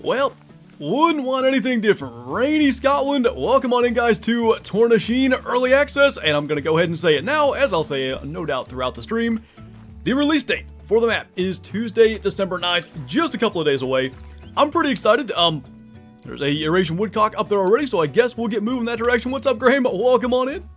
Well, wouldn't want anything different. Rainy Scotland, welcome on in guys to Tornasheen Early Access, and I'm gonna go ahead and say it now, as I'll say it no doubt throughout the stream. The release date for the map is Tuesday, December 9th, just a couple of days away. I'm pretty excited. There's a Eurasian woodcock up there already, so I guess we'll get moving that direction. What's up, Graham? Welcome on in.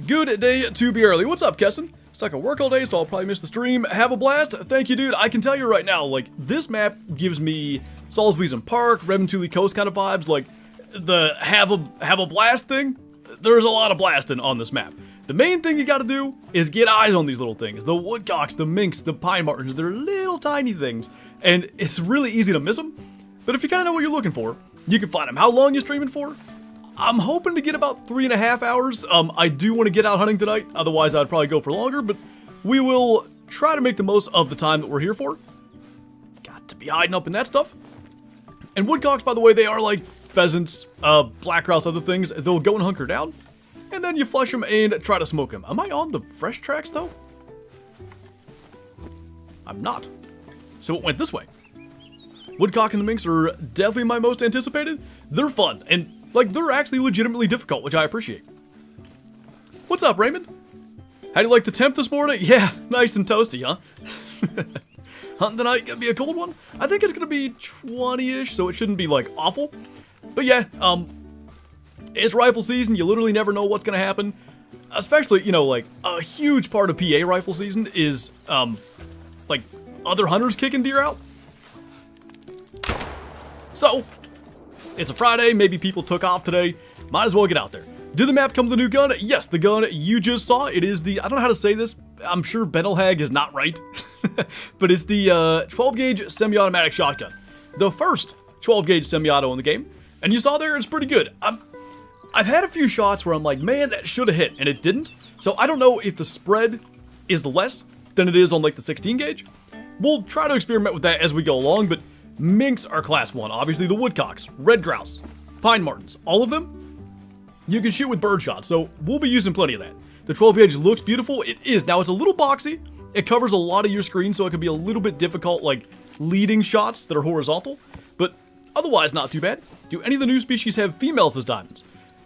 Good day to be early. What's up, Kesson? Stuck at work all day, so I'll probably miss the stream. Have a blast. Thank you, dude. I can tell you right now, like, this map gives me Salisbury Park, Reventuli Coast kind of vibes. Like, the have a blast thing. There's a lot of blasting on this map. The main thing you gotta do is get eyes on these little things. The woodcocks, the minks, the pine martens. They're little tiny things, and it's really easy to miss them. But if you kind of know what you're looking for, you can find them. How long you streaming for? I'm hoping to get about 3.5 hours. I do want to get out hunting tonight, otherwise I'd probably go for longer, but we will try to make the most of the time that we're here for. Got to be hiding up in that stuff. And woodcocks, by the way, they are like pheasants, black grouse, other things. They'll go and hunker down, and then you flush them and try to smoke them. Am I on the fresh tracks, though? I'm not. So it went this way. Woodcock and the minks are definitely my most anticipated. They're fun, and like, they're actually legitimately difficult, which I appreciate. What's up, Raymond? How do you like the temp this morning? Yeah, nice and toasty, huh? Hunting tonight gonna be a cold one? I think it's gonna be 20-ish, so it shouldn't be, like, awful. But yeah, it's rifle season. You literally never know what's gonna happen. Especially, you know, like, a huge part of PA rifle season is, like, other hunters kicking deer out. So it's a Friday, maybe people took off today, might as well get out there. Did the map come with a new gun? Yes, the gun you just saw, it is the, I don't know how to say this, I'm sure Benelhag is not right, but it's the 12 gauge semi-automatic shotgun. The first 12 gauge semi-auto in the game, and you saw there, it's pretty good. I've had a few shots where I'm like, man, that should have hit, and it didn't, so I don't know if the spread is less than it is on like the 16 gauge. We'll try to experiment with that as we go along, but minks are class 1, obviously the woodcocks, red grouse, pine martens, all of them, you can shoot with birdshot, so we'll be using plenty of that. The 12 gauge looks beautiful, it is. Now it's a little boxy, it covers a lot of your screen, so it can be a little bit difficult, like leading shots that are horizontal, but otherwise not too bad. Do any of the new species have females as diamonds?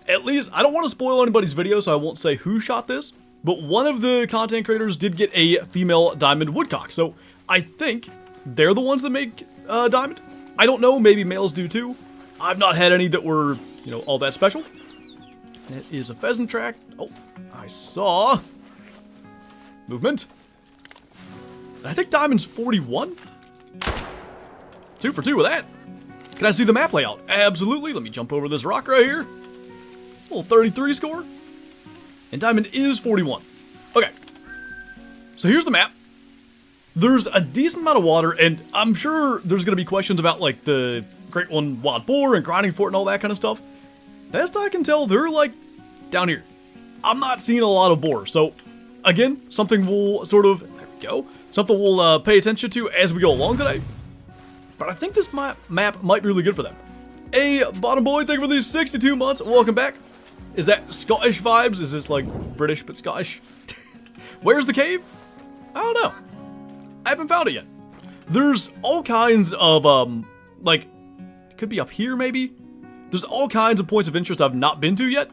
At least, I don't want to spoil anybody's video, so I won't say who shot this, but one of the content creators did get a female diamond woodcock, so I think they're the ones that make diamond. I don't know, maybe males do too. I've not had any that were, you know, all that special. That is a pheasant track. Oh, I saw movement. I think diamond's 41. 2 for 2 with that. Can I see the map layout? Absolutely. Let me jump over this rock right here. Little 33 score. And diamond is 41. Okay. So here's the map. There's a decent amount of water, and I'm sure there's going to be questions about, like, the Great One Wild Boar and grinding for it and all that kind of stuff. Best I can tell, they're, like, down here. I'm not seeing a lot of boar, so, again, something we'll sort of, there we go, something we'll pay attention to as we go along today. But I think this map might be really good for them. Hey, Bottom Boy, thank you for these 62 months. Welcome back. Is that Scottish vibes? Is this, like, British but Scottish? Where's the cave? I don't know. I haven't found it yet. There's all kinds of, like, it could be up here maybe? There's all kinds of points of interest I've not been to yet.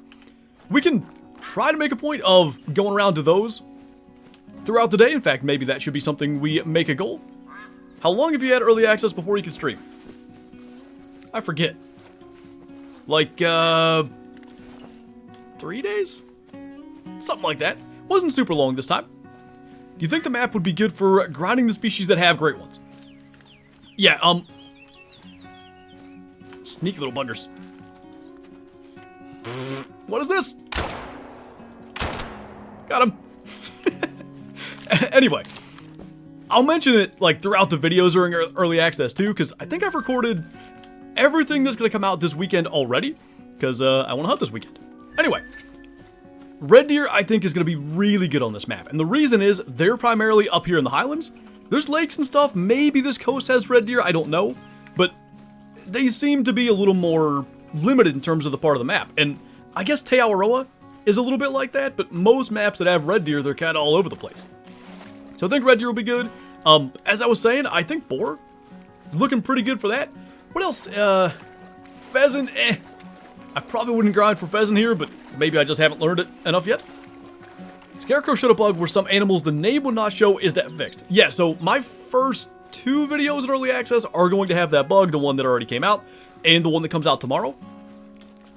We can try to make a point of going around to those throughout the day. In fact, maybe that should be something we make a goal. How long have you had early access before you could stream? I forget. Like, 3 days? Something like that. Wasn't super long this time. Do you think the map would be good for grinding the species that have great ones? Yeah, sneaky little buggers. What is this? Got him. Anyway, I'll mention it, like, throughout the videos during early access, too, because I think I've recorded everything that's going to come out this weekend already, because I want to hunt this weekend. Anyway. Red deer, I think, is going to be really good on this map, and the reason is they're primarily up here in the Highlands. There's lakes and stuff, maybe this coast has red deer, I don't know, but they seem to be a little more limited in terms of the part of the map, and I guess Te Awaroa is a little bit like that, but most maps that have red deer, they're kind of all over the place. So I think red deer will be good. As I was saying, I think Boar, looking pretty good for that. What else? Pheasant, I probably wouldn't grind for pheasant here, but maybe I just haven't learned it enough yet. Scarecrow showed a bug where some animals the name would not show. Is that fixed? Yeah, so my first 2 videos in early access are going to have that bug, the one that already came out, and the one that comes out tomorrow.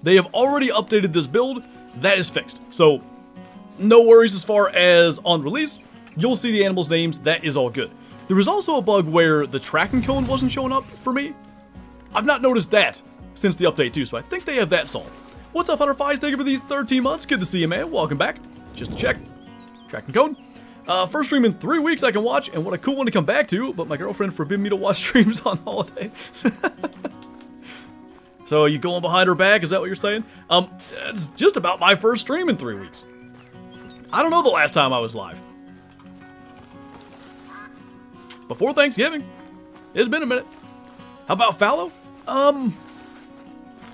They have already updated this build. That is fixed. So, no worries as far as on release. You'll see the animals' names. That is all good. There was also a bug where the tracking cone wasn't showing up for me. I've not noticed that since the update too, so I think they have that solved. What's up, Hunter Fies? Thank you for the 13 months. Good to see you, man. Welcome back. Just to check. Tracking cone. First stream in 3 weeks I can watch, and what a cool one to come back to, but my girlfriend forbid me to watch streams on holiday. So are you going behind her back? Is that what you're saying? It's just about my first stream in 3 weeks. I don't know the last time I was live. Before Thanksgiving. It's been a minute. How about fallow?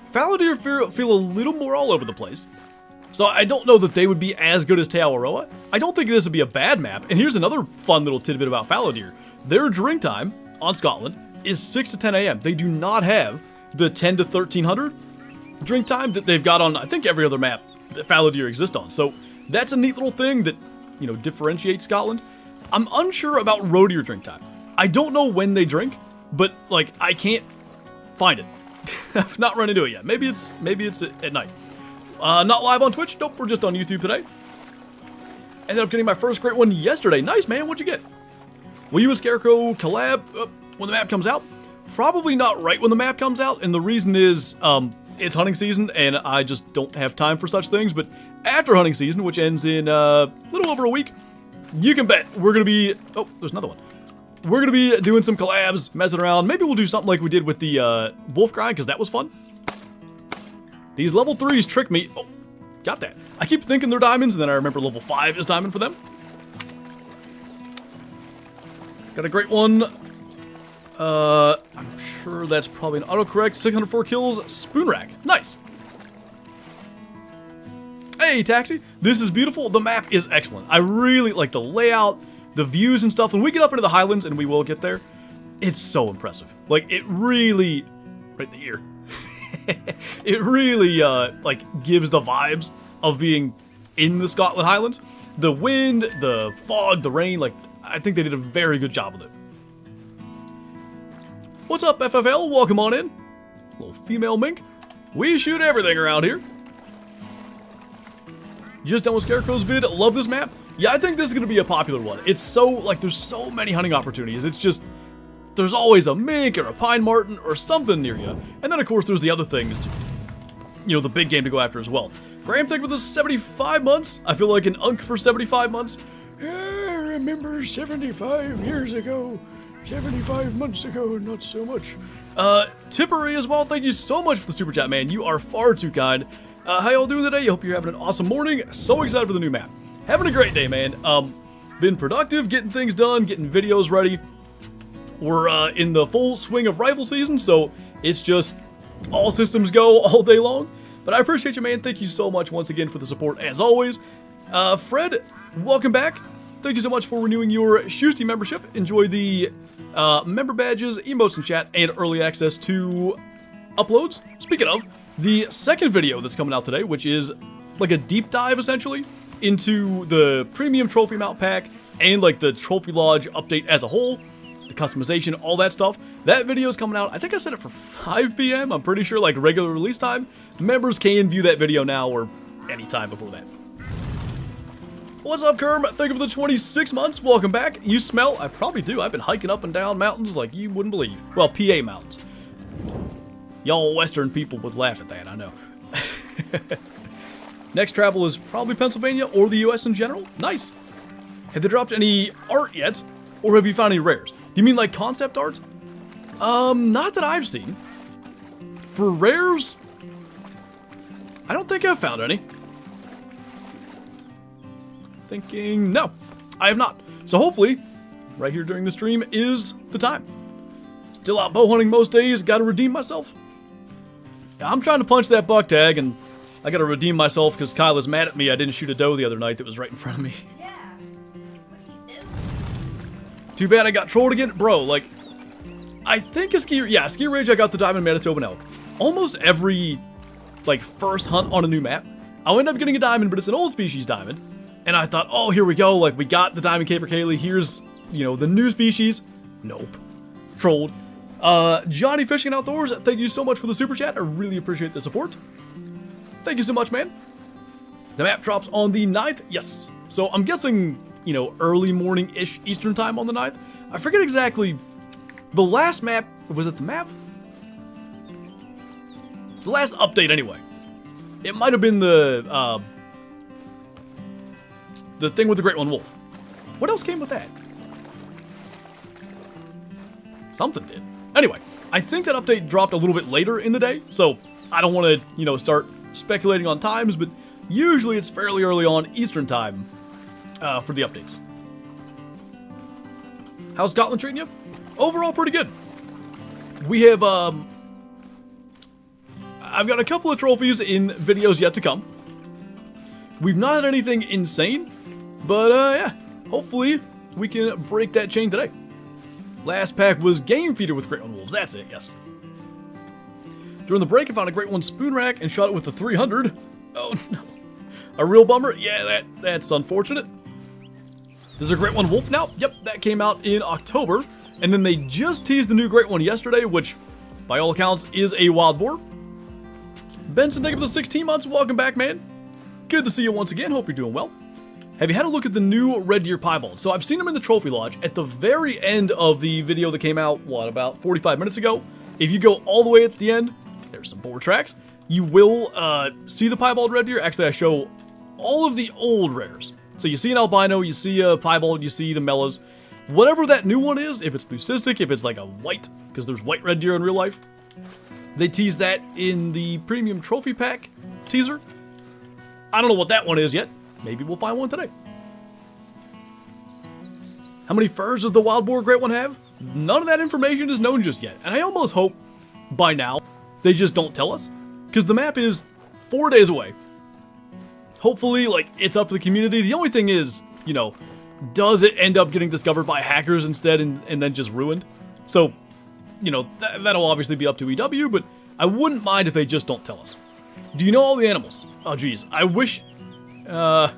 Fallow deer feel a little more all over the place. So I don't know that they would be as good as Te Awaroa. I don't think this would be a bad map. And here's another fun little tidbit about fallow deer. Their drink time on Scotland is 6 to 10 a.m. They do not have the 10 to 1300 drink time that they've got on, I think, every other map that fallow deer exist on. So that's a neat little thing that, you know, differentiates Scotland. I'm unsure about roe deer drink time. I don't know when they drink, but, like, I can't find it. I've not run into it yet. Maybe it's at night. Not live on Twitch. Nope, we're just on YouTube today. Ended up getting my first great one yesterday. Nice, man. What'd you get? Will you and Scarecrow collab when the map comes out? Probably not right when the map comes out, and the reason is it's hunting season, and I just don't have time for such things. But after hunting season, which ends in a little over a week, you can bet we're going to be... Oh, there's another one. We're going to be doing some collabs, messing around. Maybe we'll do something like we did with the wolf grind, because that was fun. These level 3s trick me. Oh, got that. I keep thinking they're diamonds, and then I remember level 5 is diamond for them. Got a great one. I'm sure that's probably an autocorrect. 604 kills, spoon rack. Nice. Hey, Taxi. This is beautiful. The map is excellent. I really like the layout, the views and stuff. When we get up into the Highlands, and we will get there, it's so impressive. Like, it really... Right in the ear. It really, like, gives the vibes of being in the Scotland Highlands. The wind, the fog, the rain, like, I think they did a very good job with it. What's up, FFL? Welcome on in. Little female mink. We shoot everything around here. Just done with Scarecrow's vid. Love this map. Yeah, I think this is going to be a popular one. It's so, like, there's so many hunting opportunities. It's just... There's always a mink or a pine marten or something near you. And then, of course, there's the other things, you know, the big game to go after as well. Graham, thank you for the 75 months. I feel like an unk for 75 months. I remember 75 years ago. 75 months ago, not so much. Tippery as well, thank you so much for the super chat, man. You are far too kind. How y'all doing today? I hope you're having an awesome morning. So excited for the new map. Having a great day, man. Been productive, getting things done, getting videos ready. We're in the full swing of rifle season, so it's just all systems go all day long. But I appreciate you, man. Thank you so much once again for the support, as always. Fred, welcome back. Thank you so much for renewing your Shoosty membership. Enjoy the member badges, emotes in chat, and early access to uploads. Speaking of, the second video that's coming out today, which is like a deep dive, essentially, into the premium trophy mount pack and like the trophy lodge update as a whole. The customization, all that stuff. That video is coming out. I think I set it for 5 p.m. I'm pretty sure, like, regular release time. Members can view that video now or any time before that. What's up, Kerm? Thank you for the 26 months. Welcome back. You smell? I probably do. I've been hiking up and down mountains like you wouldn't believe. Well, PA mountains. Y'all Western people would laugh at that, I know. Next travel is probably Pennsylvania or the U.S. in general. Nice. Have they dropped any art yet? Or have you found any rares? Do you mean like concept art? Not that I've seen. For rares, I don't think I've found any. Thinking, no, I have not. So hopefully, right here during the stream is the time. Still out bow hunting most days, gotta redeem myself. Yeah, I'm trying to punch that buck tag, and I gotta redeem myself because Kyla's mad at me I didn't shoot a doe the other night that was right in front of me. Yeah. What do you do? Too bad I got trolled again. Bro, like, I think Ski Ridge I got the Diamond Manitoban Elk. Almost every, like, first hunt on a new map, I'll end up getting a diamond, but it's an old species diamond. And I thought, oh, here we go. Like, we got the Diamond Capercaillie. Here's, you know, the new species. Nope. Trolled. Johnny Fishing Outdoors, thank you so much for the super chat. I really appreciate the support. Thank you so much, man. The map drops on the 9th. Yes. So I'm guessing, you know, early morning-ish Eastern time on the 9th. I forget exactly. The last map, was it the map? The last update, anyway. It might have been the thing with the Great One Wolf. What else came with that? Something did. Anyway, I think that update dropped a little bit later in the day, so I don't want to, you know, start speculating on times, but usually it's fairly early on Eastern time for the updates. How's Scotland treating you? Overall, pretty good. We have, I've got a couple of trophies in videos yet to come. We've not had anything insane, but yeah, hopefully we can break that chain today. Last pack was Game Feeder with Great One Wolves. That's it, yes. During the break, I found a Great One Spoon Rack and shot it with the 300. Oh no. A real bummer? Yeah, that's unfortunate. There's a Great One Wolf now. Yep, that came out in October. And then they just teased the new Great One yesterday, which, by all accounts, is a wild boar. Benson, thank you for the 16 months. Welcome back, man. Good to see you once again. Hope you're doing well. Have you had a look at the new red deer piebald? So I've seen them in the trophy lodge at the very end of the video that came out, what, about 45 minutes ago? If you go all the way at the end, there's some boar tracks. You will see the piebald red deer. Actually, I show all of the old rares. So you see an albino, you see a piebald, you see the mellas. Whatever that new one is, if it's leucistic, if it's like a white, because there's white red deer in real life, they tease that in the premium trophy pack teaser. I don't know what that one is yet. Maybe we'll find one today. How many furs does the wild boar Great One have? None of that information is known just yet. And I almost hope by now they just don't tell us. Because the map is 4 days away. Hopefully, like, it's up to the community. The only thing is, you know, does it end up getting discovered by hackers instead and then just ruined? So, you know, that'll obviously be up to EW, but I wouldn't mind if they just don't tell us. Do you know all the animals? Oh, geez. I wish... I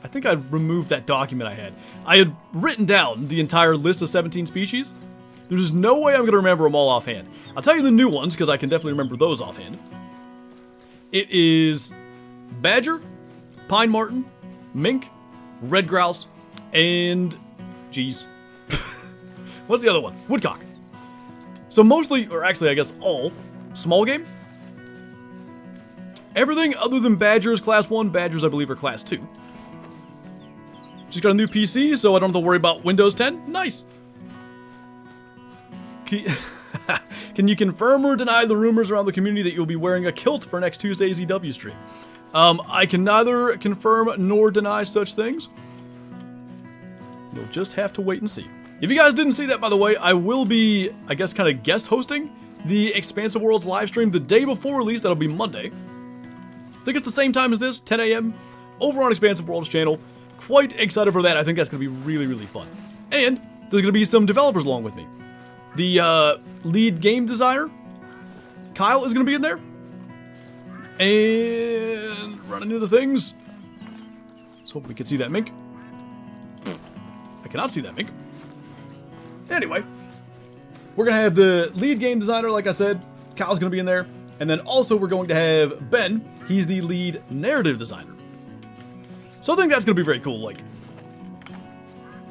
think I removed that document I had. I had written down the entire list of 17 species. There's no way I'm going to remember them all offhand. I'll tell you the new ones, because I can definitely remember those offhand. It is badger, pine marten, mink, red grouse, and... geez. What's the other one? Woodcock. So mostly, or actually I guess all, small game. Everything other than badgers class 1, badgers I believe are class 2. Just got a new PC, so I don't have to worry about Windows 10. Nice. Can you confirm or deny the rumors around the community that you'll be wearing a kilt for next Tuesday's EW stream? I can neither confirm nor deny such things. You'll just have to wait and see. If you guys didn't see that, by the way, I will be, I guess, kind of guest hosting the Expansive Worlds live stream the day before release. That'll be Monday. I think it's the same time as this, 10 a.m. over on Expansive Worlds channel. Quite excited for that. I think that's going to be really, really fun. And there's going to be some developers along with me. The lead game designer, Kyle, is going to be in there. And running into things. Let's hope we can see that mink. I cannot see that mink. Anyway, we're going to have the lead game designer, like I said. Kyle's going to be in there. And then also we're going to have Ben. He's the lead narrative designer. So I think that's going to be very cool, like,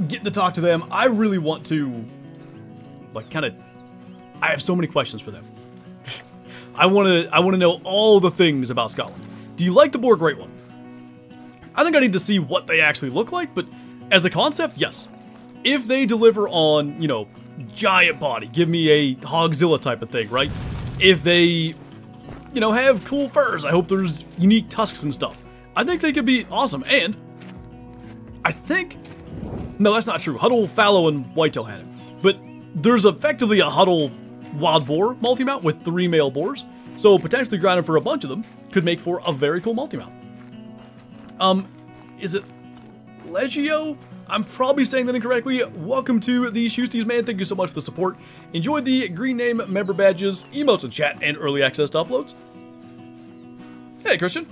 getting to talk to them. I really want to, like, kind of, I have so many questions for them. I want to know all the things about Scotland. Do you like the Boar Great One? I think I need to see what they actually look like, but as a concept, yes. If they deliver on, you know, giant body, give me a Hogzilla type of thing, right? If they, you know, have cool furs, I hope there's unique tusks and stuff. I think they could be awesome, and I think, no, that's not true. Huddle, fallow, and whitetail had it, but there's effectively a Huddle wild boar multi-mount with 3 male boars, so potentially grinding for a bunch of them could make for a very cool multi-mount. Is it Legio? I'm probably saying that incorrectly. Welcome to the Shoosties, man. Thank you so much for the support. Enjoy the green name member badges, emotes in chat, and early access to uploads. Hey, Christian.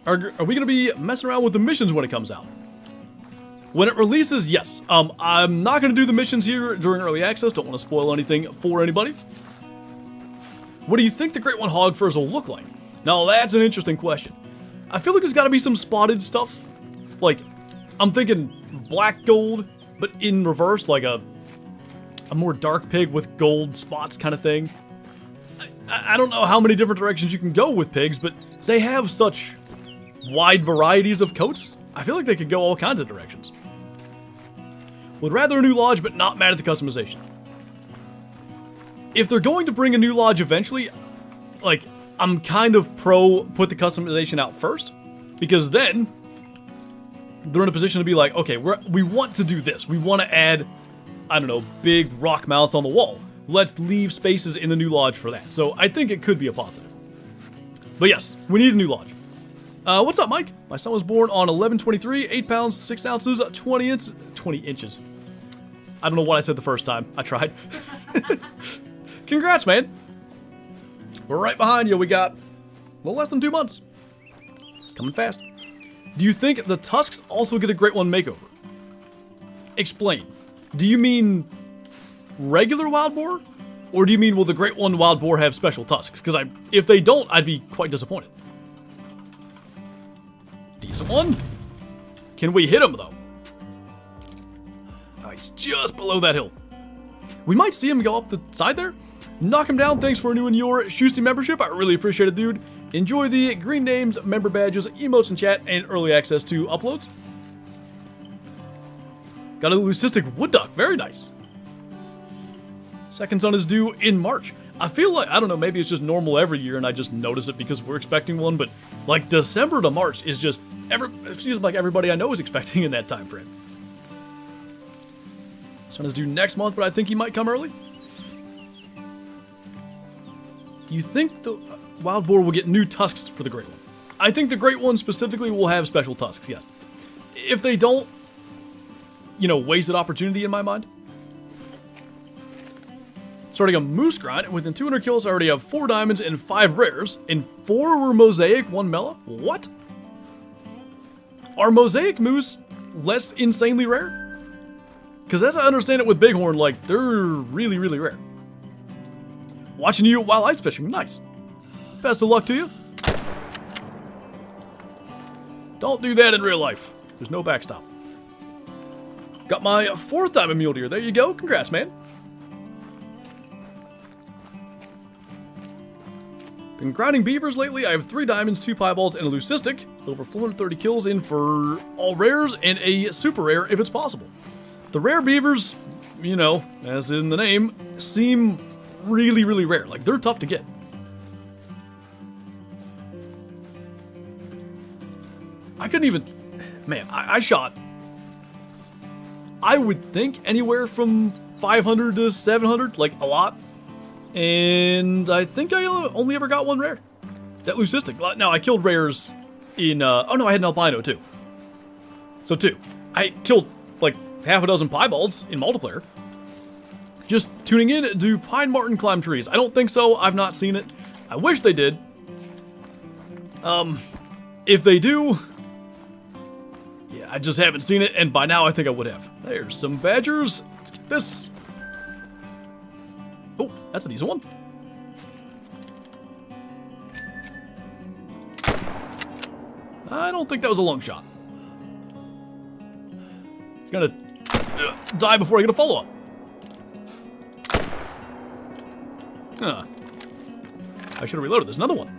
Are we going to be messing around with the missions when it comes out? When it releases, yes. I'm not going to do the missions here during early access. Don't want to spoil anything for anybody. What do you think the Great One Hog furs will look like? Now, that's an interesting question. I feel like there's got to be some spotted stuff. Like, I'm thinking black gold, but in reverse, like a more dark pig with gold spots kind of thing. I don't know how many different directions you can go with pigs, but they have such wide varieties of coats. I feel like they could go all kinds of directions. Would rather a new lodge, but not mad at the customization. If they're going to bring a new lodge eventually, like, I'm kind of pro put the customization out first, because then they're in a position to be like, okay, we want to do this. We want to add, I don't know, big rock mounts on the wall. Let's leave spaces in the new lodge for that. So I think it could be a positive. But yes, we need a new lodge. What's up, Mike? My son was born on 11/23, 8 pounds, 6 ounces, 20 inches. I don't know what I said the first time. I tried. Congrats, man. We're right behind you. We got a little less than 2 months. It's coming fast. Do you think the tusks also get a Great One makeover? Explain. Do you mean regular wild boar? Or do you mean will the Great One wild boar have special tusks? Because if they don't, I'd be quite disappointed. Decent one. Can we hit him, though? Oh, he's just below that hill. We might see him go up the side there. Knock him down. Thanks for renewing your Shoosty membership. I really appreciate it, dude. Enjoy the green names, member badges, emotes in chat, and early access to uploads. Got a leucistic wood duck. Very nice. Second son is due in March. I feel like, I don't know, maybe it's just normal every year and I just notice it because we're expecting one, but like December to March is just, it seems like everybody I know is expecting in that time frame. Son is due next month, but I think he might come early. Do you think the wild boar will get new tusks for the Great One? I think the Great One specifically will have special tusks, yes. If they don't, you know, wasted opportunity in my mind. Starting a moose grind, within 200 kills, I already have 4 diamonds and 5 rares, and 4 were mosaic, 1 mela? What? Are mosaic moose less insanely rare? Because as I understand it with bighorn, like, they're really, really rare. Watching you while ice fishing, nice. Best of luck to you. Don't do that in real life. There's no backstop. Got my 4th diamond mule deer. There you go. Congrats, man. Been grinding beavers lately. I have 3 diamonds, 2 piebalds, and a leucistic. Over 430 kills in for all rares and a super rare if it's possible. The rare beavers, you know, as in the name, seem really, really rare. Like, they're tough to get. I couldn't even... Man, I shot... I would think anywhere from 500 to 700, like a lot. And I think I only ever got 1 rare. That leucistic. Now, I killed rares in... oh, no, I had an albino, too. So, 2. I killed, like, half a dozen piebalds in multiplayer. Just tuning in, do pine marten climb trees? I don't think so. I've not seen it. I wish they did. If they do... Yeah, I just haven't seen it, and by now I think I would have. There's some badgers. Let's get this. Oh, that's a decent one. I don't think that was a long shot. It's gonna die before I get a follow-up. I should have reloaded. There's another one.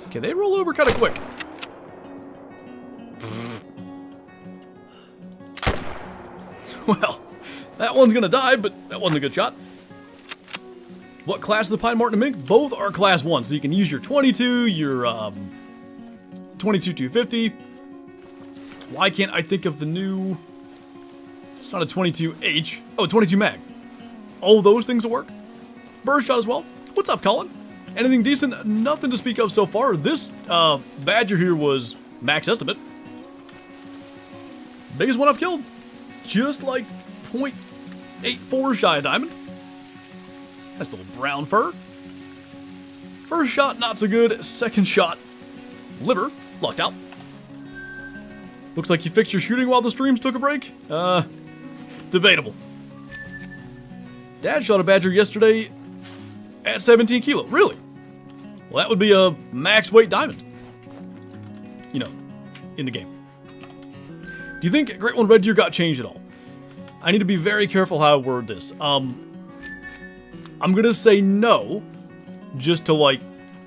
Okay, they roll over kind of quick. Well, that one's gonna die, but that wasn't a good shot. What class of the pine marten and mink? Both are class 1, so you can use your 22, your 22-250. Why can't I think of the new... It's not a 22H. Oh, 22 mag. All those things will work. Birdshot as well. What's up, Colin? Anything decent? Nothing to speak of so far. This badger here was max estimate. Biggest one I've killed. Just like 0.84 shy of diamond. Nice little brown fur. First shot, not so good. Second shot, liver. Lucked out. Looks like you fixed your shooting while the streams took a break. Debatable. Dad shot a badger yesterday at 17 kilo. Really? Well, that would be a max weight diamond. You know, in the game. Do you think Great One Red Deer got changed at all? I need to be very careful how I word this. I'm gonna say no, just to, like,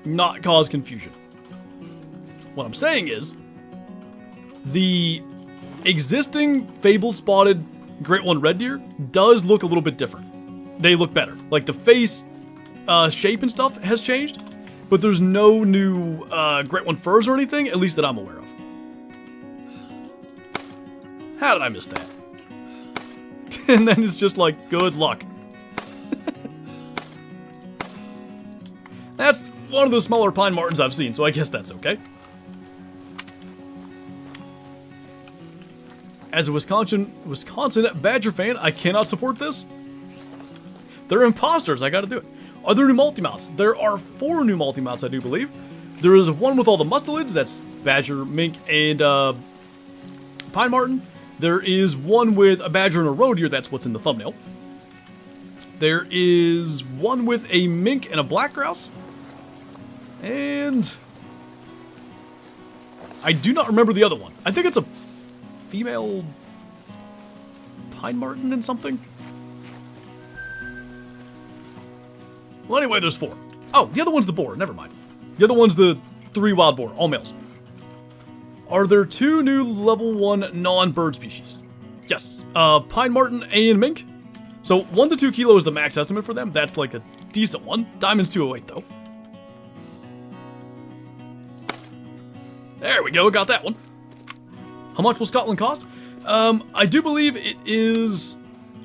not cause confusion. What I'm saying is, the existing fabled spotted Great One Red Deer does look a little bit different. They look better. Like, the face shape and stuff has changed, but there's no new Great One furs or anything, at least that I'm aware of. How did I miss that? And then it's just like, good luck. That's one of the smaller pine martens I've seen, so I guess that's okay. As a Wisconsin Badger fan, I cannot support this. They're imposters, I gotta do it. Are there new multi-mounts? There are 4 new multi-mounts, I do believe. There is one with all the mustelids, that's badger, mink, and pine marten. There is one with a badger and a roe deer, that's what's in the thumbnail. There is one with a mink and a black grouse. And I do not remember the other one. I think it's a female pine marten and something. Well, anyway, there's 4. Oh, the other one's the boar. Never mind. The other one's the 3 wild boar, all males. Are there 2 new level 1 non-bird species? Yes. Pine marten and mink. So 1 to 2 kilo is the max estimate for them. That's like a decent one. Diamond's 208 though. There we go, got that one. How much will Scotland cost? I do believe it is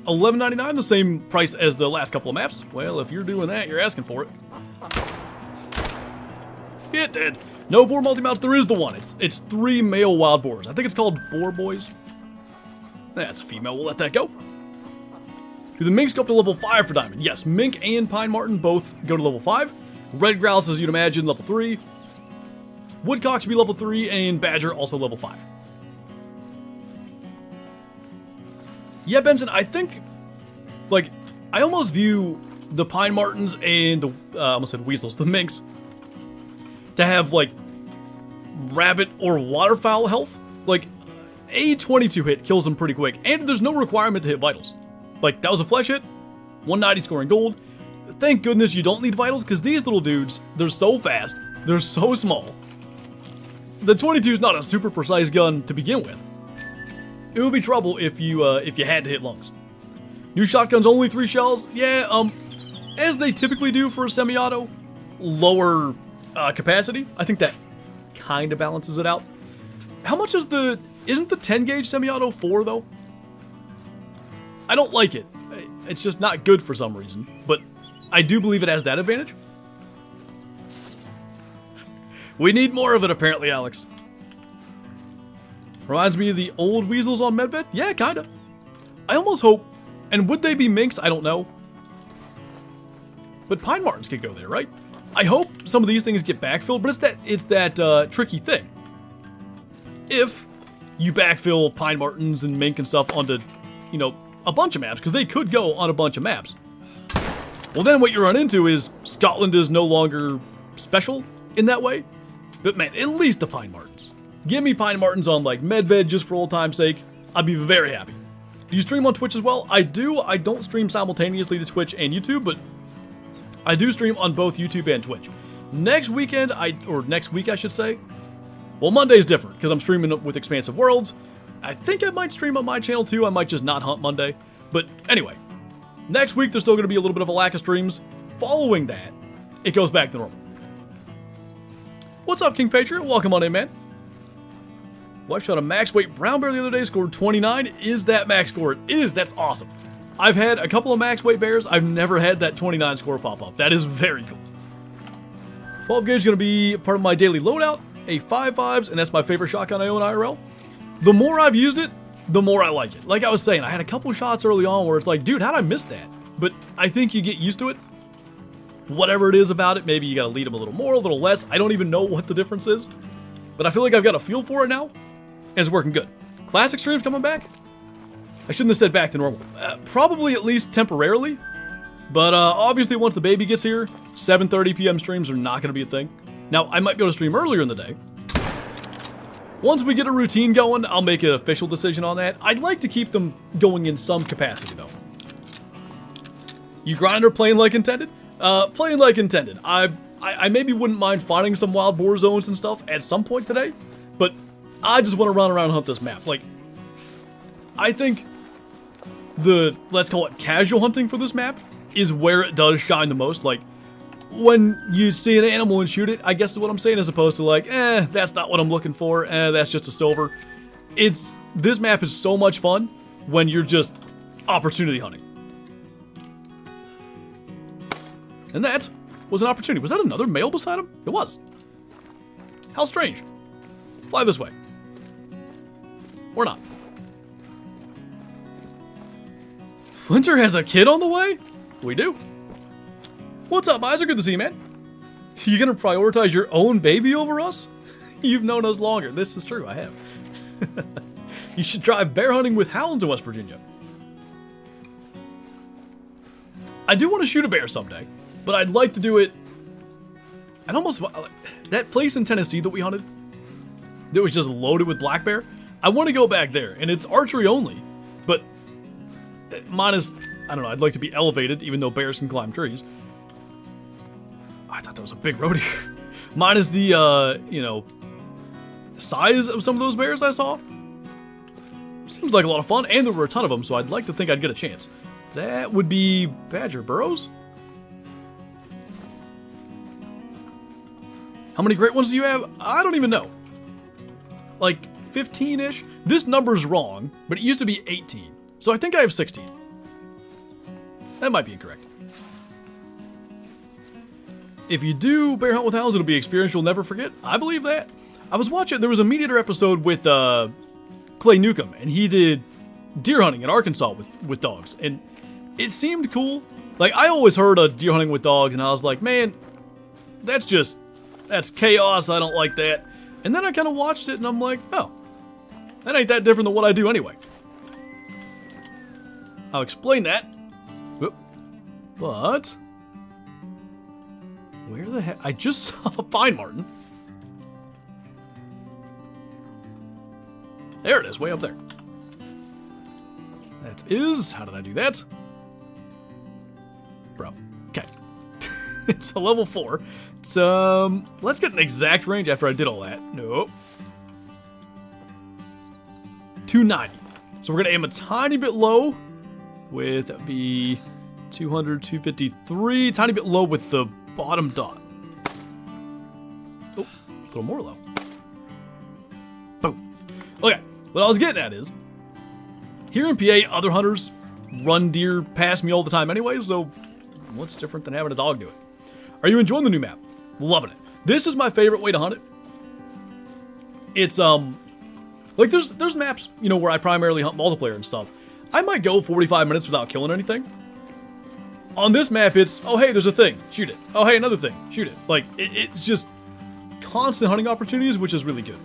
$11.99, the same price as the last couple of maps. Well, if you're doing that, you're asking for it. It did. No boar multi-mounts, there is the one. It's 3 male wild boars. I think it's called Boar Boys. That's a female, we'll let that go. Do the minks go up to level 5 for diamond? Yes, mink and pine marten both go to level 5. Red grouse, as you'd imagine, level 3. Woodcock should be level 3, and badger also level 5. Yeah, Benson, I think, like, I almost view the pine martens and the, I almost said weasels, the minks, to have, like, rabbit or waterfowl health. Like, a 22 hit kills them pretty quick, and there's no requirement to hit vitals. Like, that was a flesh hit, 190 scoring gold. Thank goodness you don't need vitals, because these little dudes, they're so fast, they're so small. The 22 is not a super precise gun to begin with. It would be trouble if you had to hit lungs. New shotguns, only 3 shells. Yeah, as they typically do for a semi-auto, lower capacity. I think that kind of balances it out. How much is isn't the 10 gauge semi-auto 4 though? I don't like it. It's just not good for some reason, but I do believe it has that advantage. We need more of it, apparently, Alex. Reminds me of the old weasels on Medbed? Yeah, kinda. I almost hope, and would they be minks? I don't know. But pine martens could go there, right? I hope some of these things get backfilled, but it's that tricky thing. If you backfill pine martens and mink and stuff onto, you know, a bunch of maps, because they could go on a bunch of maps, well then what you run into is Scotland is no longer special in that way. But man, at least the pine martens. Give me pine martens on like Medved just for old time's sake. I'd be very happy. Do you stream on Twitch as well? I do. I don't stream simultaneously to Twitch and YouTube, but I do stream on both YouTube and Twitch. Next week I should say. Well, Monday's different because I'm streaming with Expansive Worlds. I think I might stream on my channel too. I might just not hunt Monday. But anyway, next week there's still going to be a little bit of a lack of streams. Following that, it goes back to normal. What's up, King Patriot? Welcome on in, man. Wife shot a max weight brown bear the other day, scored 29. Is that max score? It is. That's awesome. I've had a couple of max weight bears. I've never had that 29 score pop up. That is very cool. 12 gauge is going to be part of my daily loadout. A 5.5s, and that's my favorite shotgun I own IRL. The more I've used it, the more I like it. Like I was saying, I had a couple shots early on where it's like, dude, how'd I miss that? But I think you get used to it. Whatever it is about it, maybe you got to lead them a little more, a little less. I don't even know what the difference is. But I feel like I've got a feel for it now, and it's working good. Classic streams coming back? I shouldn't have said back to normal. Probably at least temporarily. But obviously once the baby gets here, 7:30 p.m. streams are not going to be a thing. Now, I might be able to stream earlier in the day. Once we get a routine going, I'll make an official decision on that. I'd like to keep them going in some capacity, though. You grinder playing like intended? Playing like intended. I maybe wouldn't mind finding some wild boar zones and stuff at some point today, but I just want to run around and hunt this map. Like, I think the, let's call it casual hunting for this map, is where it does shine the most. Like, when you see an animal and shoot it, I guess is what I'm saying, as opposed to like, that's not what I'm looking for, that's just a silver. This map is so much fun when you're just opportunity hunting. And that was an opportunity. Was that another male beside him? It was. How strange. Fly this way. Or not. Flinter has a kid on the way? We do. What's up, Isaac? Good to see you, man. You gonna prioritize your own baby over us? You've known us longer. This is true, I have. You should try bear hunting with hounds in West Virginia. I do want to shoot a bear someday, but I'd like to do it... I'd almost... That place in Tennessee that we hunted, that was just loaded with black bear, I want to go back there, and it's archery only, but minus... I don't know, I'd like to be elevated, even though bears can climb trees. I thought that was a big road here. Minus the, you know, size of some of those bears I saw. Seems like a lot of fun, and there were a ton of them, so I'd like to think I'd get a chance. That would be badger burrows. How many great ones do you have? I don't even know. Like 15-ish? This number's wrong, but it used to be 18. So I think I have 16. That might be incorrect. If you do bear hunt with hounds, it'll be an experience you'll never forget. I believe that. I was watching, there was a Meat Eater episode with Clay Newcomb, and he did deer hunting in Arkansas with dogs, and it seemed cool. Like, I always heard of deer hunting with dogs, and I was like, man, that's chaos, I don't like that. And then I kind of watched it, and I'm like, oh, that ain't that different than what I do anyway. I'll explain that. Whoop. But where the heck? I just saw a pine marten. There it is, way up there. That is, how did I do that? Bro, okay. It's a level 4. So, let's get an exact range after I did all that. Nope. 290. So we're gonna aim a tiny bit low with, that'd be 200, 253. Tiny bit low with the bottom dot. Oh, a little more low. Boom. Okay, what I was getting at is, here in PA, other hunters run deer past me all the time anyway, so what's different than having a dog do it? Are you enjoying the new map? Loving it. This is my favorite way to hunt it. It's, like there's maps, you know, where I primarily hunt multiplayer and stuff. I might go 45 minutes without killing anything. On this map, it's, oh, hey, there's a thing, shoot it. Oh, hey, another thing, shoot it. Like, it's just constant hunting opportunities, which is really good.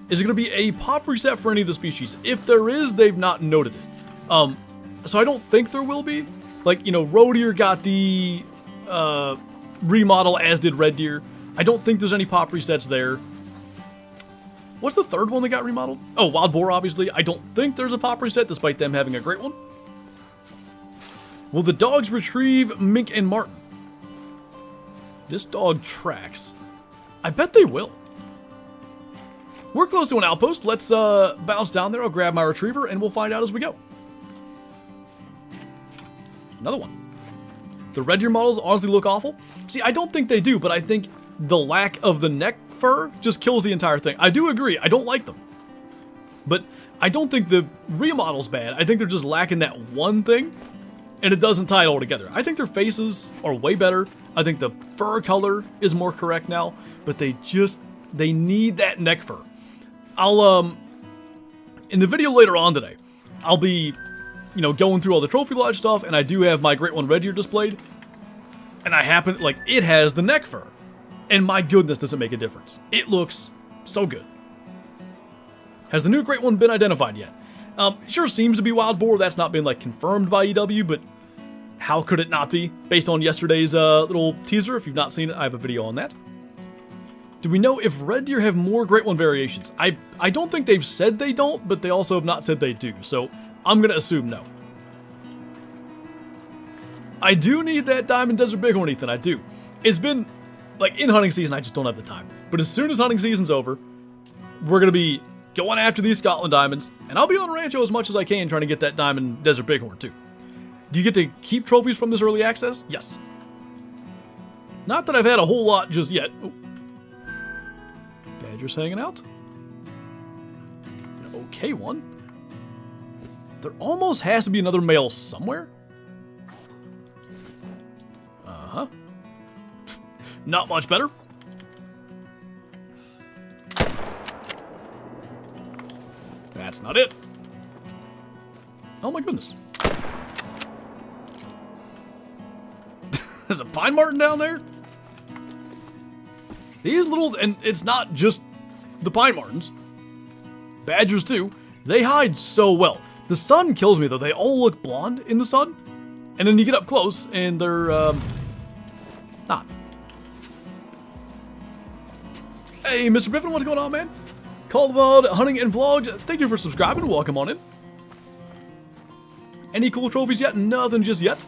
Is it going to be a pop reset for any of the species? If there is, they've not noted it. So I don't think there will be. Like, you know, roe deer got the remodel, as did red deer. I don't think there's any pop resets there. What's the third one that got remodeled? Oh, wild boar, obviously. I don't think there's a pop reset, despite them having a great one. Will the dogs retrieve mink and marten? This dog tracks. I bet they will. We're close to an outpost. Let's bounce down there. I'll grab my retriever, and we'll find out as we go. Another one. The red deer models honestly look awful. See, I don't think they do, but I think the lack of the neck fur just kills the entire thing. I do agree. I don't like them. But I don't think the remodel's bad. I think they're just lacking that one thing. and it doesn't tie it all together. I think their faces are way better. I think the fur color is more correct now, but they need that neck fur. I'll, in the video later on today, I'll be, you know, going through all the trophy lodge stuff, and I do have my Great One Red here displayed, and it has the neck fur, and my goodness, does it make a difference. It looks so good. Has the new Great One been identified yet? Sure seems to be Wild Boar. That's not been, like, confirmed by EW, but how could it not be? Based on yesterday's little teaser. If you've not seen it, I have a video on that. Do we know if red deer have more Great One variations? I don't think they've said they don't, but they also have not said they do, so I'm going to assume no. I do need that Diamond Desert Bighorn, Ethan, I do. It's been, like, in hunting season, I just don't have the time. But as soon as hunting season's over, we're going to be going after these Scotland Diamonds, and I'll be on Rancho as much as I can trying to get that Diamond Desert Bighorn, too. Do you get to keep trophies from this early access? Yes. Not that I've had a whole lot just yet. Oh. Badger's hanging out. Okay, one. There almost has to be another male somewhere. Uh-huh. Not much better. That's not it. Oh my goodness. There's a pine marten down there? These little, and it's not just the pine martens. Badgers too. They hide so well. The sun kills me though. They all look blonde in the sun. And then you get up close and they're, not. Hey, Mr. Griffin, what's going on, man? Call the Wild Hunting and Vlogs. Thank you for subscribing. Welcome on in. Any cool trophies yet? Nothing just yet.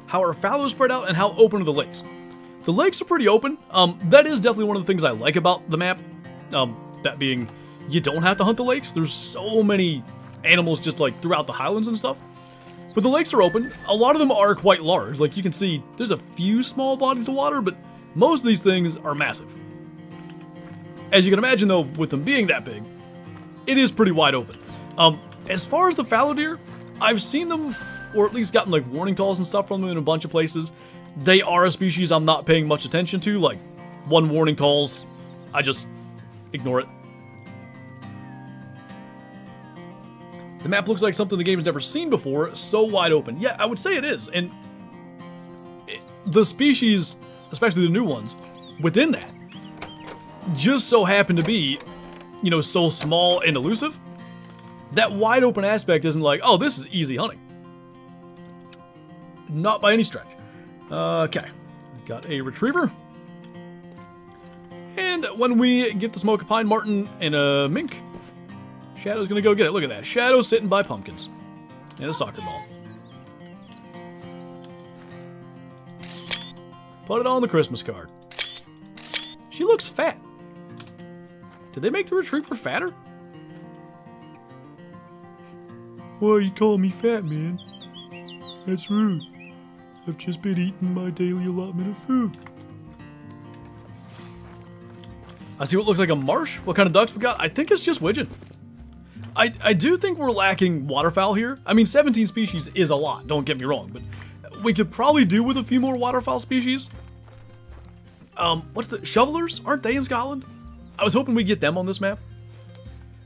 How are fallows spread out and how open are the lakes? The lakes are pretty open. That is definitely one of the things I like about the map. That being, you don't have to hunt the lakes. There's so many animals just like throughout the Highlands and stuff. But the lakes are open. A lot of them are quite large. Like you can see, there's a few small bodies of water, but most of these things are massive. As you can imagine though, with them being that big, it is pretty wide open. As far as the fallow deer, I've seen them, or at least gotten like warning calls and stuff from them in a bunch of places. They are a species I'm not paying much attention to, like one warning calls, I just ignore it. The map looks like something the game has never seen before, so wide open. Yeah, I would say it is, and the species, especially the new ones, within that, just so happen to be, you know, so small and elusive. That wide open aspect isn't like, oh, this is easy hunting. Not by any stretch. Okay, got a retriever. And when we get the smoke of pine marten and a mink, Shadow's gonna go get it. Look at that. Shadow sitting by pumpkins. And a soccer ball. Put it on the Christmas card. She looks fat. Did they make the retriever fatter? Why you call me fat, man? That's rude. I've just been eating my daily allotment of food. I see what looks like a marsh. What kind of ducks we got? I think it's just widgeon. I do think we're lacking waterfowl here. I mean, 17 species is a lot, don't get me wrong, but we could probably do with a few more waterfowl species. What's the shovelers? Aren't they in Scotland? I was hoping we'd get them on this map.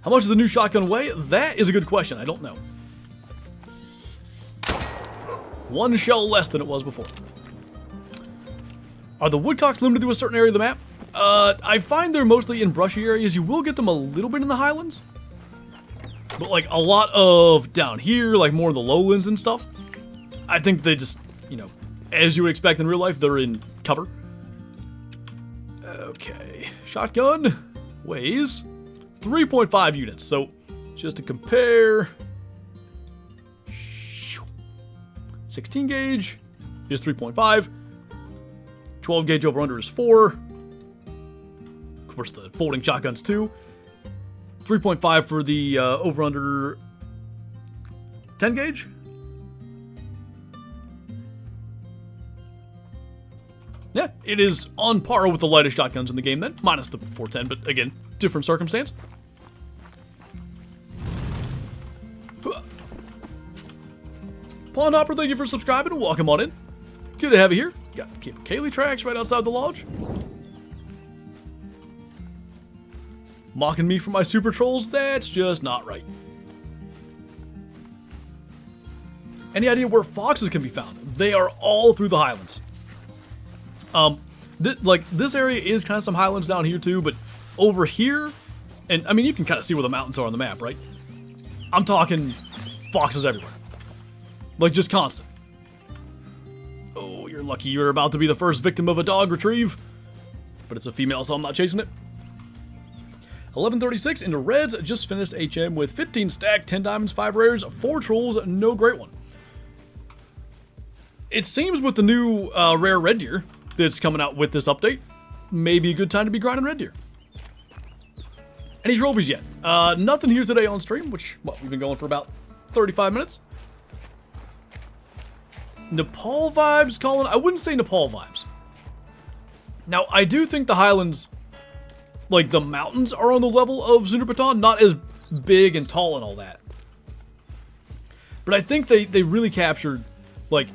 How much does the new shotgun weigh? That is a good question. I don't know. One shell less than it was before. Are the woodcocks limited to a certain area of the map? I find they're mostly in brushy areas. You will get them a little bit in the Highlands. But like a lot of down here, like more in the lowlands and stuff. I think they just, you know, as you would expect in real life, they're in cover. Okay, shotgun weighs 3.5 units. So just to compare, 16 gauge is 3.5. 12 gauge over under is 4. Of course, the folding shotguns too. 3.5 for the over under 10 gauge. Yeah, it is on par with the lightest shotguns in the game then, minus the 410, but again, different circumstance. Pond Hopper, thank you for subscribing. Welcome on in. Good to have you here. Got Kaylee tracks right outside the lodge. Mocking me for my super trolls? That's just not right. Any idea where foxes can be found? They are all through the Highlands. This area is kind of some Highlands down here too, but over here, and I mean you can kind of see where the mountains are on the map, right? I'm talking foxes everywhere. Like just constant. Oh, you're lucky you're about to be the first victim of a dog retrieve. But it's a female, so I'm not chasing it. 1136 into Reds, just finished HM with 15 stack, 10 diamonds, 5 rares, 4 trolls, no great one. It seems with the new rare red deer that's coming out with this update, maybe a good time to be grinding red deer. Any trophies yet? Nothing here today on stream, which, well, we've been going for about 35 minutes. Nepal vibes, Colin? I wouldn't say Nepal vibes. Now, I do think the Highlands, like the mountains, are on the level of Zunderpatan, not as big and tall and all that. But I think they really captured, like,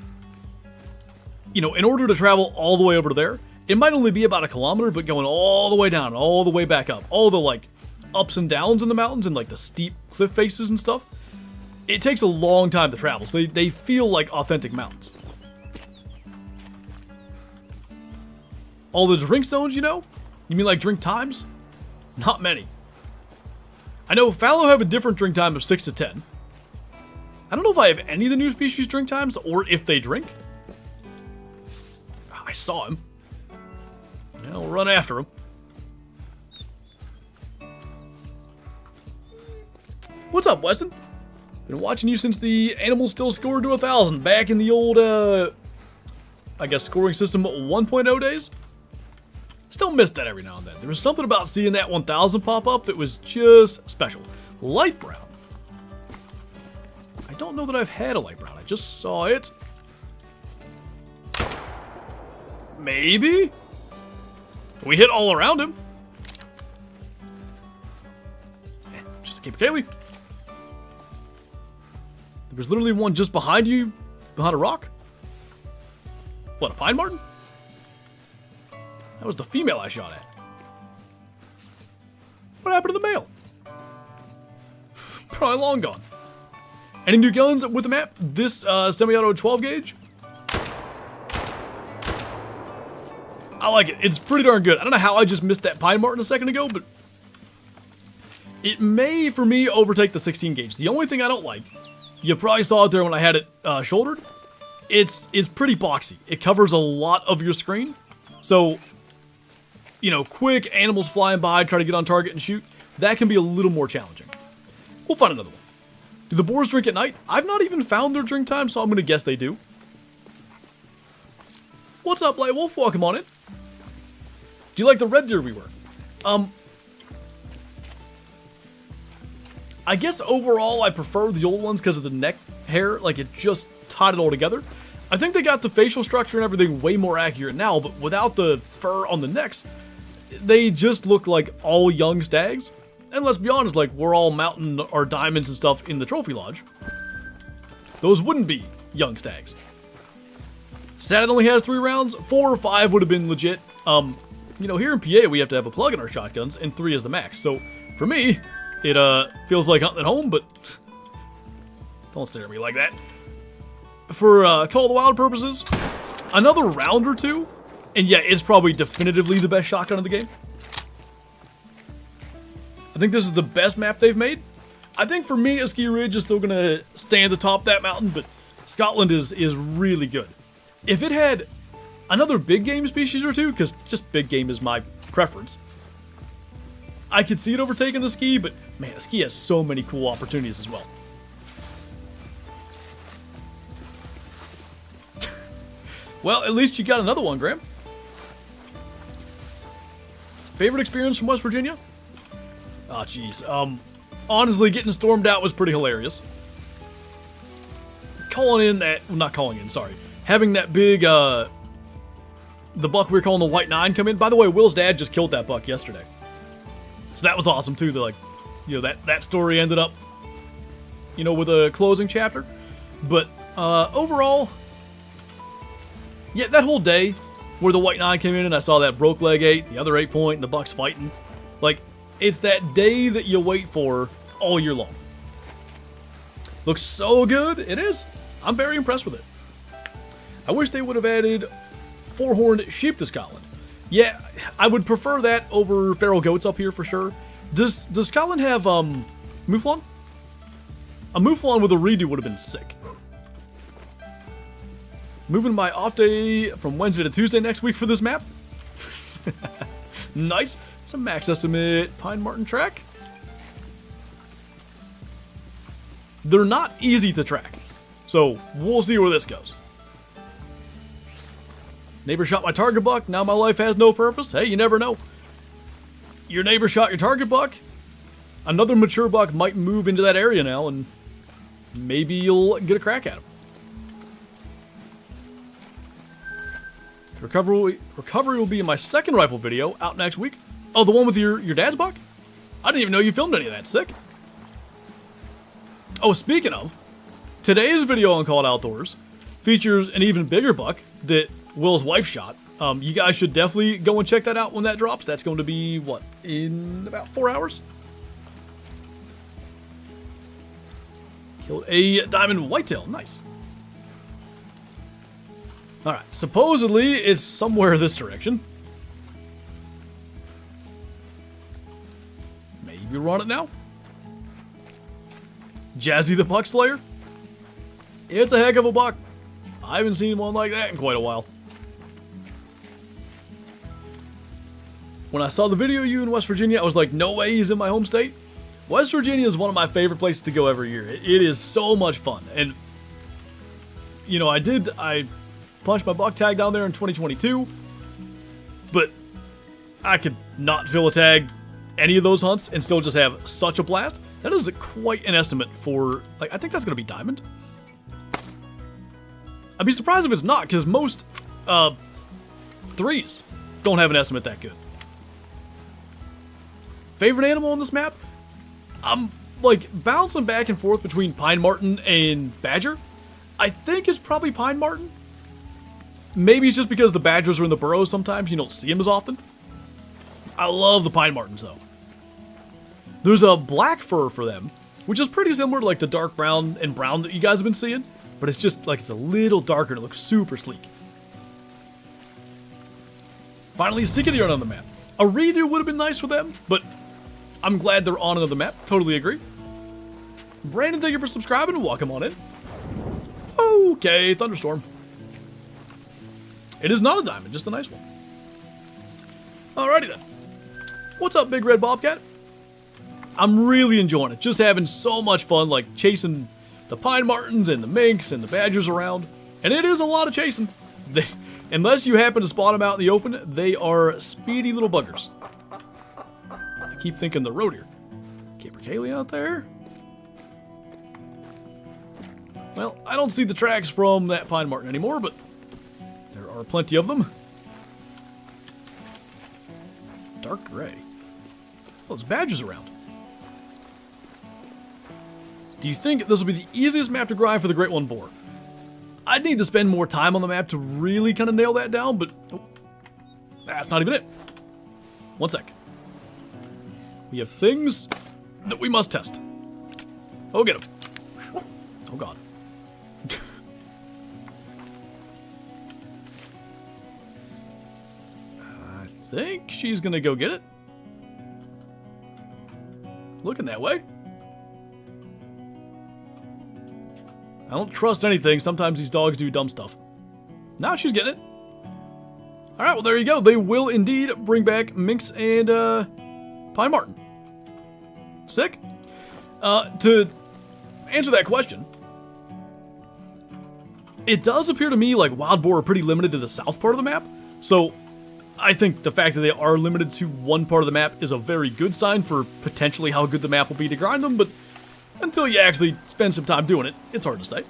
you know, in order to travel all the way over to there, it might only be about 1 kilometer, but going all the way down, all the way back up, all the, like, ups and downs in the mountains and, like, the steep cliff faces and stuff, it takes a long time to travel, so they feel like authentic mountains. All the drink zones, you know? You mean like drink times? Not many. I know fallow have a different drink time of 6 to 10. I don't know if I have any of the new species drink times, or if they drink. I saw him. Yeah, I'll run after him. What's up, Weston? Been watching you since the animals still scored to 1,000 back in the old, I guess, scoring system 1.0 days. Still miss that every now and then. There was something about seeing that 1,000 pop up that was just special. Light brown. I don't know that I've had a light brown. I just saw it. Maybe? We hit all around him. Just keep Kaylee. There was literally one just behind you, behind a rock. What, a pine marten? That was the female I shot at. What happened to the male? Probably long gone. Any new guns with the map? This semi-auto 12 gauge? I like it. It's pretty darn good. I don't know how I just missed that pine marten a second ago, but it may, for me, overtake the 16 gauge. The only thing I don't like, you probably saw it there when I had it shouldered, it's pretty boxy. It covers a lot of your screen. So, you know, quick animals flying by, try to get on target and shoot, that can be a little more challenging. We'll find another one. Do the boars drink at night? I've not even found their drink time, so I'm going to guess they do. What's up, Light Wolf? Welcome on in. Do you like the red deer we were? I guess overall I prefer the old ones because of the neck hair, like it just tied it all together. I think they got the facial structure and everything way more accurate now, but without the fur on the necks, they just look like all young stags. And let's be honest, like we're all mountain or diamonds and stuff in the trophy lodge. Those wouldn't be young stags. Sad it only has 3 rounds. 4 or 5 would have been legit. You know, here in PA we have to have a plug in our shotguns, and 3 is the max. So for me, it feels like hunting at home, but don't stare at me like that. For Call of the Wild purposes, another round or 2, and yeah, it's probably definitively the best shotgun in the game. I think this is the best map they've made. I think for me, Ski Ridge is still gonna stand atop that mountain, but Scotland is really good. If it had another big game species or 2, because just big game is my preference, I could see it overtaking the ski, but man, the ski has so many cool opportunities as well. Well, at least you got another one, Graham. Favorite experience from West Virginia? Oh, jeez. Honestly, getting stormed out was pretty hilarious. Having that big, the buck we were calling the White 9 come in. By the way, Will's dad just killed that buck yesterday. So that was awesome, too. Like, you know, that story ended up, you know, with a closing chapter. But Overall, yeah, that whole day where the white 9 came in and I saw that broke leg 8, the other 8 point, and the bucks fighting. Like, it's that day that you wait for all year long. Looks so good. It is. I'm very impressed with it. I wish they would have added 4-horned sheep to Scotland. Yeah, I would prefer that over feral goats up here for sure. Does Scotland have mouflon? A mouflon with a redo would have been sick. Moving my off day from Wednesday to Tuesday next week for this map. Nice. It's a max estimate Pine Marten track. They're not easy to track, so we'll see where this goes. Neighbor shot my target buck, now my life has no purpose. Hey, you never know. Your neighbor shot your target buck. Another mature buck might move into that area now, and maybe you'll get a crack at him. Recovery will be in my second rifle video out next week. Oh, the one with your dad's buck? I didn't even know you filmed any of that. Sick. Oh, speaking of, today's video on Called Outdoors features an even bigger buck that Will's wife shot. You guys should definitely go and check that out when that drops. That's going to be, what, in about 4 hours? Killed a diamond whitetail. Nice. Alright, supposedly it's somewhere this direction. Maybe we're on it now. Jazzy the Buck Slayer. It's a heck of a buck. I haven't seen one like that in quite a while. When I saw the video of you in West Virginia, I was like, no way he's in my home state. West Virginia is one of my favorite places to go every year. It is so much fun. And, you know, I punched my buck tag down there in 2022, but I could not fill a tag any of those hunts and still just have such a blast. That is quite an estimate for, like, I think that's going to be diamond. I'd be surprised if it's not, because most threes don't have an estimate that good. Favorite animal on this map? I'm, like, bouncing back and forth between Pine Marten and Badger. I think it's probably Pine Marten. Maybe it's just because the badgers are in the burrows sometimes, you don't see them as often. I love the Pine Martens, though. There's a black fur for them, which is pretty similar to like the dark brown and brown that you guys have been seeing, but it's just like it's a little darker and it looks super sleek. Finally, stick of the yarn on the map. A redo would have been nice for them, but I'm glad they're on another map. Totally agree. Brandon, thank you for subscribing and welcome on in. Okay, thunderstorm. It is not a diamond, just a nice one. Alrighty then. What's up, Big Red Bobcat? I'm really enjoying it. Just having so much fun, like chasing the Pine Martens and the minks and the badgers around. And it is a lot of chasing. Unless you happen to spot them out in the open, they are speedy little buggers. I keep thinking the road here. Capercaillie out there. Well, I don't see the tracks from that Pine Marten anymore, but there are plenty of them. Dark gray. Oh, there's badgers around. Do you think this will be the easiest map to grind for the Great One Boar? I'd need to spend more time on the map to really kind of nail that down, but oh, that's not even it. One sec. We have things that we must test. Oh, get him. Oh, God. I think she's gonna go get it. Looking that way. I don't trust anything. Sometimes these dogs do dumb stuff. Now she's getting it. Alright, well there you go. They will indeed bring back minks and Pine Marten. Sick. To answer that question, it does appear to me like wild boar are pretty limited to the south part of the map. So I think the fact that they are limited to one part of the map is a very good sign for potentially how good the map will be to grind them, but until you actually spend some time doing it, it's hard to say.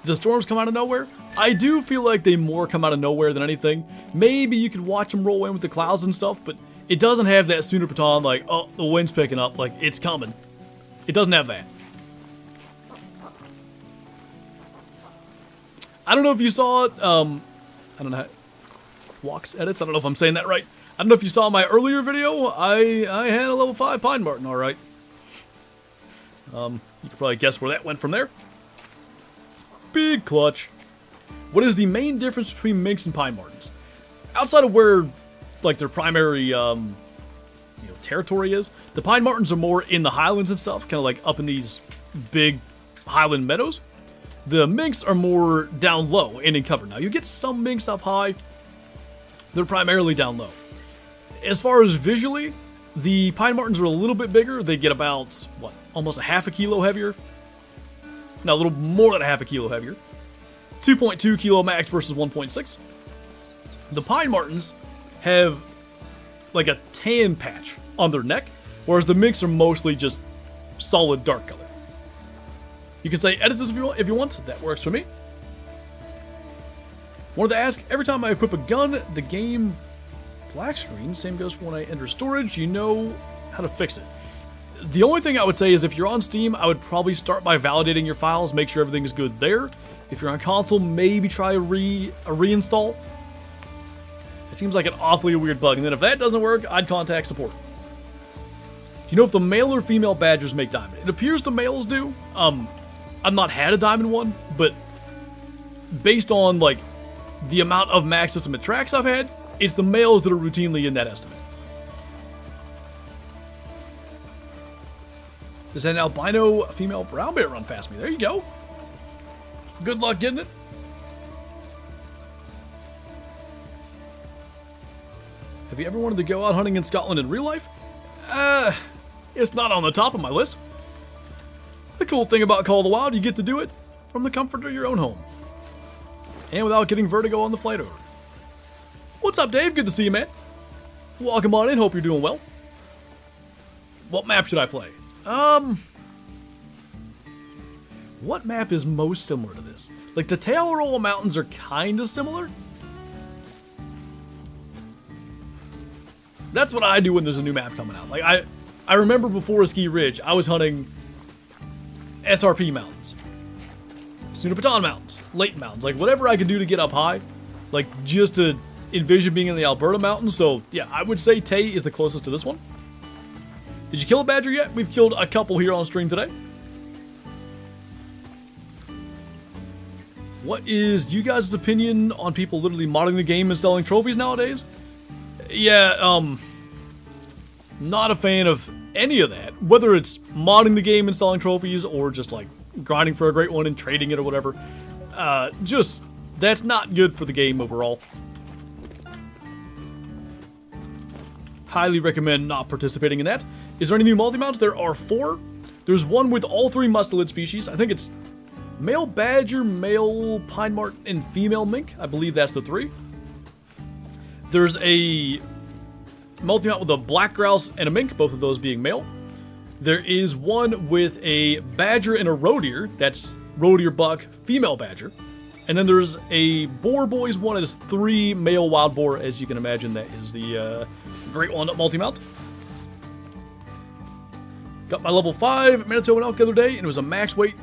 The storms come out of nowhere? I do feel like they more come out of nowhere than anything. Maybe you could watch them roll in with the clouds and stuff, but it doesn't have that sooner baton like, oh, the wind's picking up, like, it's coming. It doesn't have that. I don't know if you saw it, I don't know, Walks Edits, I don't know if I'm saying that right. I don't know if you saw my earlier video, I had a level 5 Pine Marten, alright. You can probably guess where that went from there. Big clutch. What is the main difference between minks and Pine Martens? Outside of where, like, their primary, territory is, the Pine Martens are more in the Highlands and stuff, kind of like up in these big Highland meadows. The minks are more down low and in cover. Now, you get some minks up high. They're primarily down low. As far as visually, the Pine Martens are a little bit bigger. They get about, what, almost a half a kilo heavier? No, a little more than a half a kilo heavier. 2.2 kilo max versus 1.6. The Pine Martens have like a tan patch on their neck, whereas the minks are mostly just solid dark color. You can say edit this if you want. That works for me. Wanted to ask, every time I equip a gun, the game black screen. Same goes for when I enter storage. You know how to fix it. The only thing I would say is if you're on Steam, I would probably start by validating your files, make sure everything is good there. If you're on console, maybe try a reinstall. It seems like an awfully weird bug, and then if that doesn't work, I'd contact support. Do you know if the male or female badgers make diamond? It appears the males do. I've not had a diamond one, but based on like the amount of max system tracks I've had, it's the males that are routinely in that estimate. Does an albino female brown bear run past me? There you go. Good luck getting it. Have you ever wanted to go out hunting in Scotland in real life? It's not on the top of my list. The cool thing about Call of the Wild, you get to do it from the comfort of your own home. And without getting vertigo on the flight over. What's up, Dave? Good to see you, man. Welcome on in. Hope you're doing well. What map should I play? What map is most similar to this? Like, the Tail Roll Mountains are kind of similar. That's what I do when there's a new map coming out. Like, I remember before Ski Ridge, I was hunting SRP mountains, Sunapatan mountains, Layton mountains, like whatever I could do to get up high, like just to envision being in the Alberta mountains. So yeah, I would say Tay is the closest to this one. Did you kill a badger yet? We've killed a couple here on stream today. What is you guys' opinion on people literally modding the game and selling trophies nowadays? Yeah, not a fan of any of that. Whether it's modding the game and selling trophies or just like grinding for a great one and trading it or whatever. Just, that's not good for the game overall. Highly recommend not participating in that. Is there any new multi-mounts? There are 4. There's one with all 3 mustelid species. I think it's male badger, male pine marten, and female mink. I believe that's the 3. There's a multi-mount with a black grouse and a mink, both of those being male. There is one with a badger and a roe deer. That's roe deer buck, female badger. And then there's a boar boys one. It is 3 male wild boar, as you can imagine. That is the Great Walnut multi-mount. Got my level 5 Manitoba elk the other day, and it was a max weight.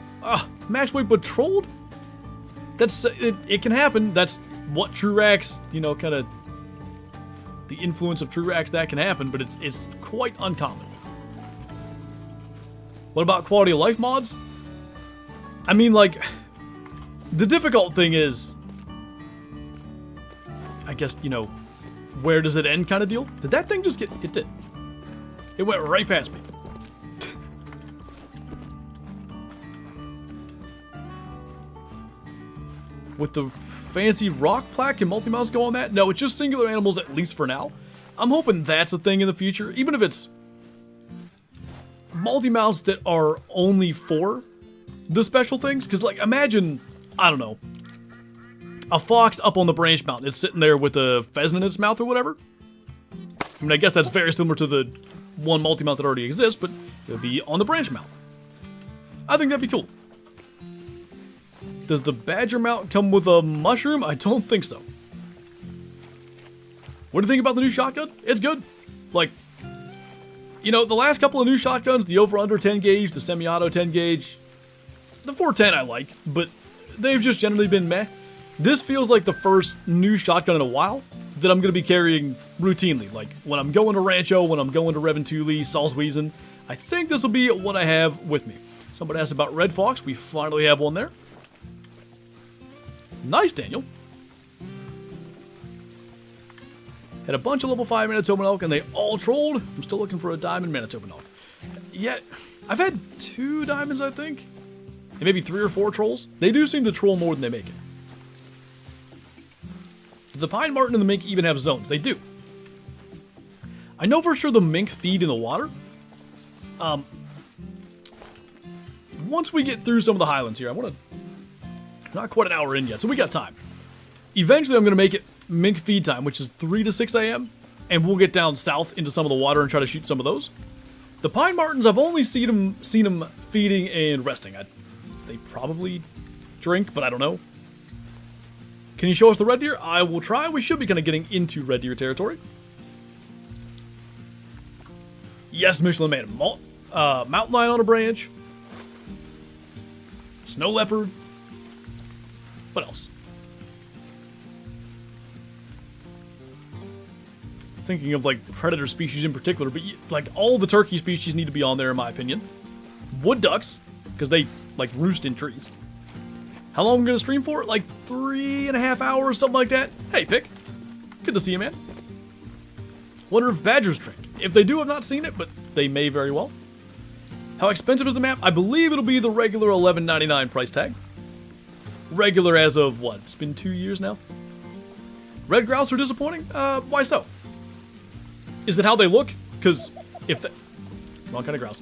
Max weight but trolled? That's, it can happen. That's what True Racks, you know, kind of the influence of True Racks, that can happen, but it's quite uncommon. What about quality of life mods? I mean, like, the difficult thing is, I guess, you know, where does it end kind of deal? Did that thing just get, it did. It went right past me. With the fancy rock plaque, can multi-mounts go on that? No, it's just singular animals, at least for now. I'm hoping that's a thing in the future, even if it's multi-mounts that are only for the special things. Because, like, imagine, I don't know, a fox up on the branch mountain. It's sitting there with a pheasant in its mouth or whatever. I mean, I guess that's very similar to the one multi-mount that already exists, but it would be on the branch mount. I think that'd be cool. Does the badger mount come with a mushroom? I don't think so. What do you think about the new shotgun? It's good. Like, you know, the last couple of new shotguns, the over-under 10 gauge, the semi-auto 10 gauge, the 410 I like, but they've just generally been meh. This feels like the first new shotgun in a while that I'm going to be carrying routinely. Like when I'm going to Rancho, when I'm going to Reventuli, Salzwiesen. I think this will be what I have with me. Somebody asked about Red Fox. We finally have one there. Nice, Daniel. Had a bunch of level 5 Manitoba elk, and they all trolled. I'm still looking for a diamond Manitoba elk. Yeah, I've had 2 diamonds, I think. And maybe 3 or 4 trolls. They do seem to troll more than they make it. Do the pine marten and the mink even have zones? They do. I know for sure the mink feed in the water. Once we get through some of the highlands here, I want to... Not quite an hour in yet, so we got time. Eventually, I'm going to make it mink feed time, which is 3 to 6 a.m. And we'll get down south into some of the water and try to shoot some of those. The pine martens, I've only seen them feeding and resting. They probably drink, but I don't know. Can you show us the red deer? I will try. We should be kind of getting into red deer territory. Yes, Michelin Man. Mountain lion on a branch. Snow leopard. What else? Thinking of like predator species in particular, but like all the turkey species need to be on there in my opinion. Wood ducks, because they like roost in trees. How long am I going to stream for? Like 3.5 hours, something like that. Hey, Pick. Good to see you, man. Wonder if badgers drink. If they do, I've not seen it, but they may very well. How expensive is the map? I believe it'll be the regular $11.99 price tag. Regular as of what? It's been 2 years now. Red grouse are disappointing? Why so? Is it how they look? Because if wrong kind of grouse.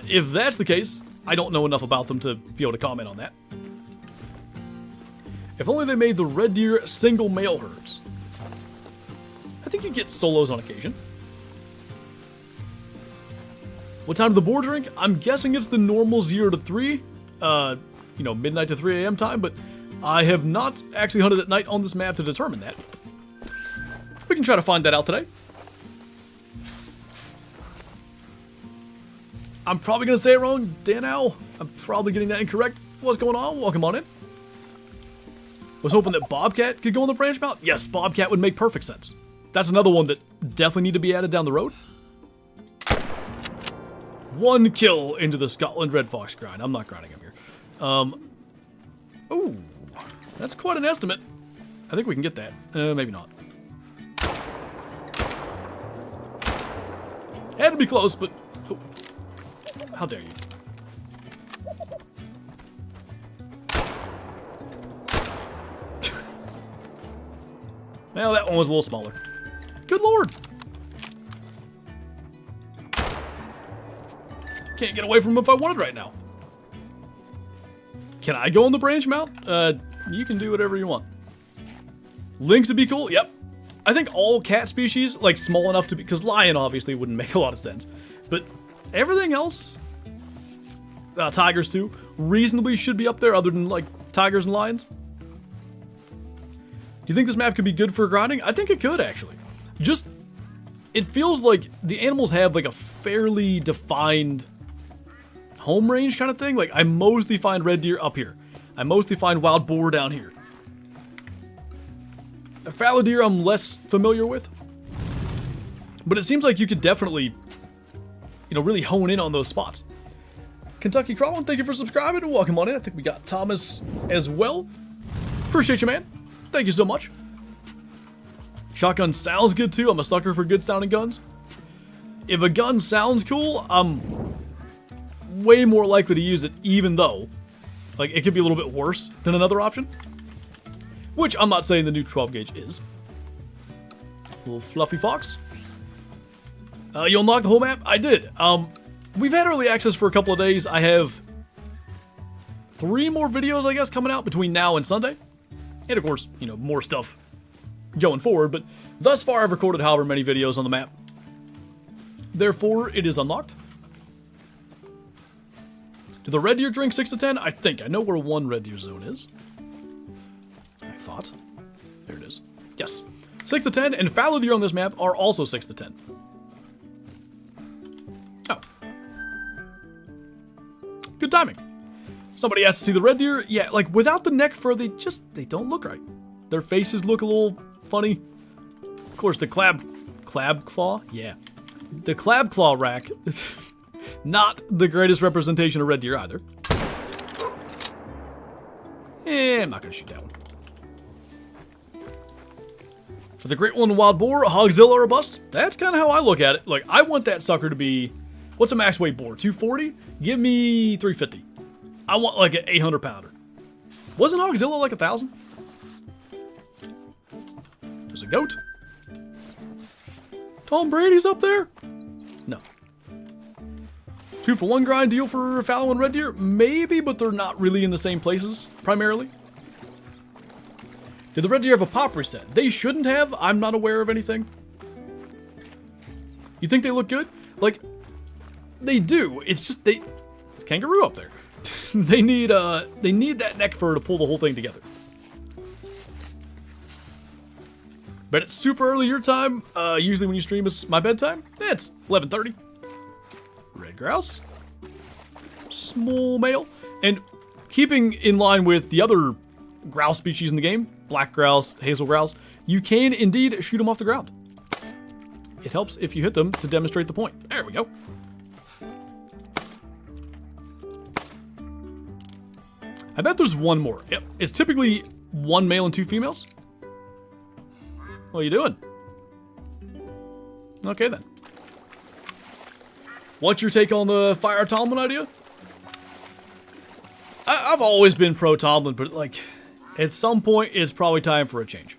If that's the case, I don't know enough about them to be able to comment on that. If only they made the red deer single male herds. I think you get solos on occasion. What time do the boar drink? I'm guessing it's the normal 0 to 3. You know, midnight to 3 a.m. time, but I have not actually hunted at night on this map to determine that. We can try to find that out today. I'm probably going to say it wrong. Dan Owl. I'm probably getting that incorrect. What's going on? Welcome on in. Was hoping that Bobcat could go on the branch mount. Yes, Bobcat would make perfect sense. That's another one that definitely need to be added down the road. 1 kill into the Scotland Red Fox grind. I'm not grinding him here. Ooh, that's quite an estimate. I think we can get that. Maybe not. Had to be close, but... Oh. How dare you. Well, that one was a little smaller. Good lord. Can't get away from him if I wanted right now. Can I go on the branch mount? You can do whatever you want. Lynx would be cool. Yep. I think all cat species, like small enough to be, because lion obviously wouldn't make a lot of sense, but everything else, tigers too, reasonably should be up there other than like tigers and lions. Do you think this map could be good for grinding? I think it could actually. Just, it feels like the animals have like a fairly defined home range kind of thing. Like I mostly find red deer up here. I mostly find wild boar down here. A fallow deer I'm less familiar with. But it seems like you could definitely, you know, really hone in on those spots. Kentucky Crawlin, thank you for subscribing and welcome on in. I think we got Thomas as well. Appreciate you, man. Thank you so much. Shotgun sounds good too. I'm a sucker for good sounding guns. If a gun sounds cool, I'm way more likely to use it, even though, like, it could be a little bit worse than another option. Which I'm not saying the new 12 gauge is. Little fluffy fox. You unlocked the whole map? I did. We've had early access for a couple of days. I have 3 more videos, I guess, coming out between now and Sunday. And of course, you know, more stuff going forward, but thus far I've recorded however many videos on the map. Therefore, it is unlocked. Do the red deer drink 6 to 10? I think. I know where 1 red deer zone is. I thought. There it is. Yes. 6 to 10, and fallow deer on this map are also 6 to 10. Oh. Good timing. Somebody asked to see the red deer. Yeah, like without the neck fur, they don't look right. Their faces look a little funny. Of course, the crab claw, yeah. The crab claw rack is not the greatest representation of red deer either. I'm not gonna shoot that one. For the great one, wild boar, hogzilla or a bust. That's kind of how I look at it. Like, I want that sucker to be, what's a max weight boar? 240? Give me 350. I want like an 800 pounder. Wasn't hogzilla like 1,000? There's a goat. Tom Brady's up there? No. 2-for-1 grind deal for fallow and red deer? Maybe, but they're not really in the same places, primarily. Did the red deer have a pop reset? They shouldn't have. I'm not aware of anything. You think they look good? Like, they do. It's just kangaroo up there. they need that neck fur to pull the whole thing together. But it's super early your time. Usually when you stream is my bedtime. It's 11:30. Red grouse. Small male. And keeping in line with the other grouse species in the game, black grouse, hazel grouse, you can indeed shoot them off the ground. It helps if you hit them to demonstrate the point. There we go. I bet there's one more. Yep, it's typically 1 male and 2 females. What are you doing? Okay then. What's your take on the fire Tomlin idea? I've always been pro Tomlin, but like, at some point, it's probably time for a change.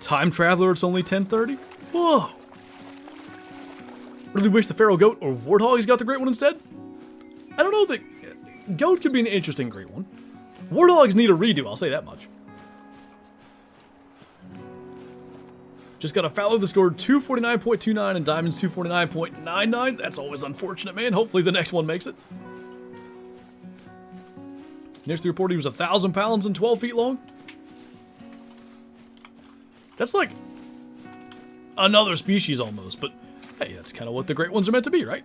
Time Traveler, it's only 10:30? Whoa. Really wish the feral goat or warthog's got the great one instead? I don't know, the goat could be an interesting great one. Warthogs need a redo, I'll say that much. Just got a fallow that scored 249.29 and diamonds 249.99. That's always unfortunate, man. Hopefully the next one makes it. Nearest report he was 1,000 pounds and 12 feet long. That's like another species almost, but hey, that's kind of what the great ones are meant to be, right?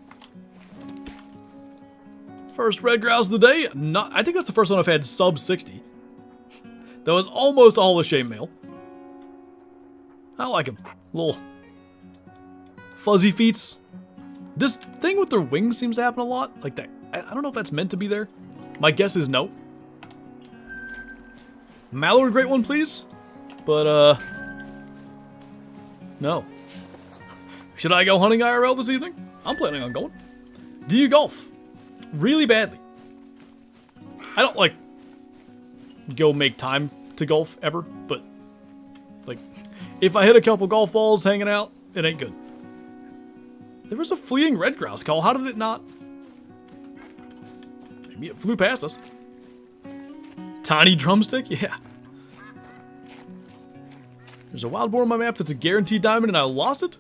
First red grouse of the day. I think that's the first one I've had sub 60. That was almost all a shame male. I like him. Little fuzzy feets. This thing with their wings seems to happen a lot. Like that. I don't know if that's meant to be there. My guess is no. Mallard, great one, please. But, no. Should I go hunting IRL this evening? I'm planning on going. Do you golf? Really badly. I don't, like, go make time to golf ever, but, like, if I hit a couple golf balls hanging out, it ain't good. There was a fleeing red grouse call. How did it not? Maybe it flew past us. Tiny drumstick? Yeah. There's a wild boar on my map that's a guaranteed diamond and I lost it?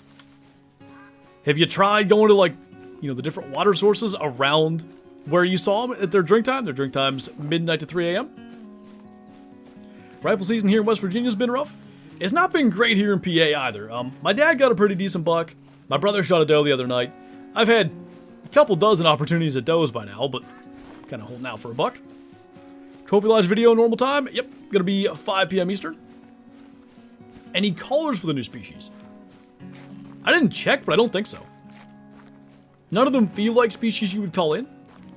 Have you tried going to, like, you know, the different water sources around where you saw them at their drink time? Their drink time's midnight to 3 a.m. Rifle season here in West Virginia's been rough. It's not been great here in PA either. My dad got a pretty decent buck. My brother shot a doe the other night. I've had a couple dozen opportunities at does by now, but kind of holding out for a buck. Trophy Lodge video normal time. Yep, gonna be 5 p.m. Eastern. Any callers for the new species? I didn't check, but I don't think so. None of them feel like species you would call in.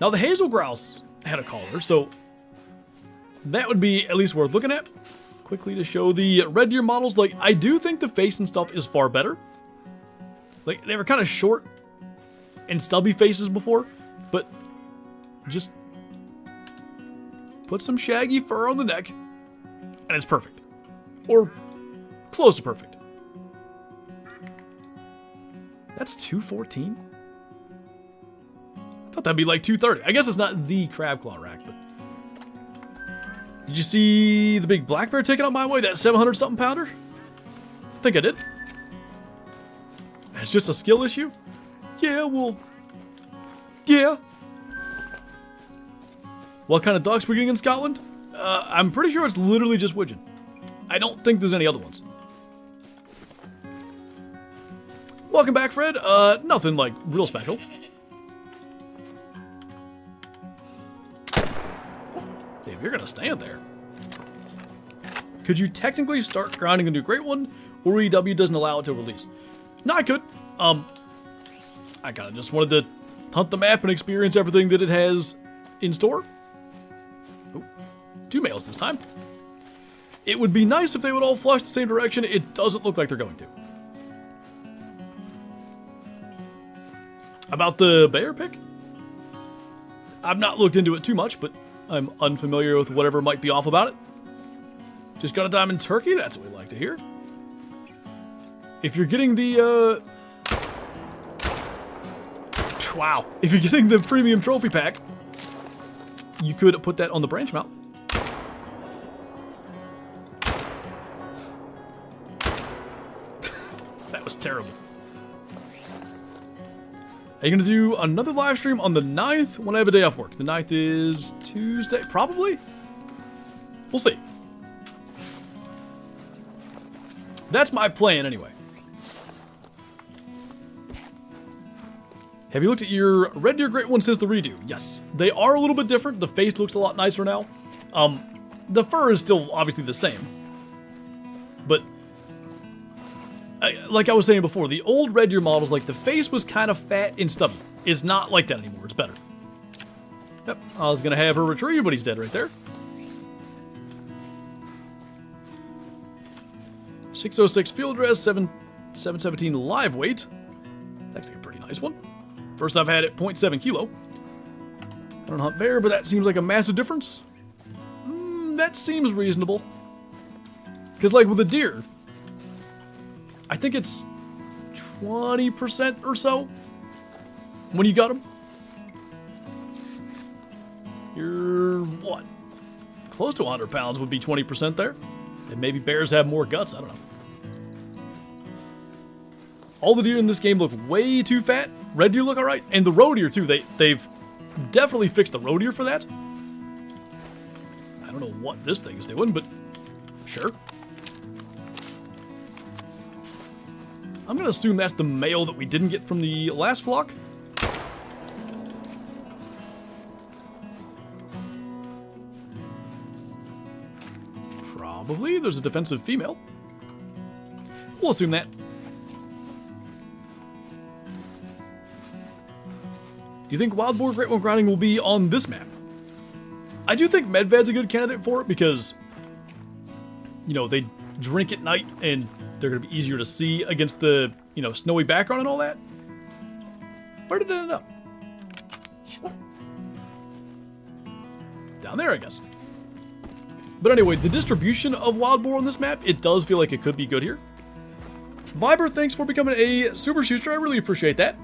Now, the hazel grouse had a caller, so that would be at least worth looking at. Quickly to show the red deer models, like, I do think the face and stuff is far better. Like, they were kind of short and stubby faces before, but just put some shaggy fur on the neck, and it's perfect. Or close to perfect. That's 214? I thought that'd be like 230. I guess it's not the crab claw rack, but... Did you see the big black bear taking up my way? That 700 something pounder? I think I did. It's just a skill issue? Yeah, well... Yeah. What kind of ducks we getting in Scotland? I'm pretty sure it's literally just widgeon. I don't think there's any other ones. Welcome back, Fred. Nothing like real special. you're gonna stand there. Could you technically start grinding a new great one, or EW doesn't allow it to release? No, I could. I kind of just wanted to hunt the map and experience everything that it has in store. Ooh, 2 males this time. It would be nice if they would all flush the same direction. It doesn't look like they're going to. About the bear pick? I've not looked into it too much, but I'm unfamiliar with whatever might be off about it. Just got a diamond turkey? That's what we like to hear. If you're getting the, wow. If you're getting the premium trophy pack, you could put that on the branch mount. That was terrible. Are you going to do another live stream on the 9th when I have a day off work? The 9th is Tuesday, probably? We'll see. That's my plan anyway. Have you looked at your Red Deer Great One since the redo? Yes. They are a little bit different. The face looks a lot nicer now. The fur is still obviously the same. But like I was saying before, the old Red Deer models, like the face was kind of fat and stubby. It's not like that anymore. It's better. Yep, I was going to have her retrieve, but he's dead right there. 606 field dress, 717 live weight. That's actually a pretty nice one. First I've had it 0.7 kilo. I don't hunt bear, but that seems like a massive difference. That seems reasonable. Because like with a deer, I think it's 20% or so when you got them. You're, what? Close to 100 pounds would be 20% there. And maybe bears have more guts, I don't know. All the deer in this game look way too fat. Red deer look alright. And the roe deer too, they've definitely fixed the roe deer for that. I don't know what this thing's doing, but sure. I'm going to assume that's the male that we didn't get from the last flock. Probably. There's a defensive female. We'll assume that. Do you think Wild Boar Great One grinding will be on this map? I do think Medved's a good candidate for it because, you know, they drink at night and they're going to be easier to see against the, you know, snowy background and all that. Where did it end up? Down there, I guess. But anyway, the distribution of Wild Boar on this map, it does feel like it could be good here. Viber, thanks for becoming a super shooter. I really appreciate that.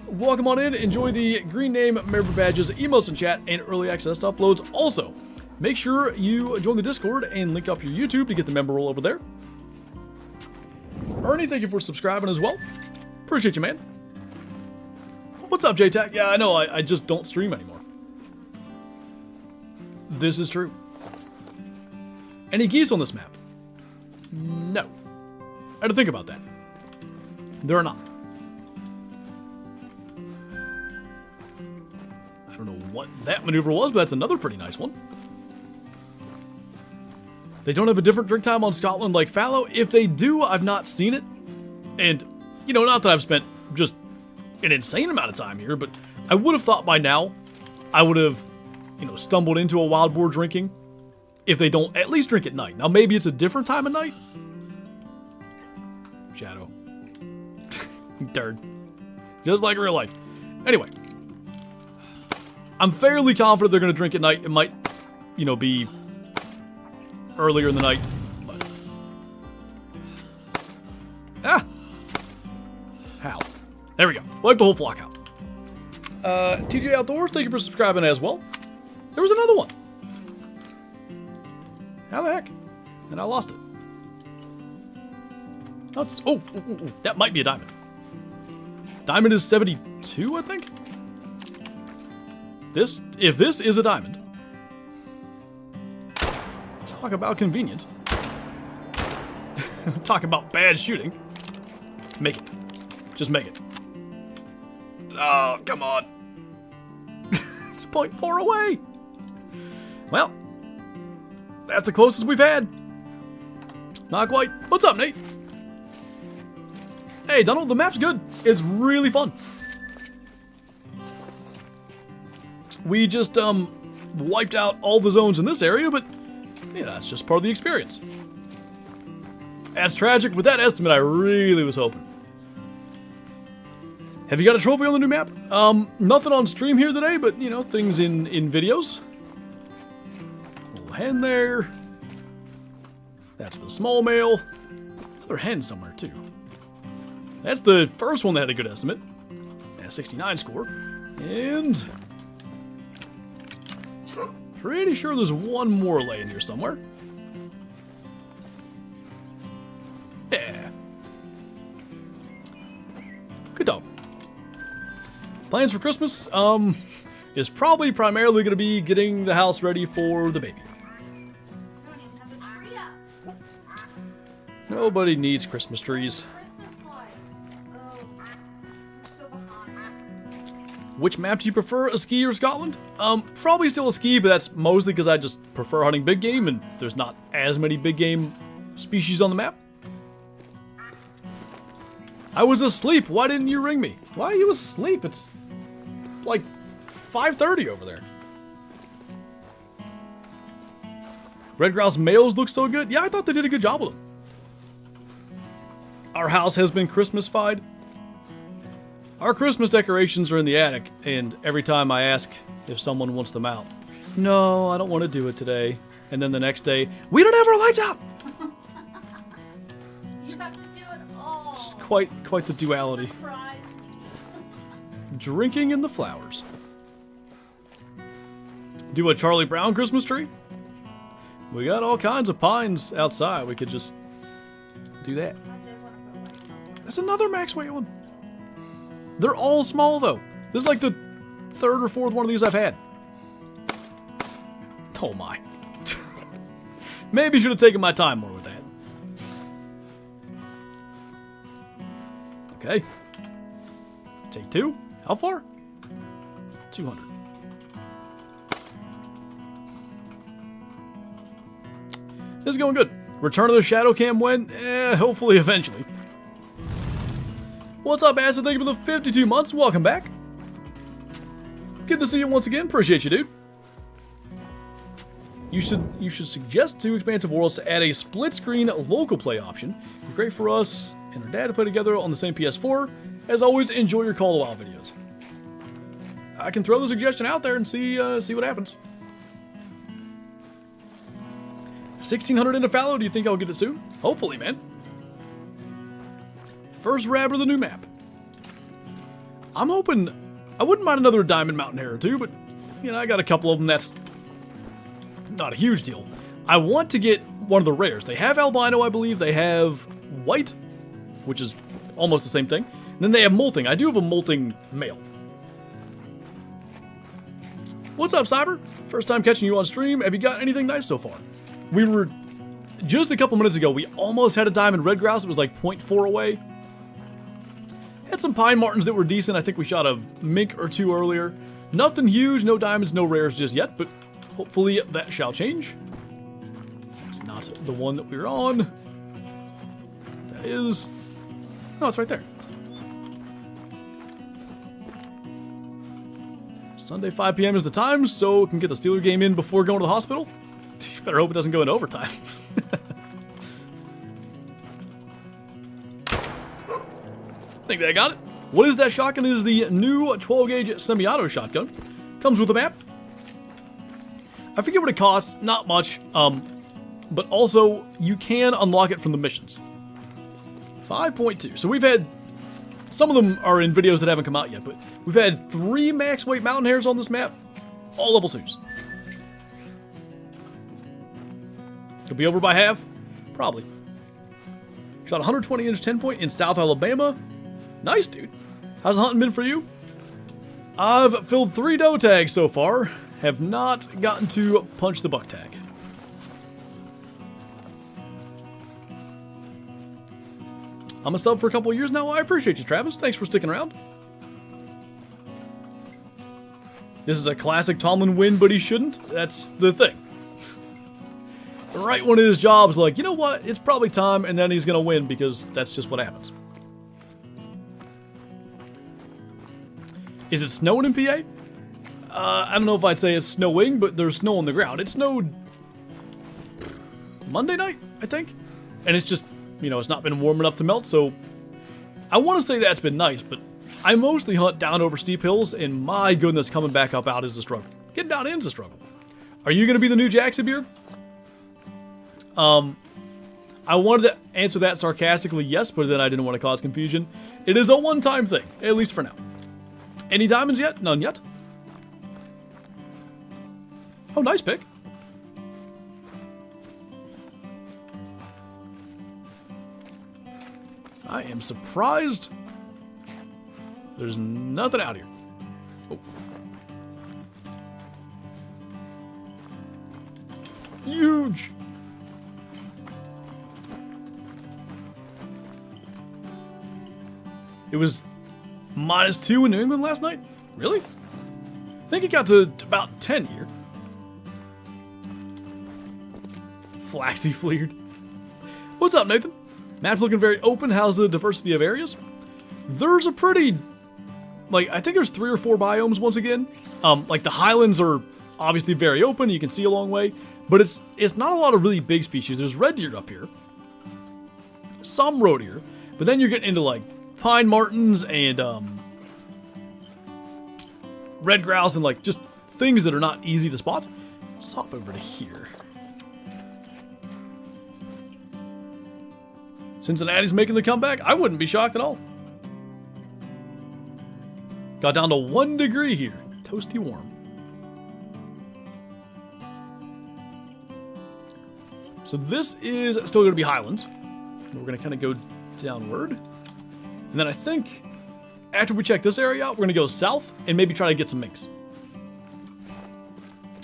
Welcome on in. Enjoy the green name, member badges, emotes in chat, and early access to uploads. Also, make sure you join the Discord and link up your YouTube to get the member role over there. Ernie, thank you for subscribing as well. Appreciate you, man. What's up, JTAC? Yeah, I know, I just don't stream anymore. This is true. Any geese on this map? No. I had to think about that. There are not. I don't know what that maneuver was, but that's another pretty nice one. They don't have a different drink time on Scotland like fallow. If they do, I've not seen it. And, you know, not that I've spent just an insane amount of time here, but I would have thought by now I would have, you know, stumbled into a wild boar drinking if they don't at least drink at night. Now, maybe it's a different time of night. Shadow. Dirt. Just like real life. Anyway. I'm fairly confident they're going to drink at night. It might, you know, be earlier in the night. But... ah! How? There we go. Wipe the whole flock out. TJ Outdoors, thank you for subscribing as well. There was another one. How the heck? And I lost it. Oh, that might be a diamond. Diamond is 72, I think? If this is a diamond. Talk about convenient. Talk about bad shooting. Make it. Just make it. Oh, come on. It's 0.4 away. Well, That's the closest we've had. Not quite. What's up, Nate? Hey, Donald, the map's good. It's really fun. We just, wiped out all the zones in this area, but, yeah, that's just part of the experience. That's tragic. With that estimate, I really was hoping. Have you got a trophy on the new map? Nothing on stream here today, but, you know, things in videos. Little hen there. That's the small male. Another hen somewhere, too. That's the first one that had a good estimate. Yeah, 69 score. And... pretty sure there's one more laying here somewhere. Yeah. Good dog. Plans for Christmas, is probably primarily going to be getting the house ready for the baby. Nobody needs Christmas trees. Which map do you prefer, a ski or Scotland? Probably still a ski, but that's mostly because I just prefer hunting big game, and there's not as many big game species on the map. I was asleep. Why didn't you ring me? Why are you asleep? It's like 5:30 over there. Red grouse males look so good. Yeah, I thought they did a good job with them. Our house has been Christmas-fied. Our Christmas decorations are in the attic, and every time I ask if someone wants them out, no, I don't want to do it today. And then the next day, we don't have our lights out. You have to do it all. It's quite the duality. Surprise me. Drinking in the flowers. Do a Charlie Brown Christmas tree? We got all kinds of pines outside. We could just do that. I did want to go like that. That's another Max Weight one. They're all small, though. This is like the third or fourth one of these I've had. Oh, my. Maybe should have taken my time more with that. Okay. Take two. How far? 200. This is going good. Return of the Shadow Cam when? Hopefully eventually. What's up, Acid? Thank you for the 52 months. Welcome back. Good to see you once again. Appreciate you, dude. You should suggest to Expansive Worlds to add a split-screen local play option. It'd be great for us and our dad to play together on the same PS4. As always, enjoy your Call of Wild videos. I can throw the suggestion out there and see what happens. 1600 into fallow. Do you think I'll get it soon? Hopefully, man. First rab of the new map. I'm hoping... I wouldn't mind another Diamond Mountain Hare or two, but, you know, I got a couple of them. That's not a huge deal. I want to get one of the rares. They have albino, I believe. They have white, which is almost the same thing. And then they have molting. I do have a molting male. What's up, Cyber? First time catching you on stream. Have you got anything nice so far? We were... Just a couple minutes ago, we almost had a diamond red grouse. It was like 0.4 away. Had some pine martins that were decent. I think we shot a mink or two earlier. Nothing huge, no diamonds, no rares just yet, but hopefully that shall change. That's not the one that we were on. That is... No, it's right there. Sunday 5 p.m. is the time, so we can get the Steeler game in before going to the hospital. You better hope it doesn't go into overtime. I think I got it. What is that shotgun? It is the new 12-gauge semi-auto shotgun. Comes with a map. I forget what it costs. Not much. But also, you can unlock it from the missions. 5.2. So we've had... Some of them are in videos that haven't come out yet, but we've had 3 max weight mountain hares on this map. All level 2s. It'll be over by half? Probably. Shot 120-inch 10-point in South Alabama. Nice, dude. How's the hunting been for you? I've filled 3 doe tags so far. Have not gotten to punch the buck tag. I'm a sub for a couple of years now. I appreciate you, Travis. Thanks for sticking around. This is a classic Tomlin win, but he shouldn't. That's the thing. right when his job's like, you know what, it's probably time, and then he's gonna win because that's just what happens. Is it snowing in PA? I don't know if I'd say it's snowing, but there's snow on the ground. It snowed Monday night, I think, and it's just, you know, it's not been warm enough to melt, so I want to say that's been nice, but I mostly hunt down over steep hills, and my goodness, coming back up out is the struggle. Getting down in's the struggle. Are you going to be the new JaxyBeard? I wanted to answer that sarcastically, yes, but then I didn't want to cause confusion. It is a one-time thing, at least for now. Any diamonds yet? None yet. Oh, nice pick. I am surprised there's nothing out here. Oh. Huge. It was -2 in New England last night? Really? I think it got to about 10 here. Flaxy fleered. What's up, Nathan? Map's looking very open. How's the diversity of areas? There's a pretty, like, I think there's 3 or 4 biomes once again. Like the Highlands are obviously very open. You can see a long way, but it's not a lot of really big species. There's red deer up here, some roe deer, but then you're getting into like pine martens and red grouse and like just things that are not easy to spot. Let's hop over to here. Cincinnati's making the comeback. I wouldn't be shocked at all. Got down to 1 degree here. Toasty warm. So this is still going to be Highlands. We're going to kind of go downward. And then I think after we check this area out, we're going to go south and maybe try to get some minks.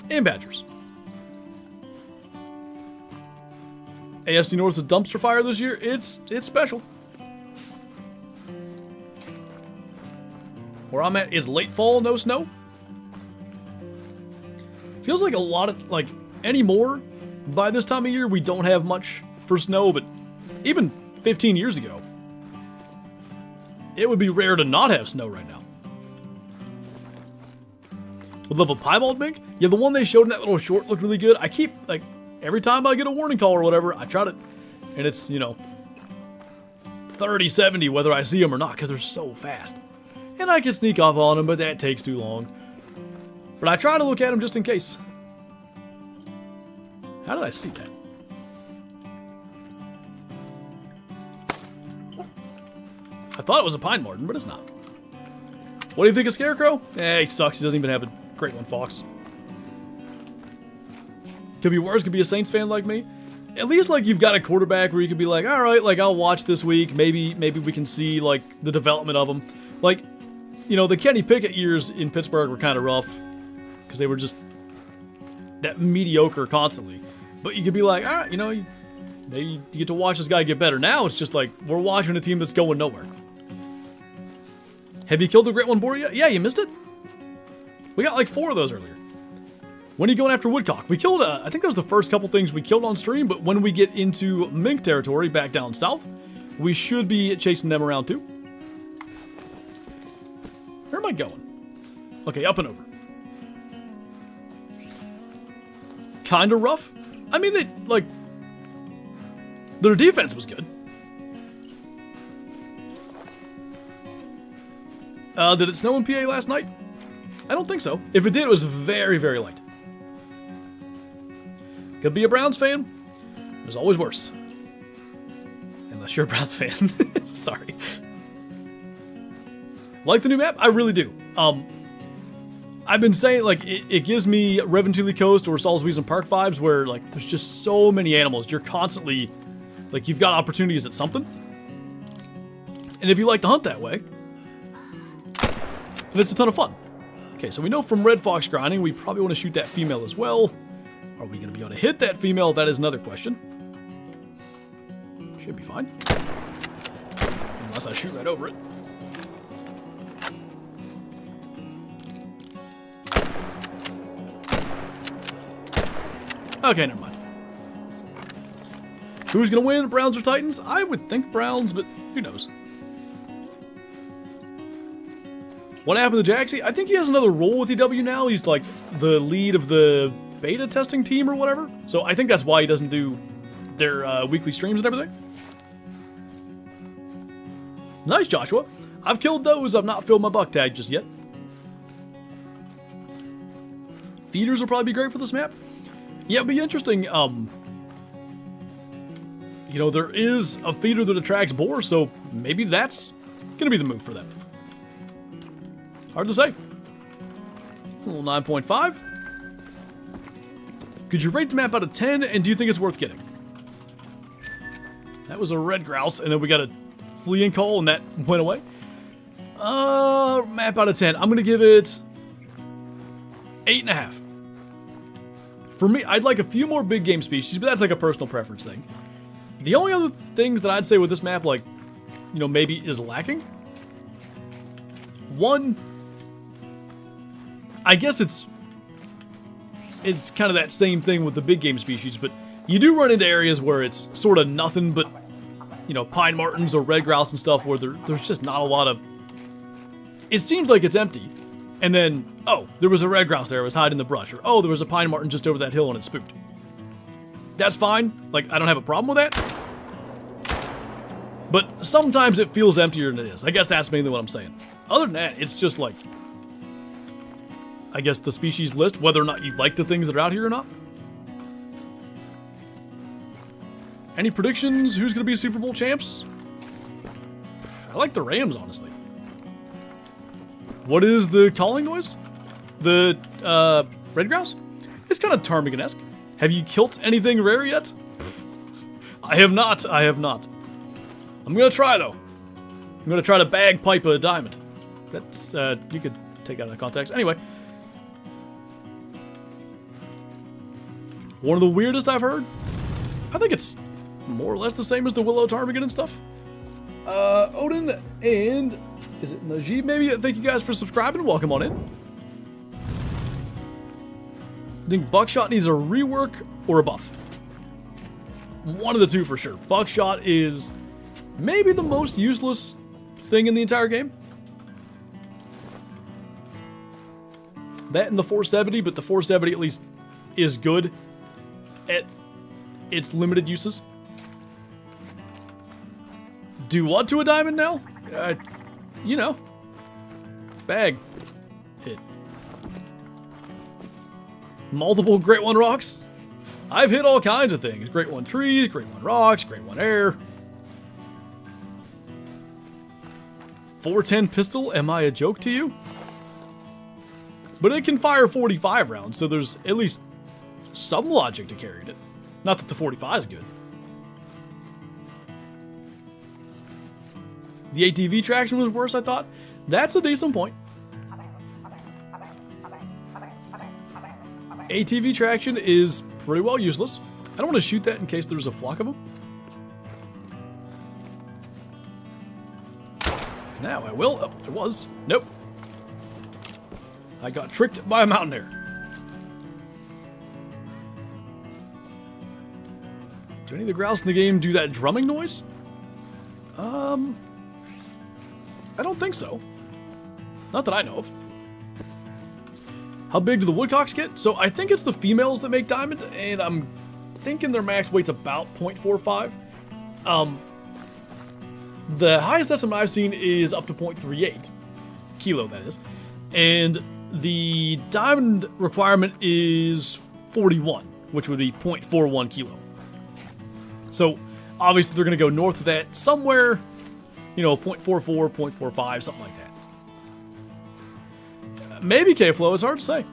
And badgers. AFC North's a dumpster fire this year. It's special. Where I'm at is late fall, no snow. Feels like a lot of, like, anymore, by this time of year, we don't have much for snow, but even 15 years ago, it would be rare to not have snow right now. Would love a piebald mink? Yeah, the one they showed in that little short looked really good. I keep, like, every time I get a warning call or whatever, I try to, and it's, you know, 30, 70 whether I see them or not, because they're so fast. And I can sneak up on them, but that takes too long. But I try to look at them just in case. How did I see that? I thought it was a pine marten, but it's not. What do you think of Scarecrow? He sucks. He doesn't even have a great one, Fox. Could be worse. Could be a Saints fan like me. At least, like, you've got a quarterback where you could be like, all right, like, I'll watch this week. Maybe we can see, like, the development of them. Like, you know, the Kenny Pickett years in Pittsburgh were kind of rough because they were just that mediocre constantly. But you could be like, all right, you know, you get to watch this guy get better. Now it's just like, we're watching a team that's going nowhere. Have you killed the great one, Boar yet? Yeah, you missed it? We got like 4 of those earlier. When are you going after woodcock? We killed, I think that was the first couple things we killed on stream, but when we get into mink territory back down south, we should be chasing them around too. Where am I going? Okay, up and over. Kinda rough. I mean, they, like, their defense was good. Did it snow in PA last night? I don't think so. If it did, it was very, very light. Could be a Browns fan. There's always worse. Unless you're a Browns fan. Sorry. Like the new map? I really do. I've been saying, like, it gives me Reventually Coast or Salisbury Park vibes where, like, there's just so many animals. You're constantly, like, you've got opportunities at something. And if you like to hunt that way, then it's a ton of fun. Okay, so we know from red fox grinding, we probably want to shoot that female as well. Are we going to be able to hit that female? That is another question. Should be fine. Unless I shoot right over it. Okay, never mind. Who's going to win, Browns or Titans? I would think Browns, but who knows? What happened to Jaxy? I think he has another role with EW now. He's like the lead of the beta testing team or whatever. So I think that's why he doesn't do their weekly streams and everything. Nice, Joshua. I've killed those. I've not filled my buck tag just yet. Feeders will probably be great for this map. Yeah, it'd be interesting. You know, there is a feeder that attracts boar, so maybe that's going to be the move for them. Hard to say. A little 9.5. Could you rate the map out of 10, and do you think it's worth getting? That was a red grouse, and then we got a fleeing call, and that went away. Map out of 10. I'm going to give it 8.5. For me, I'd like a few more big game species, but that's like a personal preference thing. The only other things that I'd say with this map, like, you know, maybe is lacking. One, I guess it's kind of that same thing with the big game species, but you do run into areas where it's sort of nothing but, you know, pine martens or red grouse and stuff where there's just not a lot of... It seems like it's empty, and then, oh, there was a red grouse there, it was hiding in the brush, or oh, there was a pine marten just over that hill and it spooked. That's fine, like, I don't have a problem with that. But sometimes it feels emptier than it is. I guess that's mainly what I'm saying. Other than that, it's just like, I guess the species list, whether or not you like the things that are out here or not. Any predictions? Who's going to be Super Bowl champs? I like the Rams, honestly. What is the calling noise? The red grouse? It's kind of ptarmigan-esque. Have you killed anything rare yet? I have not. I have not. I'm going to try, though. I'm going to try to bagpipe a diamond. That's, you could take out of context. Anyway. One of the weirdest I've heard. I think it's more or less the same as the willow ptarmigan and stuff. Odin and... Is it Najib, maybe? Thank you guys for subscribing. Welcome on in. I think Buckshot needs a rework or a buff. One of the two for sure. Buckshot is maybe the most useless thing in the entire game. That and the 470, but the 470 at least is good at its limited uses. Do what to a diamond now? You know. Bag. Hit. Multiple Great One rocks. I've hit all kinds of things. Great One trees, Great One rocks, Great One air. 410 pistol, am I a joke to you? But it can fire 45 rounds, so there's at least some logic to carrying it. Not that the 45 is good. The ATV traction was worse, I thought. That's a decent point. ATV traction is pretty well useless. I don't want to shoot that in case there's a flock of them. Now I will. Oh, there was. Nope. I got tricked by a mountaineer. Do any of the grouse in the game do that drumming noise? I don't think so. Not that I know of. How big do the woodcocks get? So I think it's the females that make diamond, and I'm thinking their max weight's about 0.45. The highest estimate I've seen is up to 0.38 kilo, that is. And the diamond requirement is 41, which would be 0.41 kilo. So obviously they're going to go north of that somewhere, you know, 0.44, 0.45, something like that. Maybe K-Flow, it's hard to say.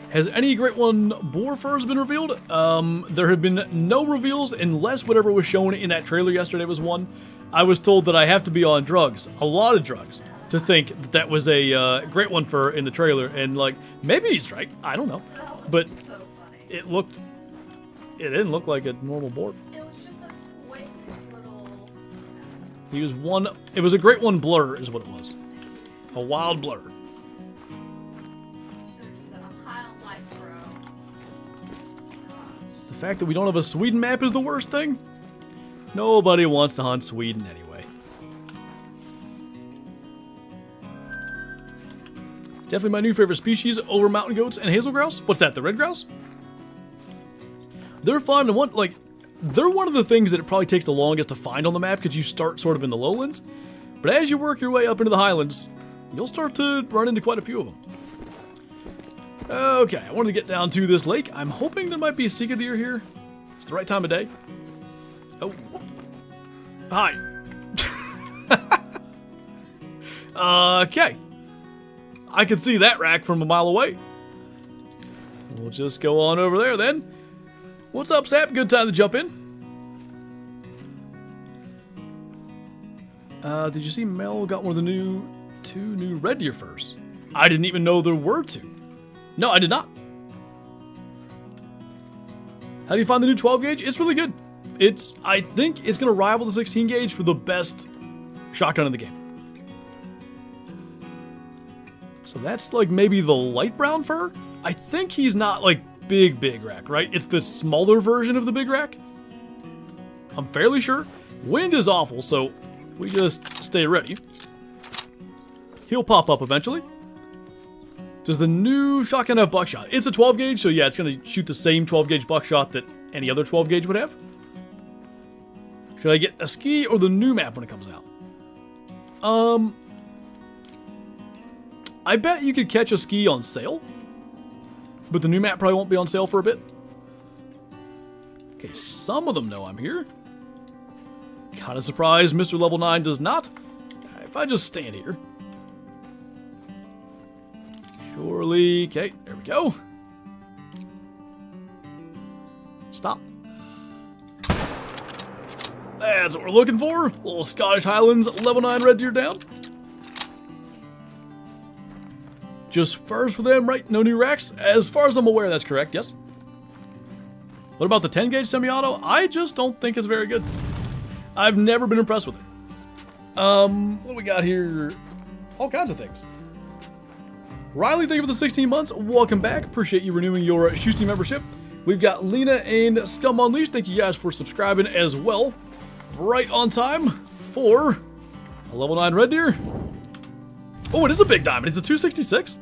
Has any Great One boar furs been revealed? There have been no reveals unless whatever was shown in that trailer yesterday was one. I was told that I have to be on drugs, a lot of drugs, to think that that was a Great One fur in the trailer. And like, maybe he's right, I don't know. But So funny. it didn't look like a normal boar. It was just a quick little. It was a Great One blur is what it was. A wild blur. Should have just said a Highland light, bro. The fact that we don't have a Sweden map is the worst thing. Nobody wants to hunt Sweden anyway. Definitely my new favorite species over mountain goats and hazel grouse. What's that, the red grouse? They're fun and they're one of the things that it probably takes the longest to find on the map because you start sort of in the lowlands. But as you work your way up into the highlands, you'll start to run into quite a few of them. Okay, I wanted to get down to this lake. I'm hoping there might be a Sika deer here. It's the right time of day. Oh. Hi. Okay. I can see that rack from a mile away. We'll just go on over there then. What's up, Sap? Good time to jump in. Did you see Mel got one of the two new red deer furs? I didn't even know there were two. No, I did not. How do you find the new 12 gauge? It's really good. I think it's going to rival the 16 gauge for the best shotgun in the game. So that's like maybe the light brown fur. I think he's not like big rack, right? It's the smaller version of the big rack. I'm fairly sure. Wind is awful, so we just stay ready. He'll pop up eventually. Does the new shotgun have buckshot? It's a 12 gauge, so yeah, it's going to shoot the same 12 gauge buckshot that any other 12 gauge would have. Should I get a ski or the new map when it comes out? I bet you could catch a ski on sale, but the new map probably won't be on sale for a bit. Okay, some of them know I'm here. Kind of surprised Mr. Level 9 does not. If I just stand here. Surely, okay, there we go. Stop. That's what we're looking for. Little Scottish Highlands level 9 red deer down. Just furs for them, right? No new racks? As far as I'm aware, that's correct, yes. What about the 10 gauge semi-auto? I just don't think it's very good. I've never been impressed with it. What do we got here? All kinds of things. Riley, thank you for the 16 months. Welcome back. Appreciate you renewing your Shusty membership. We've got Lena and Scum Unleashed. Thank you guys for subscribing as well. Right on time for a level 9 red deer. Oh, it is a big diamond. It's a 266.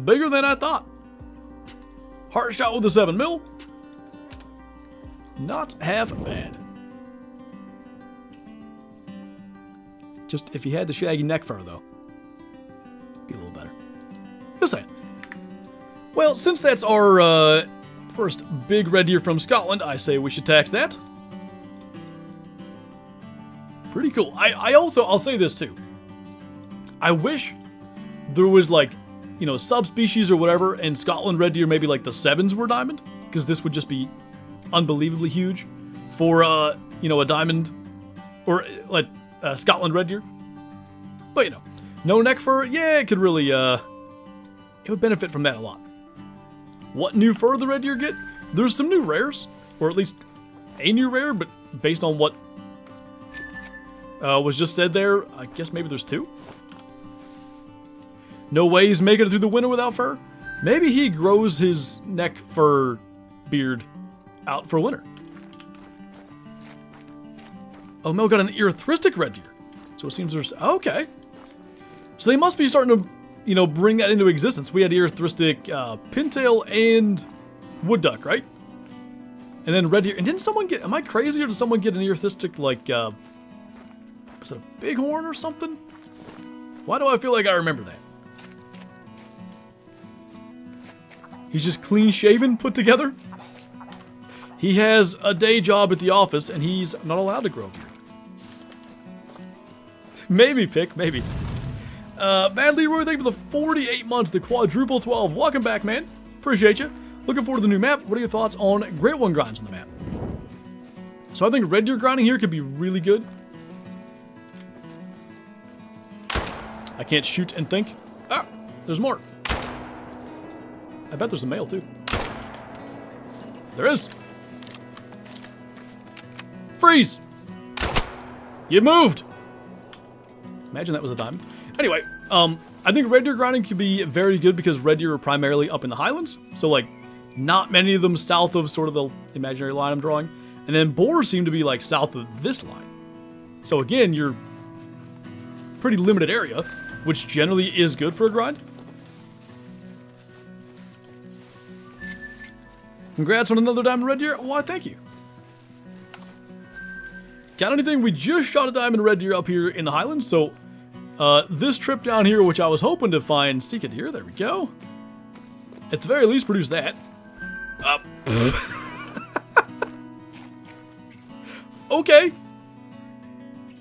Bigger than I thought. Heart shot with a 7mm. Not half bad. Just if you had the shaggy neck fur, though, be a little better. Just saying. Well, since that's our first big red deer from Scotland, I say we should tax that. Pretty cool. I'll say this too. I wish there was like, you know, subspecies or whatever, and Scotland red deer maybe like the 7s were diamond, because this would just be unbelievably huge for, you know, a diamond or like Scotland red deer. But, you know, no neck fur, yeah, it could really, it would benefit from that a lot. What new fur the red deer get? There's some new rares, or at least a new rare, but based on what was just said there, I guess maybe there's 2. No way he's making it through the winter without fur. Maybe he grows his neck fur beard out for winter. Oh, Mel got an erythristic red deer. So it seems there's... Okay. So they must be starting to, you know, bring that into existence. We had erythristic pintail and wood duck, right? And then red deer. And didn't someone get... Am I crazy, or did someone get an erythristic, like... was it a bighorn or something? Why do I feel like I remember that? He's just clean shaven, put together. He has a day job at the office, and he's not allowed to grow a beard. Maybe, Pick, maybe. Bad Leroy, thank you for the 48 months, the quadruple 12. Welcome back, man. Appreciate you. Looking forward to the new map. What are your thoughts on Great One grinds on the map? So I think red deer grinding here could be really good. I can't shoot and think. Ah, there's more. I bet there's a male, too. There is. Freeze! You moved! Imagine that was a diamond. Anyway, I think red deer grinding could be very good because red deer are primarily up in the highlands. So, like, Not many of them south of sort of the imaginary line I'm drawing. And then Boar seem to be like south of this line. So again, you're pretty limited area, which generally is good for a grind. Congrats on another diamond red deer. Why, thank you. Got anything? We just shot a diamond red deer up here in the Highlands, so this trip down here, which I was hoping to find Sika deer, there we go. At the very least, produce that. Okay.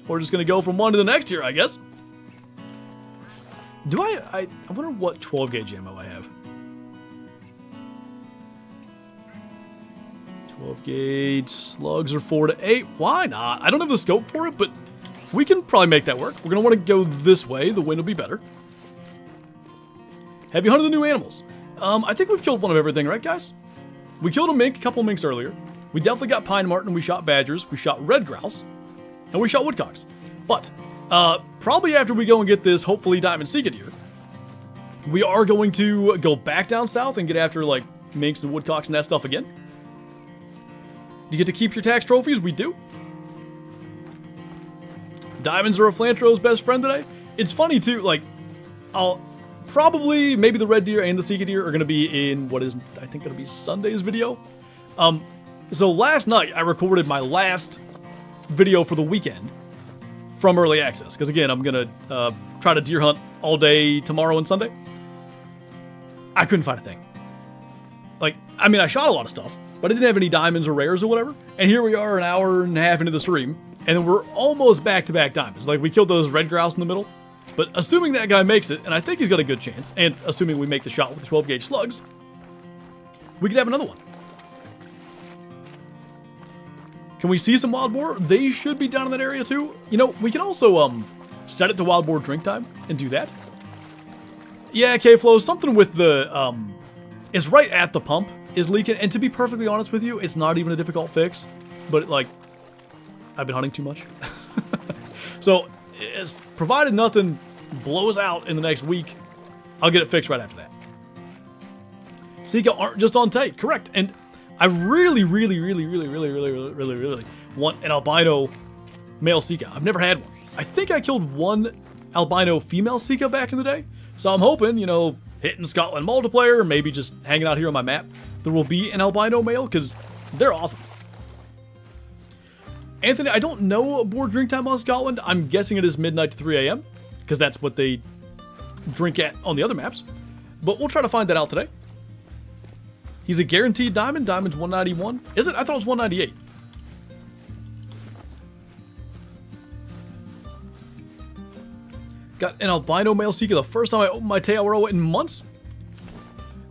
We're just gonna go from one to the next here, I guess. Do I wonder what 12 gauge ammo I have. 12 gauge slugs are 4 to 8. Why not? I don't have the scope for it, but we can probably make that work. We're going to want to go this way. The wind will be better. Have you hunted the new animals? I think we've killed one of everything, right, guys? We killed a mink, a couple minks earlier. We definitely got pine marten. We shot badgers. We shot red grouse. And we shot woodcocks. But probably after we go and get this, hopefully, diamond Sika deer, we are going to go back down south and get after, like, minks and woodcocks and that stuff again. Do you get to keep your tax trophies? We do. Diamonds are a Flantro's best friend today. It's funny, too, like, I'll probably, maybe the red deer and the Sika deer are going to be in what is, I think, going to be Sunday's video. So last night, I recorded my last video for the weekend from Early Access. Because, again, I'm going to try to deer hunt all day tomorrow and Sunday. I couldn't find a thing. Like, I mean, I shot a lot of stuff, but I didn't have any diamonds or rares or whatever. And here we are an hour and a half into the stream, and then we're almost back-to-back diamonds. Like, we killed those red grouse in the middle. But assuming that guy makes it, and I think he's got a good chance, and assuming we make the shot with the 12 gauge slugs, we could have another one. Can we see some wild boar? They should be down in that area too. You know, we can also set it to wild boar drink time and do that. Yeah, K-Flow, something with the, it's right at the pump is leaking, and to be perfectly honest with you, it's not even a difficult fix, but like, I've been hunting too much. So, it's provided nothing blows out in the next week, I'll get it fixed right after that. Sika aren't just on take, correct, and I really want an albino male Sika. I've never had one. I think I killed one albino female Sika back in the day, so I'm hoping, you know, hitting Scotland multiplayer, maybe just hanging out here on my map, there will be an albino male, because they're awesome. Anthony, I don't know board drink time on Scotland. I'm guessing it is midnight to 3 a.m., because that's what they drink at on the other maps. But we'll try to find that out today. He's a guaranteed diamond. Diamond's 191. Is it? I thought it was 198. Got an albino male Sika the first time I opened my Tearoa in months.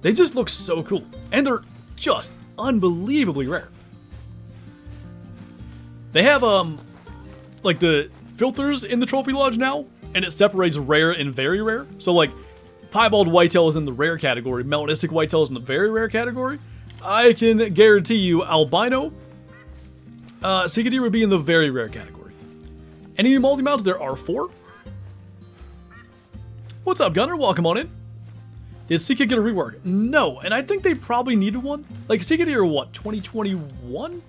They just look so cool. And they're just unbelievably rare. They have, like the filters in the Trophy Lodge now, and it separates rare and very rare. So, like, piebald whitetail is in the rare category, melanistic whitetail is in the very rare category. I can guarantee you albino Sika deer would be in the very rare category. Any multi-mounts? There are 4. What's up, Gunner? Welcome on in. Did Sika get a rework? No, and I think they probably needed one. Like, Sika deer are what, 2021?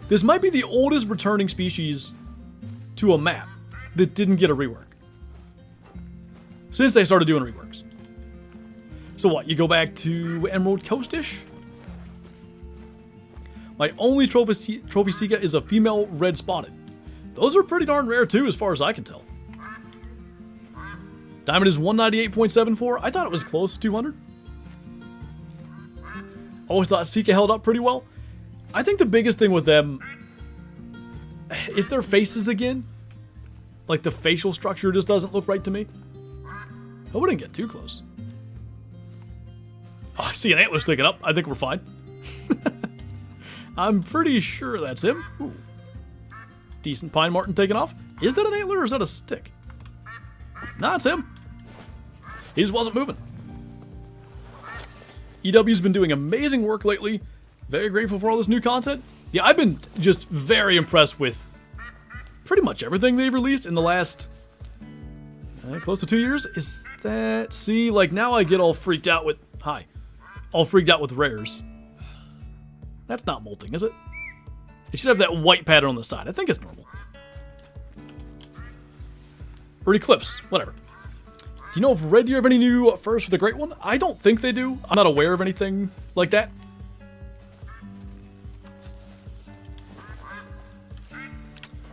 This might be the oldest returning species to a map that didn't get a rework. Since they started doing reworks. So what, you go back to Emerald Coast-ish? My only trophy Sika is a female red spotted. Those are pretty darn rare too, as far as I can tell. Diamond is 198.74. I thought it was close to 200. Always thought Sika held up pretty well. I think the biggest thing with them is their faces again. Like, the facial structure just doesn't look right to me. I wouldn't get too close. Oh, I see an antler sticking up. I think we're fine. I'm pretty sure that's him. Ooh. Decent pine marten taking off. Is that an antler or is that a stick? Nah, it's him. He just wasn't moving. EW's been doing amazing work lately. Very grateful for all this new content. Yeah, I've been just very impressed with pretty much everything they've released in the last close to 2 years. Is that... See, like, now I get all freaked out with... Hi. all freaked out with rares. That's not molting, is it? It should have that white pattern on the side. I think it's normal. Or Eclipse, whatever. Do you know if Red Deer have any new furs for the Great One? I don't think they do. I'm not aware of anything like that.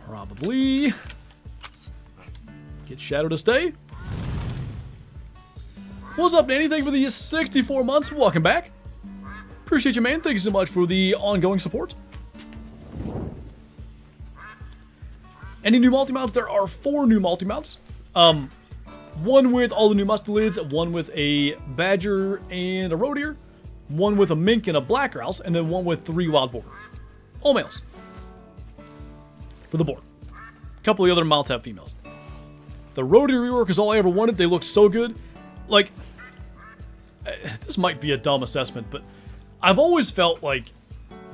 Probably. Get Shadow to stay. What's up, Danny? Thank you for the 64 months. Welcome back. Appreciate you, man. Thank you so much for the ongoing support. Any new multi-mounts? There are 4 new multi-mounts. One with all the new mustelids, one with a badger and a roe deer, one with a mink and a black grouse, and then one with 3 wild boar. All males. For the boar. A couple of the other mounts have females. The roe deer rework is all I ever wanted. They look so good. Like, this might be a dumb assessment, but I've always felt like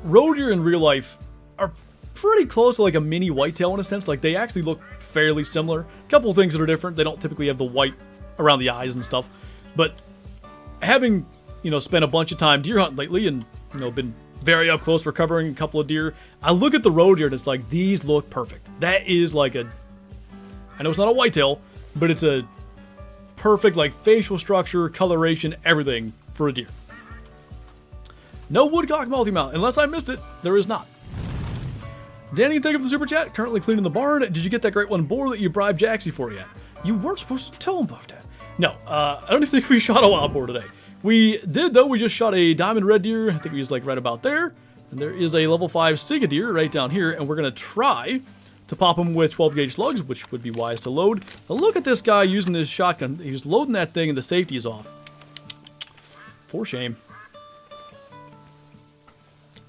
roe deer in real life are pretty close to like a mini whitetail in a sense. Like, they actually look fairly similar. A couple of things that are different. They don't typically have the white around the eyes and stuff. But having, you know, spent a bunch of time deer hunting lately and, you know, been very up close recovering a couple of deer, I look at the roe deer and it's like, these look perfect. That is like a, I know it's not a whitetail, but it's a perfect, like, facial structure, coloration, everything for a deer. No woodcock multi-mount. Unless I missed it, there is not. Danny, thank you for the super chat. Currently cleaning the barn. Did you get that Great One boar that you bribed Jaxy for yet? You weren't supposed to tell him about that. No, I don't even think we shot a wild boar today. We did, though. We just shot a diamond red deer. I think he was, like, right about there. And there is a level 5 Sika deer right down here. And we're going to try to pop him with 12-gauge slugs, which would be wise to load. Now look at this guy using his shotgun. He's loading that thing and the safety is off. For shame.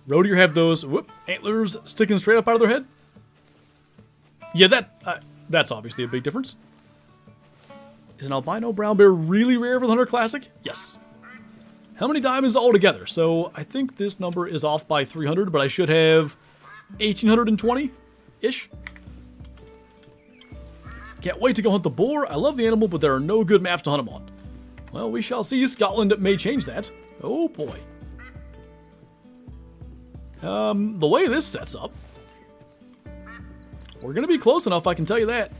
Roe deer have those antlers sticking straight up out of their head. Yeah, that's obviously a big difference. Is an albino brown bear really rare for the Hunter Classic? Yes. How many diamonds altogether? So I think this number is off by 300, but I should have 1,820-ish. Can't wait to go hunt the boar. I love the animal, but there are no good maps to hunt him on. Well, we shall see. Scotland may change that. Oh boy. The way this sets up, we're gonna be close enough, I can tell you that.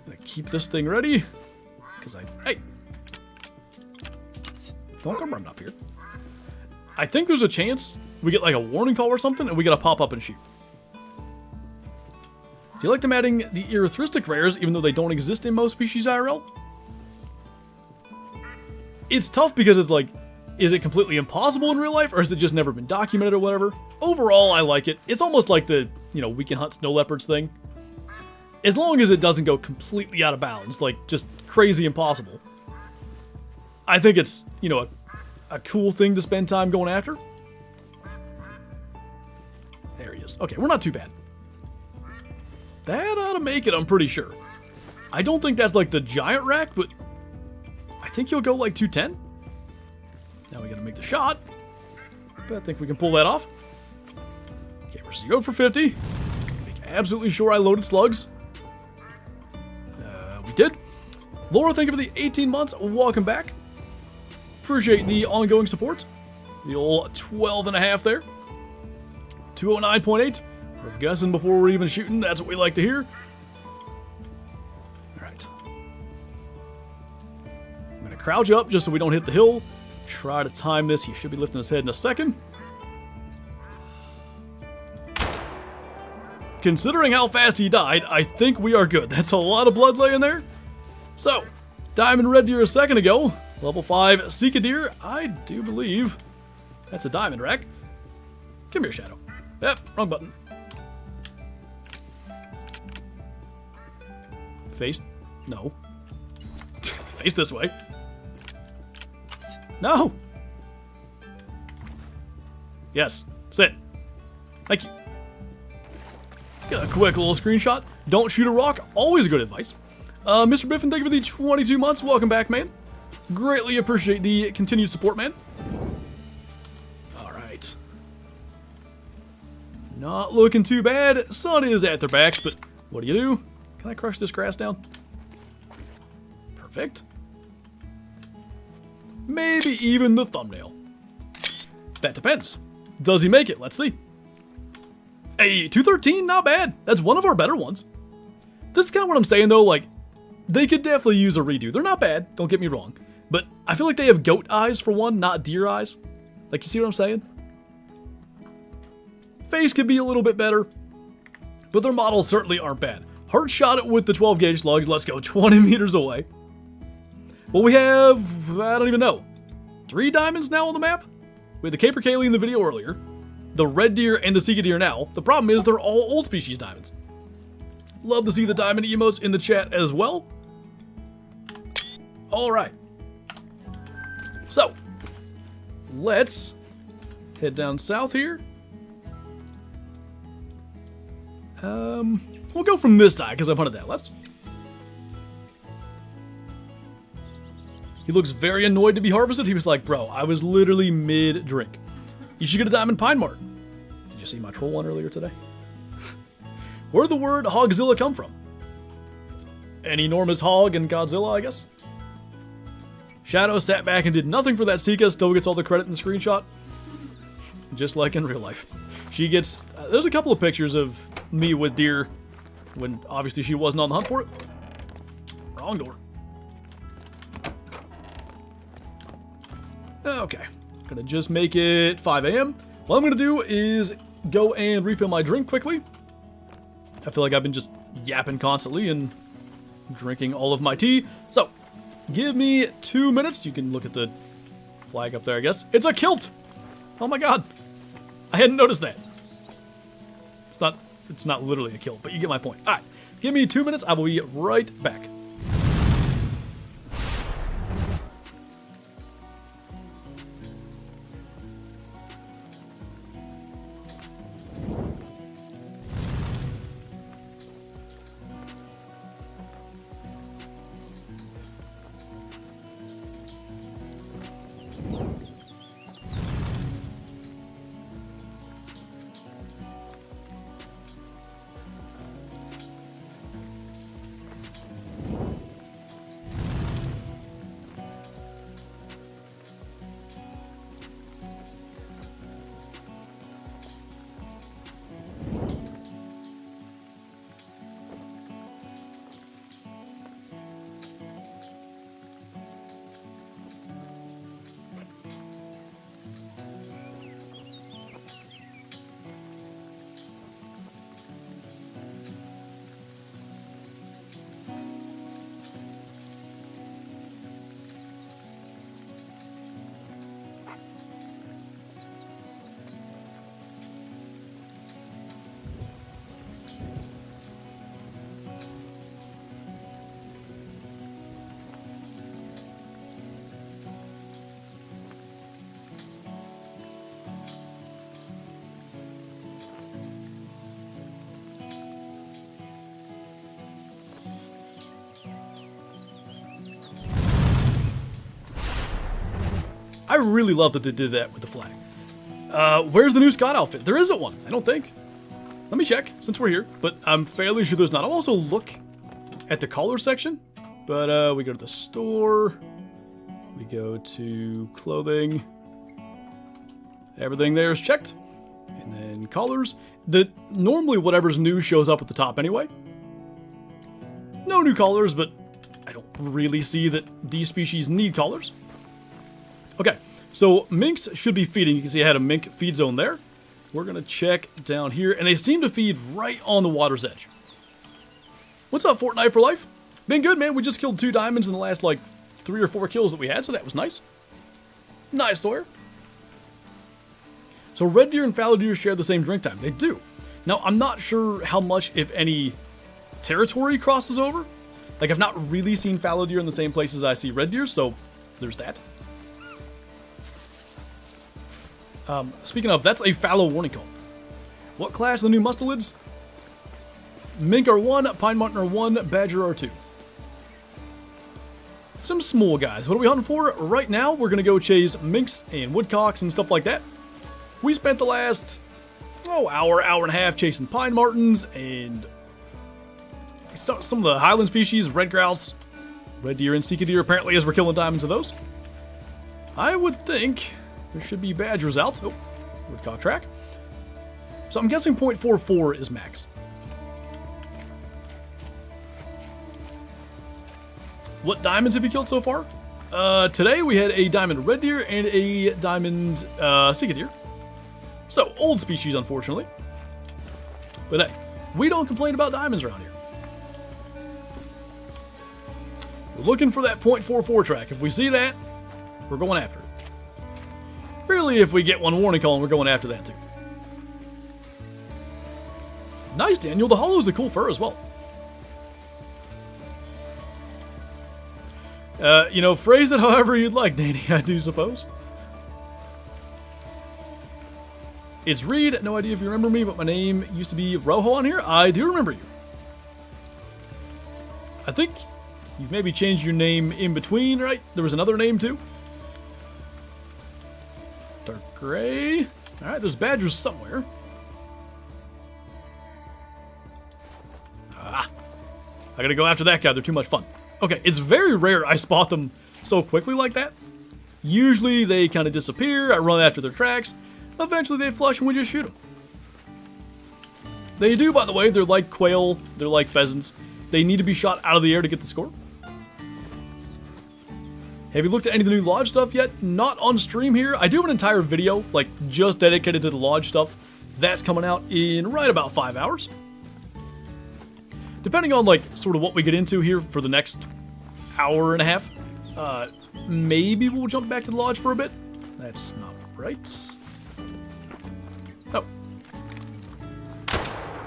Gonna keep this thing ready, because hey, don't come running up here. I think there's a chance we get like a warning call or something, and we gotta pop up and shoot. Do you like them adding the erythristic rares, even though they don't exist in most species IRL? It's tough because it's like, is it completely impossible in real life, or has it just never been documented or whatever? Overall, I like it. It's almost like the, you know, we can hunt snow leopards thing. As long as it doesn't go completely out of bounds, like just crazy impossible. I think it's, you know, a cool thing to spend time going after. There he is. Okay, we're not too bad. That ought to make it, I'm pretty sure. I don't think that's like the giant rack, but I think he'll go like 210. Now we gotta make the shot. But I think we can pull that off. Okay, we're going for 50. Make absolutely sure I loaded slugs. We did. Laura, thank you for the 18 months. Welcome back. Appreciate the ongoing support. The old 12.5 there. 209.8. We're guessing before we're even shooting. That's what we like to hear. Alright. I'm gonna crouch up just so we don't hit the hill. Try to time this. He should be lifting his head in a second. Considering how fast he died, I think we are good. That's a lot of blood laying there. So, diamond red deer a second ago. Level 5 Sika deer. I do believe that's a diamond rack. Come here, Shadow. Yep, wrong button. Face. No. Face this way. No! Yes. Sit. Thank you. Get a quick little screenshot. Don't shoot a rock. Always good advice. Mr. Biffin, thank you for the 22 months. Welcome back, man. Greatly appreciate the continued support, man. Alright. Not looking too bad. Sun is at their backs, but what do? Can I crush this grass down? Perfect. maybe even the thumbnail. That depends. Does he make it? Let's see. Hey, 213, not bad. That's one of our better ones. This is kind of what I'm saying though, like, they could definitely use a redo. They're not bad, don't get me wrong. But I feel like they have goat eyes for one, not deer eyes. Like, you see what I'm saying? Face could be a little bit better, but their models certainly aren't bad. Heart shot it with the 12 gauge slugs. Let's go 20 meters away. Well, we have, I don't even know, 3 diamonds now on the map? We had the capercaillie in the video earlier, the red deer and the sika deer now. The problem is they're all old species diamonds. Love to see the diamond emotes in the chat as well. All right. So, let's head down south here. We'll go from this side because I've hunted that. Let's. He looks very annoyed to be harvested. He was like, bro, I was literally mid-drink. You should get a diamond pine marten. Did you see my troll one earlier today? Where did the word Hogzilla come from? An enormous hog and Godzilla, I guess? Shadow sat back and did nothing for that Sika, still gets all the credit in the screenshot. Just like in real life. She gets... there's a couple of pictures of me with deer when obviously she wasn't on the hunt for it. Wrong door. Okay. Gonna just make it 5 a.m. What I'm gonna do is go and refill my drink quickly. I feel like I've been just yapping constantly and drinking all of my tea. So, give me 2 minutes. You can look at the flag up there, I guess. It's a kilt! Oh my god. I hadn't noticed that. It's not literally a kilt, but you get my point. Alright, give me 2 minutes. I will be right back. I really love that they did that with the flag. Where's the new Scott outfit? There isn't one, I don't think. Let me check, since we're here. But I'm fairly sure there's not. I'll also look at the collar section. But we go to the store. We go to clothing. Everything there is checked. And then collars. Normally whatever's new shows up at the top anyway. No new collars, but I don't really see that these species need collars. Okay, so minks should be feeding. You can see I had a mink feed zone there. We're going to check down here, and they seem to feed right on the water's edge. What's up, Fortnite for life? Been good, man. We just killed 2 diamonds in the last, like, 3 or 4 kills that we had, so that was nice. Nice, Sawyer. So red deer and fallow deer share the same drink time. They do. Now, I'm not sure how much, if any, territory crosses over. Like, I've not really seen fallow deer in the same places I see red deer, so there's that. Speaking of, that's a fallow warning call. What class are the new mustelids? Mink are 1, pine marten are 1, badger are 2. Some small guys. What are we hunting for? Right now, we're going to go chase minks and woodcocks and stuff like that. We spent the last, hour and a half chasing pine martens and some of the Highland species, red grouse, red deer and sika deer, apparently, as we're killing diamonds of those. I would think there should be badgers out. Oh, woodcock track. So I'm guessing 0.44 is max. What diamonds have you killed so far? Today we had a diamond red deer and a diamond sika deer. So, old species, unfortunately. But hey, we don't complain about diamonds around here. We're looking for that 0.44 track. If we see that, we're going after it. Really, if we get one warning call, we're going after that too. Nice, Daniel. The hollow's a cool fur as well. You know, phrase it however you'd like, Danny, I do suppose. It's Reed. No idea if you remember me, but my name used to be Rojo on here. I do remember you. I think you've maybe changed your name in between, right? There was another name too. Dark gray. Alright, there's badgers somewhere. Ah. I gotta go after that guy. They're too much fun. Okay, it's very rare I spot them so quickly like that. Usually they kind of disappear. I run after their tracks. Eventually they flush and we just shoot them. They do, by the way. They're like quail. They're like pheasants. They need to be shot out of the air to get the score. Have you looked at any of the new lodge stuff yet? Not on stream here. I do have an entire video, like, just dedicated to the lodge stuff. That's coming out in right about 5 hours. Depending on, like, sort of what we get into here for the next hour and a half, maybe we'll jump back to the lodge for a bit. That's not right. Oh.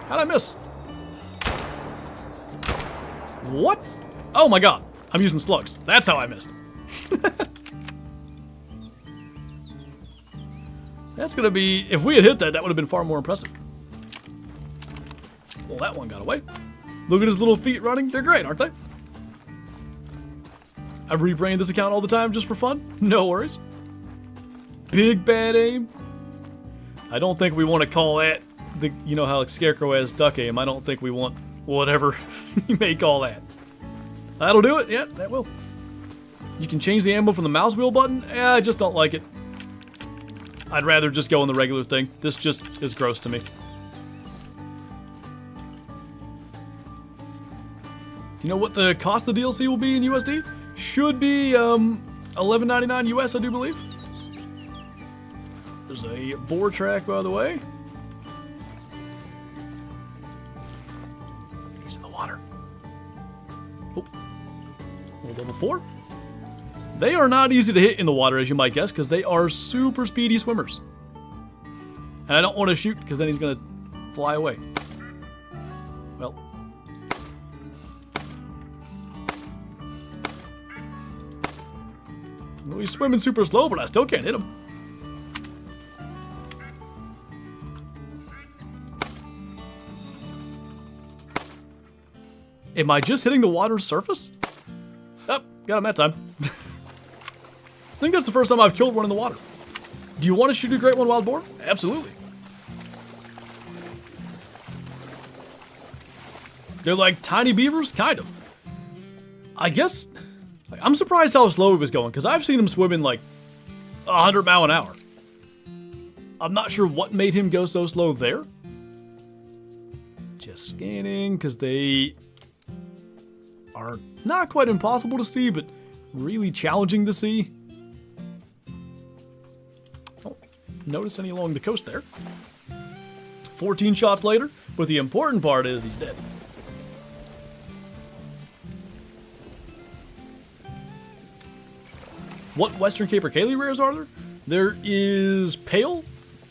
How'd I miss? What? Oh my god. I'm using slugs. That's how I missed. That's gonna be... If we had hit that, that would have been far more impressive. Well, that one got away. Look at his little feet running. They're great, aren't they? I rebrand this account all the time just for fun. No worries. Big bad aim. I don't think we want to call that the... You know how like, Scarecrow has duck aim. I don't think we want whatever you may call that. That'll do it. Yeah, that will. You can change the ammo from the mouse wheel button. I just don't like it. I'd rather just go on the regular thing. This just is gross to me. Do you know what the cost of the DLC will be in USD? Should be $11.99 US, I do believe. There's a boar track, by the way. He's in the water. Oh, level 4. They are not easy to hit in the water, as you might guess, because they are super speedy swimmers. And I don't want to shoot, because then he's going to fly away. Well. Well, he's swimming super slow, but I still can't hit him. Am I just hitting the water's surface? Oh, got him that time. I think that's the first time I've killed one in the water. Do you want to shoot a great one wild boar? Absolutely. They're like tiny beavers? Kind of. I guess... I'm surprised how slow he was going, because I've seen him swimming like 100 miles an hour. I'm not sure what made him go so slow there. Just scanning, because they are not quite impossible to see, but really challenging to see. Don't notice any along the coast there. 14 shots later, but the important part is he's dead. What Western Capercaillie rares are there? There is Pale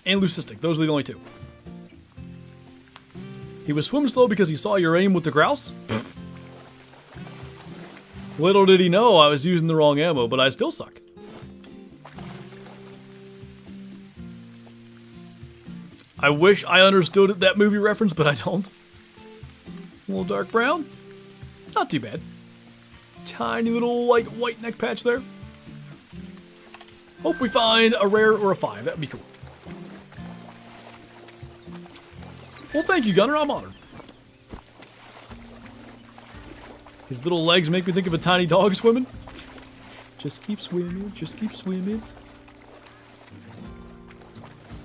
and Leucistic. Those are the only two. He was swimming slow because he saw your aim with the grouse? Little did he know I was using the wrong ammo, but I still suck. I wish I understood that movie reference, but I don't. A little dark brown. Not too bad. Tiny little, like, white neck patch there. Hope we find a rare or a 5. That'd be cool. Well, thank you, Gunner. I'm honored. His little legs make me think of a tiny dog swimming. Just keep swimming, just keep swimming.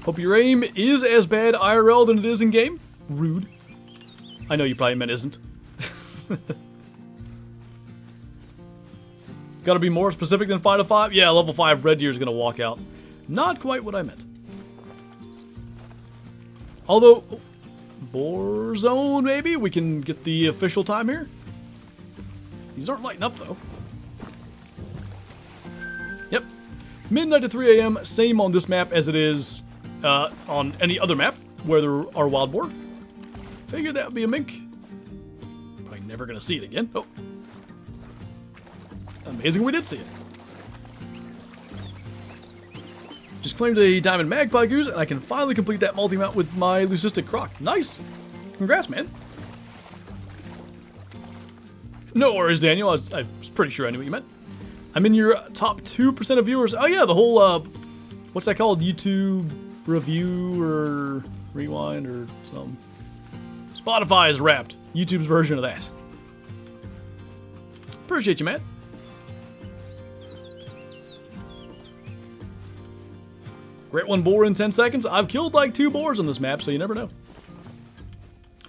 Hope your aim is as bad IRL than it is in game. Rude. I know you probably meant isn't. Gotta be more specific than 5 to 5? Yeah, level 5 red deer is gonna walk out. Not quite what I meant. Although, Boar zone maybe? We can get the official time here. These aren't lighting up though. Yep. Midnight to 3 a.m. Same on this map as it is on any other map where there are wild boar. Figured that would be a mink. Probably never gonna see it again. Oh. Amazing we did see it. Just claimed a diamond magpie goose, and I can finally complete that multi-mount with my leucistic croc. Nice! Congrats, man. No worries, Daniel. I was pretty sure I knew what you meant. I'm in your top 2% of viewers. Oh yeah, the whole, what's that called? YouTube review or rewind or something. Spotify is wrapped. YouTube's version of that. Appreciate you, man. Great one boar in 10 seconds. I've killed like 2 boars on this map, so you never know.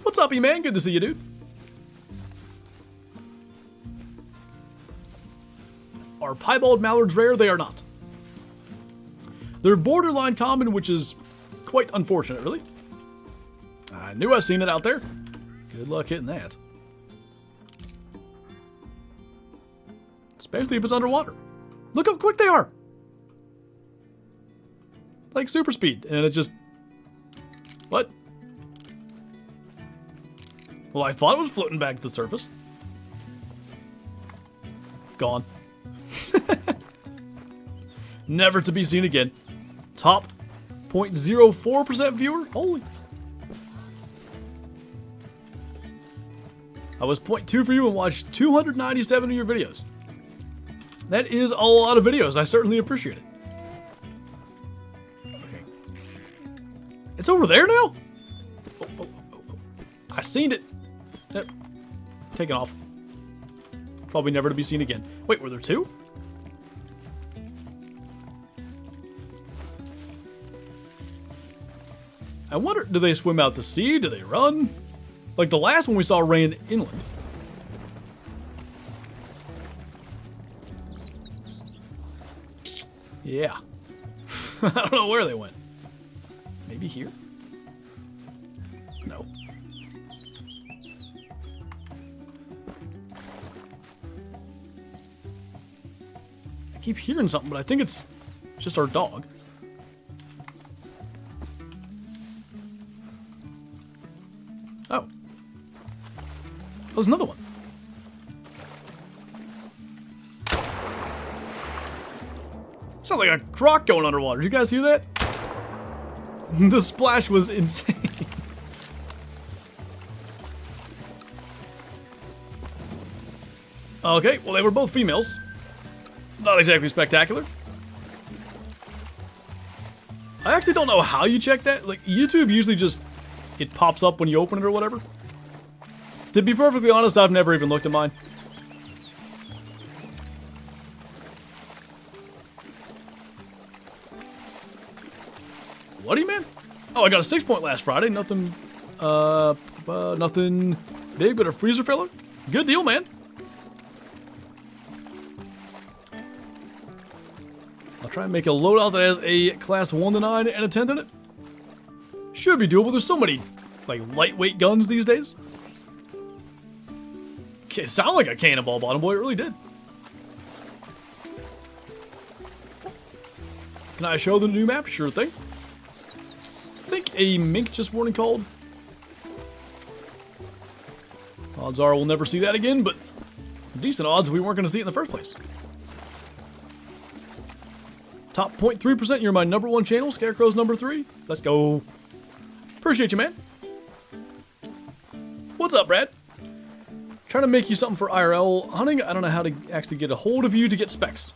What's up, E-Man? Good to see you, dude. Are piebald mallards rare? They are not. They're borderline common, which is quite unfortunate, really. I knew I seen it out there. Good luck hitting that. Especially if it's underwater. Look how quick they are. Like super speed, and it just... What? Well, I thought it was floating back to the surface. Gone. Never to be seen again. Top 0.04% viewer? Holy. I was 0.2 for you and watched 297 of your videos. That is a lot of videos. I certainly appreciate it. Okay. It's over there now? Oh. I seen it. Yep. Taken off. Probably never to be seen again. Wait, were there 2? I wonder, do they swim out to sea? Do they run? Like the last one we saw ran inland. Yeah. I don't know where they went. Maybe here? No. I keep hearing something, but I think it's just our dog. Oh. There's another one. Sounds like a croc going underwater. Did you guys hear that? The splash was insane. Okay, well they were both females. Not exactly spectacular. I actually don't know how you check that. Like, YouTube usually just... it pops up when you open it or whatever. To be perfectly honest, I've never even looked at mine. What do you mean? Oh, I got a 6 point last Friday. Nothing, nothing big, but a freezer filler. Good deal, man. I'll try and make a loadout that has a class 1 to 9 and a 10th in it. Should be doable. There's so many, like, lightweight guns these days. It sounded like a cannonball bottom boy. It really did. Can I show the new map? Sure thing. I think a mink just warning called. Odds are we'll never see that again, but decent odds we weren't going to see it in the first place. Top 0.3%, you're my #1 channel. Scarecrow's #3. Let's go. Appreciate you, man. What's up, Brad? Trying to make you something for IRL hunting. I don't know how to actually get a hold of you to get specs.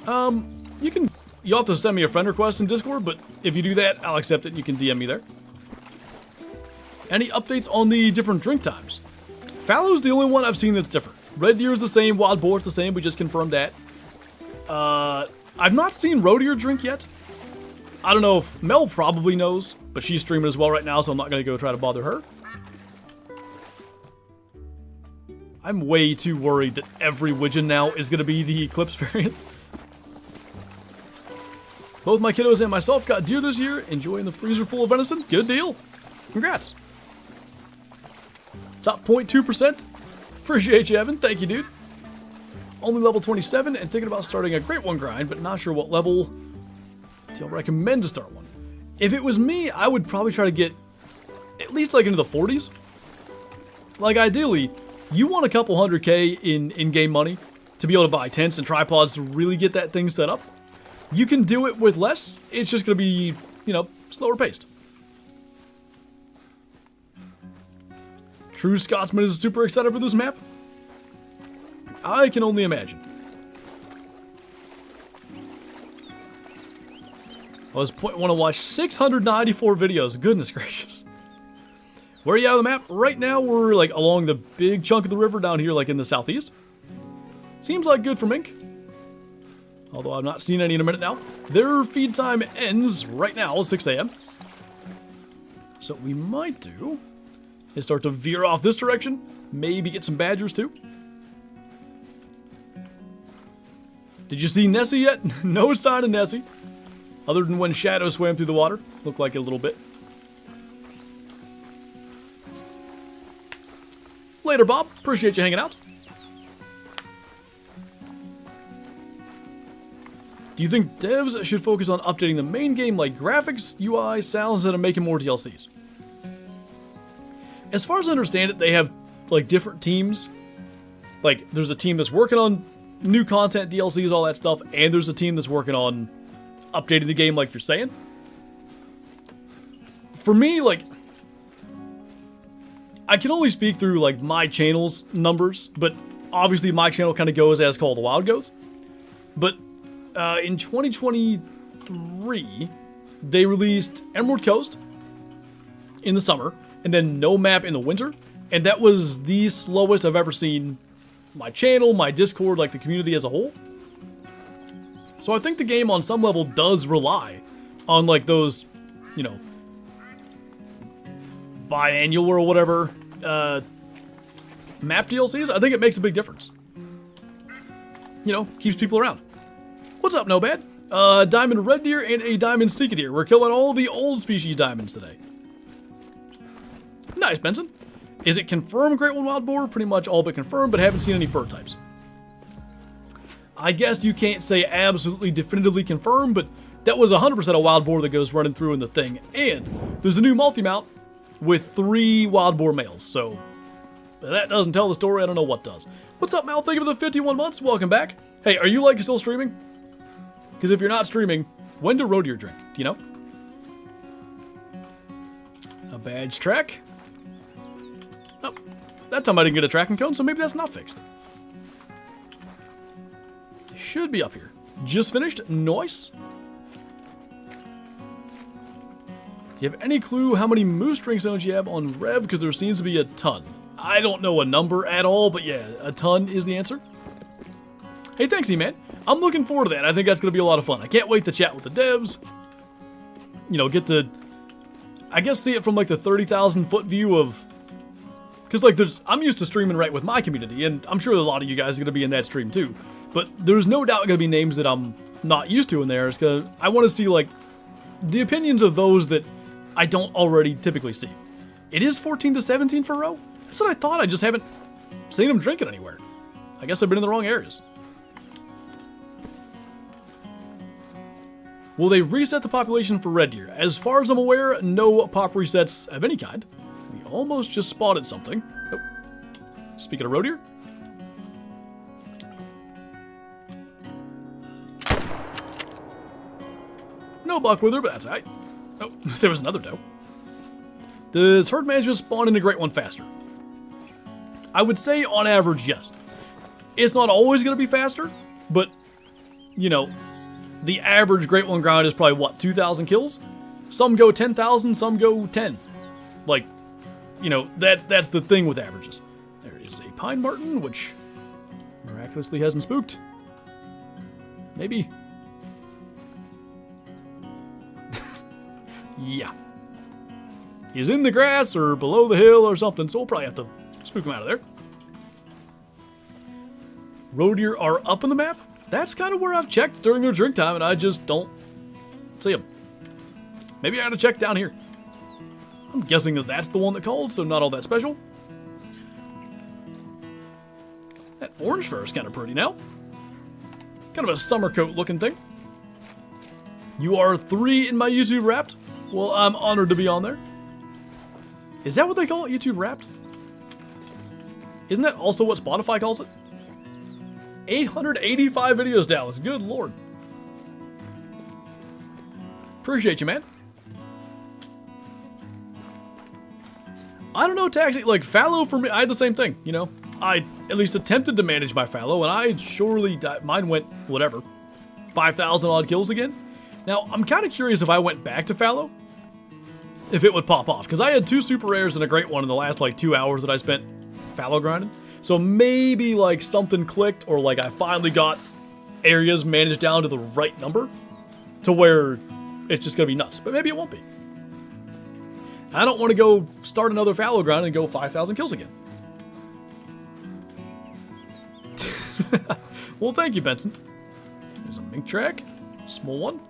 You'll have to send me a friend request in Discord, but if you do that, I'll accept it. You can DM me there. Any updates on the different drink times? Fallow's the only one I've seen that's different. Red deer is the same, wild boar is the same, we just confirmed that. I've not seen roe deer drink yet. I don't know if Mel probably knows, but she's streaming as well right now, so I'm not going to go try to bother her. I'm way too worried that every widgeon now is going to be the Eclipse variant. Both my kiddos and myself got deer this year, enjoying the freezer full of venison. Good deal. Congrats. Top 0.2%. Appreciate you, Evan. Thank you, dude. Only level 27 and thinking about starting a Great One grind, but not sure what level do y'all recommend to start one. If it was me, I would probably try to get at least like into the 40s. Like ideally, you want a couple 100K in in-game money to be able to buy tents and tripods to really get that thing set up. You can do it with less, it's just going to be, you know, slower paced. True Scotsman is super excited for this map. I can only imagine. I was want to watch 694 videos. Goodness gracious. Where are you out of the map? Right now we're like along the big chunk of the river down here, like in the southeast. Seems like good for mink. Although I've not seen any in a minute now. Their feed time ends right now, 6 a.m. So what we might do is start to veer off this direction. Maybe get some badgers too. Did you see Nessie yet? No sign of Nessie. Other than when Shadow swam through the water. Looked like it a little bit. Later, Bob. Appreciate you hanging out. Do you think devs should focus on updating the main game like graphics, UI, sounds, instead of making more DLCs? As far as I understand it, they have like different teams. Like there's a team that's working on new content, DLCs, all that stuff, and there's a team that's working on updating the game like you're saying. For me, like, I can only speak through like my channel's numbers, but obviously my channel kind of goes as Call of the Wild goes. But in 2023, they released Emerald Coast in the summer, and then no map in the winter, and that was the slowest I've ever seen my channel, my Discord, like the community as a whole. So I think the game on some level does rely on like those, you know, biannual or whatever map DLCs. I think it makes a big difference. You know, keeps people around. What's up, No Bad? Diamond red deer and a diamond sika deer. We're killing all the old species diamonds today. Nice, Benson. Is it confirmed Great One Wild Boar? Pretty much all but confirmed, but haven't seen any fur types. I guess you can't say absolutely definitively confirmed, but that was 100% a wild boar that goes running through in the thing. And there's a new multi-mount with 3 wild boar males, so if that doesn't tell the story, I don't know what does. What's up, Mal? Thank you for the 51 months. Welcome back. Hey, are you like still streaming? Because if you're not streaming, when do roe deer drink? Do you know? A badge track. Oh, that time I didn't get a tracking cone, so maybe that's not fixed. Should be up here. Just finished. Nice. Do you have any clue how many moose drink zones you have on Rev? Because there seems to be a ton. I don't know a number at all, but yeah, a ton is the answer. Hey, thanks, E-Man. I'm looking forward to that. I think that's going to be a lot of fun. I can't wait to chat with the devs. You know, get to, I guess, see it from like the 30,000 foot view of, because like I'm used to streaming right with my community, and I'm sure a lot of you guys are going to be in that stream too. But there's no doubt going to be names that I'm not used to in there. It's because I want to see like the opinions of those that I don't already typically see. It is 14 to 17 for roe. That's what I thought. I just haven't seen them drink it anywhere. I guess I've been in the wrong areas. Will they reset the population for red deer? As far as I'm aware, no pop resets of any kind. We almost just spotted something. Oh. Speaking of roe deer. No buck with her, but that's alright. Oh, there was another doe. Does herd management spawn in a great one faster? I would say on average, yes. It's not always going to be faster, but, you know, the average great one grind is probably, what, 2,000 kills? Some go 10,000, some go 10. Like, you know, that's the thing with averages. There is a pine marten, which Miraculously hasn't spooked. Maybe. Yeah. He's in the grass or below the hill or something, so we'll probably have to spook him out of there. Roe deer are up on the map. That's kind of where I've checked during their drink time, and I just don't see them. Maybe I gotta check down here. I'm guessing that that's the one that called, so not all that special. That orange fur is kind of pretty now. Kind of a summer coat looking thing. You are 3 in my YouTube Wrapped. Well, I'm honored to be on there. Is that what they call it, YouTube Wrapped? Isn't that also what Spotify calls it? 885 videos, Dallas. Good lord. Appreciate you, man. I don't know, Taxi. Like, fallow for me, I had the same thing, you know? I at least attempted to manage my fallow, and I surely died. Mine went, whatever, 5,000 odd kills again. Now, I'm kind of curious if I went back to fallow, if it would pop off. Because I had 2 super rares and a great one in the last, like, 2 hours that I spent fallow grinding. So maybe, like, something clicked, or, like, I finally got areas managed down to the right number to where it's just going to be nuts. But maybe it won't be. I don't want to go start another fallow grind and go 5,000 kills again. Well, thank you, Benson. There's a mink track. Small one.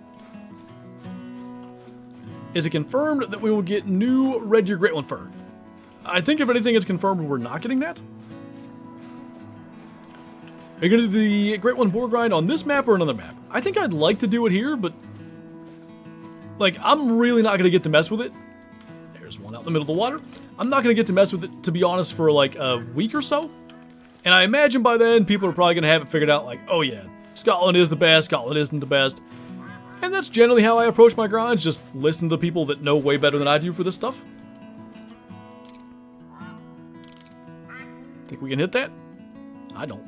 Is it confirmed that we will get new red deer great one fur? I think if anything, it's confirmed we're not getting that. Are you going to do the great one boar grind on this map or another map? I think I'd like to do it here, but like, I'm really not going to get to mess with it. There's one out in the middle of the water. I'm not going to get to mess with it, to be honest, for like a week or so. And I imagine by then, people are probably going to have it figured out like, oh yeah, Scotland is the best, Scotland isn't the best. And that's generally how I approach my grinds, just listen to the people that know way better than I do for this stuff. Think we can hit that? I don't.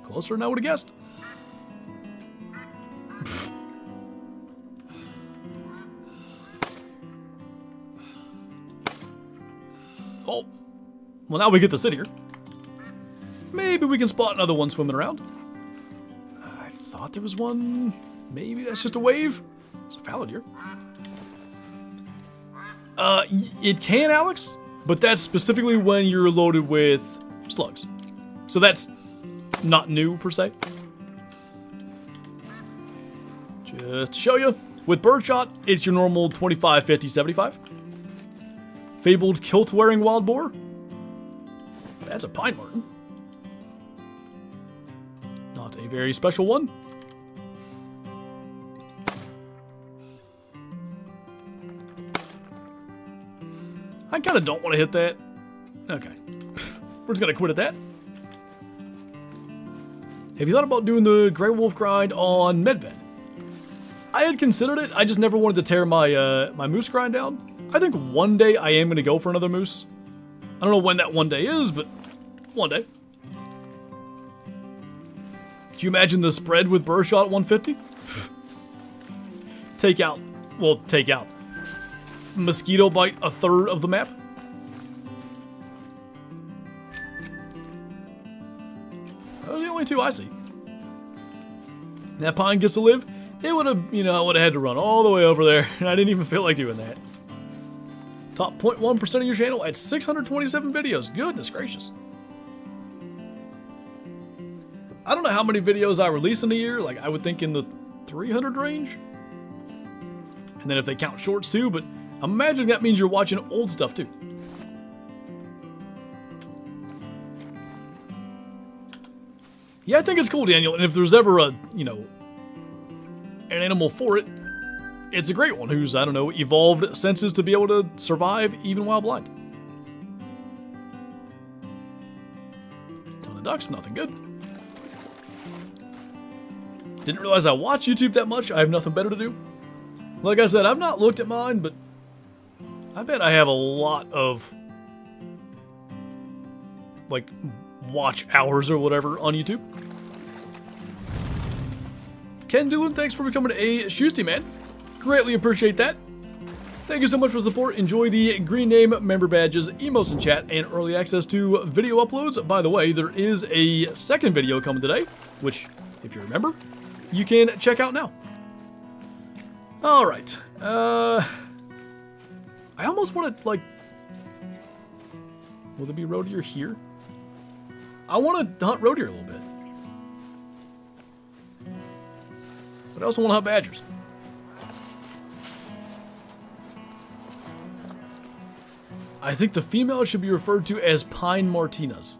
Closer than I would have guessed. Oh. Well, now we get to sit here. Maybe we can spot another one swimming around. I thought there was one. Maybe that's just a wave. It's a fallow deer. It can, Alex, but that's specifically when you're loaded with slugs. So that's not new, per se. Just to show you, with birdshot, it's your normal 25, 50, 75. Fabled kilt-wearing wild boar. That's a pine marten. Not a very special one. I kind of don't want to hit that. Okay. We're just going to quit at that. Have you thought about doing the Grey Wolf grind on Medved? I had considered it. I just never wanted to tear my my moose grind down. I think one day I am going to go for another moose. I don't know when that one day is, but one day. Can you imagine the spread with birdshot at 150? Take out. Mosquito bite a third of the map. Those are the only 2 I see. That pine gets to live. It would have, I would have had to run all the way over there, and I didn't even feel like doing that. Top 0.1% of your channel at 627 videos. Goodness gracious. I don't know how many videos I release in a year. Like, I would think in the 300 range. And then if they count shorts too, but I'm imagining that means you're watching old stuff too. Yeah, I think it's cool, Daniel. And if there's ever a, an animal for it, it's a great one who's, I don't know, evolved senses to be able to survive even while blind. Ton of ducks, nothing good. Didn't realize I watch YouTube that much. I have nothing better to do. Like I said, I've not looked at mine, but I bet I have a lot of, like, watch hours or whatever on YouTube. Ken Doolin, thanks for becoming a Shoesty man. Greatly appreciate that. Thank you so much for the support. Enjoy the green name, member badges, emotes in chat, and early access to video uploads. By the way, there is a second video coming today, which, if you remember, you can check out now. All right. I almost want to, like... Will there be roe deer here? I want to hunt roe deer a little bit. But I also want to hunt badgers. I think the female should be referred to as Pine Martinas.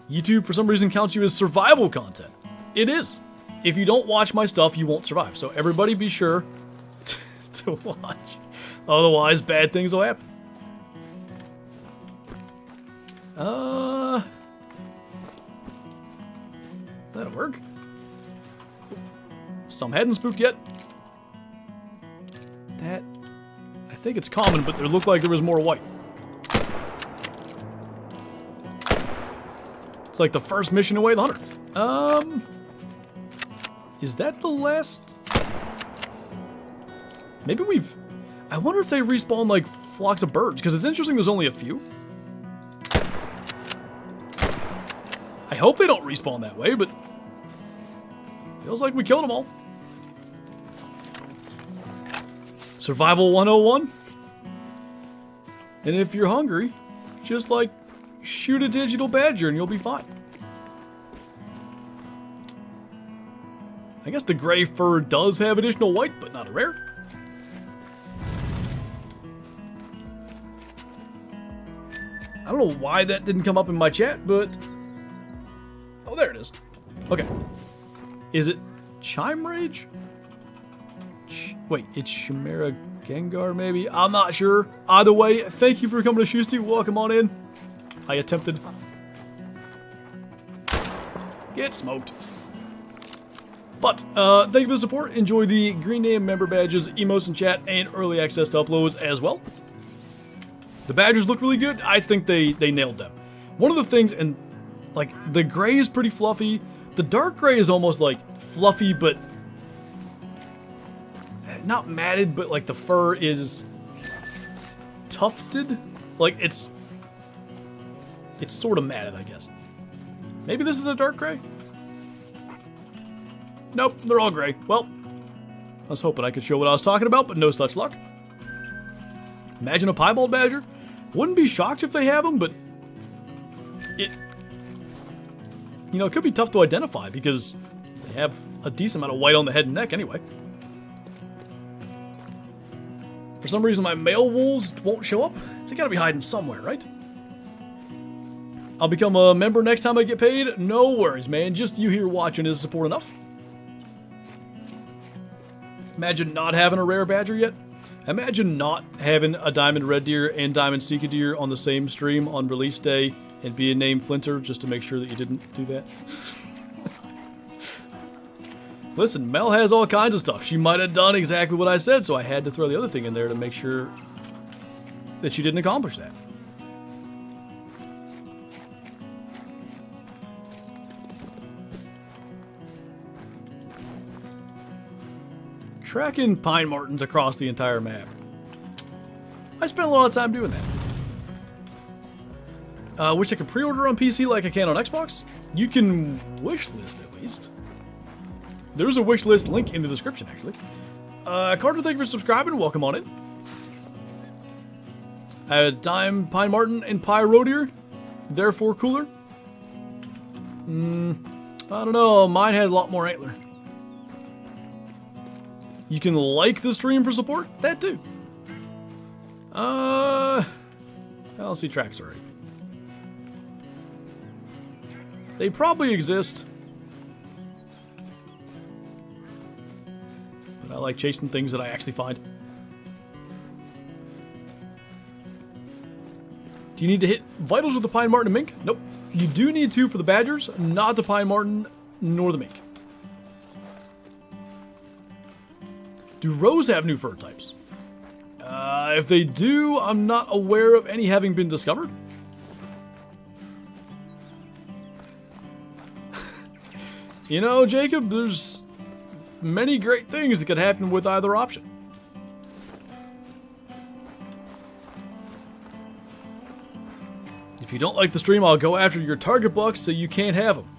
YouTube, for some reason, counts you as survival content. It is. If you don't watch my stuff, you won't survive. So everybody be sure to watch. Otherwise, bad things will happen. That'll work. Some hadn't spooked yet. That, I think it's common, but there looked like there was more white. It's like the first mission away the hunter. Is that the last? Maybe we've... I wonder if they respawn like flocks of birds, because it's interesting there's only a few. I hope they don't respawn that way, but... Feels like we killed them all. Survival 101. And if you're hungry, just like shoot a digital badger and you'll be fine. I guess the gray fur does have additional white, but not a rare. I don't know why that didn't come up in my chat, but... Oh, there it is. Okay. Is it Chime Rage? Wait, it's Chimera Gengar, maybe? I'm not sure. Either way, thank you for coming to Shoosty. Welcome on in. I attempted. Get smoked. But, thank you for the support. Enjoy the green name member badges, emotes in chat, and early access to uploads as well. The badgers look really good. I think they nailed them. One of the things, and like, the gray is pretty fluffy. The dark gray is almost like fluffy, but not matted, but like the fur is tufted. Like it's sort of matted, I guess. Maybe this is a dark gray? Nope, they're all gray. Well, I was hoping I could show what I was talking about, but no such luck. Imagine a piebald badger. Wouldn't be shocked if they have them, but it, you know, it could be tough to identify because they have a decent amount of white on the head and neck anyway. For some reason, my male wolves won't show up. They gotta be hiding somewhere, right? I'll become a member next time I get paid. No worries, man. Just you here watching is support enough. Imagine not having a rare badger yet. Imagine not having a diamond red deer and diamond sika deer on the same stream on release day and being named Flinter just to make sure that you didn't do that. Listen, Mel has all kinds of stuff. She might have done exactly what I said, so I had to throw the other thing in there to make sure that she didn't accomplish that. Tracking pine martens across the entire map. I spent a lot of time doing that. Wish I could pre-order on PC like I can on Xbox. You can wishlist at least. There's a wishlist link in the description, actually. Carter, thank you for subscribing. Welcome on in. I had Dime, Pine Marten, and Pie Roe Deer. Therefore cooler. I don't know. Mine had a lot more antler. You can like the stream for support. That too. I don't see tracks already. They probably exist. But I like chasing things that I actually find. Do you need to hit vitals with the Pine Marten and Mink? Nope. You do need to for the Badgers, not the Pine Marten nor the Mink. Do roes have new fur types? If they do, I'm not aware of any having been discovered. You know, Jacob, there's many great things that could happen with either option. If you don't like the stream, I'll go after your target bucks so you can't have them.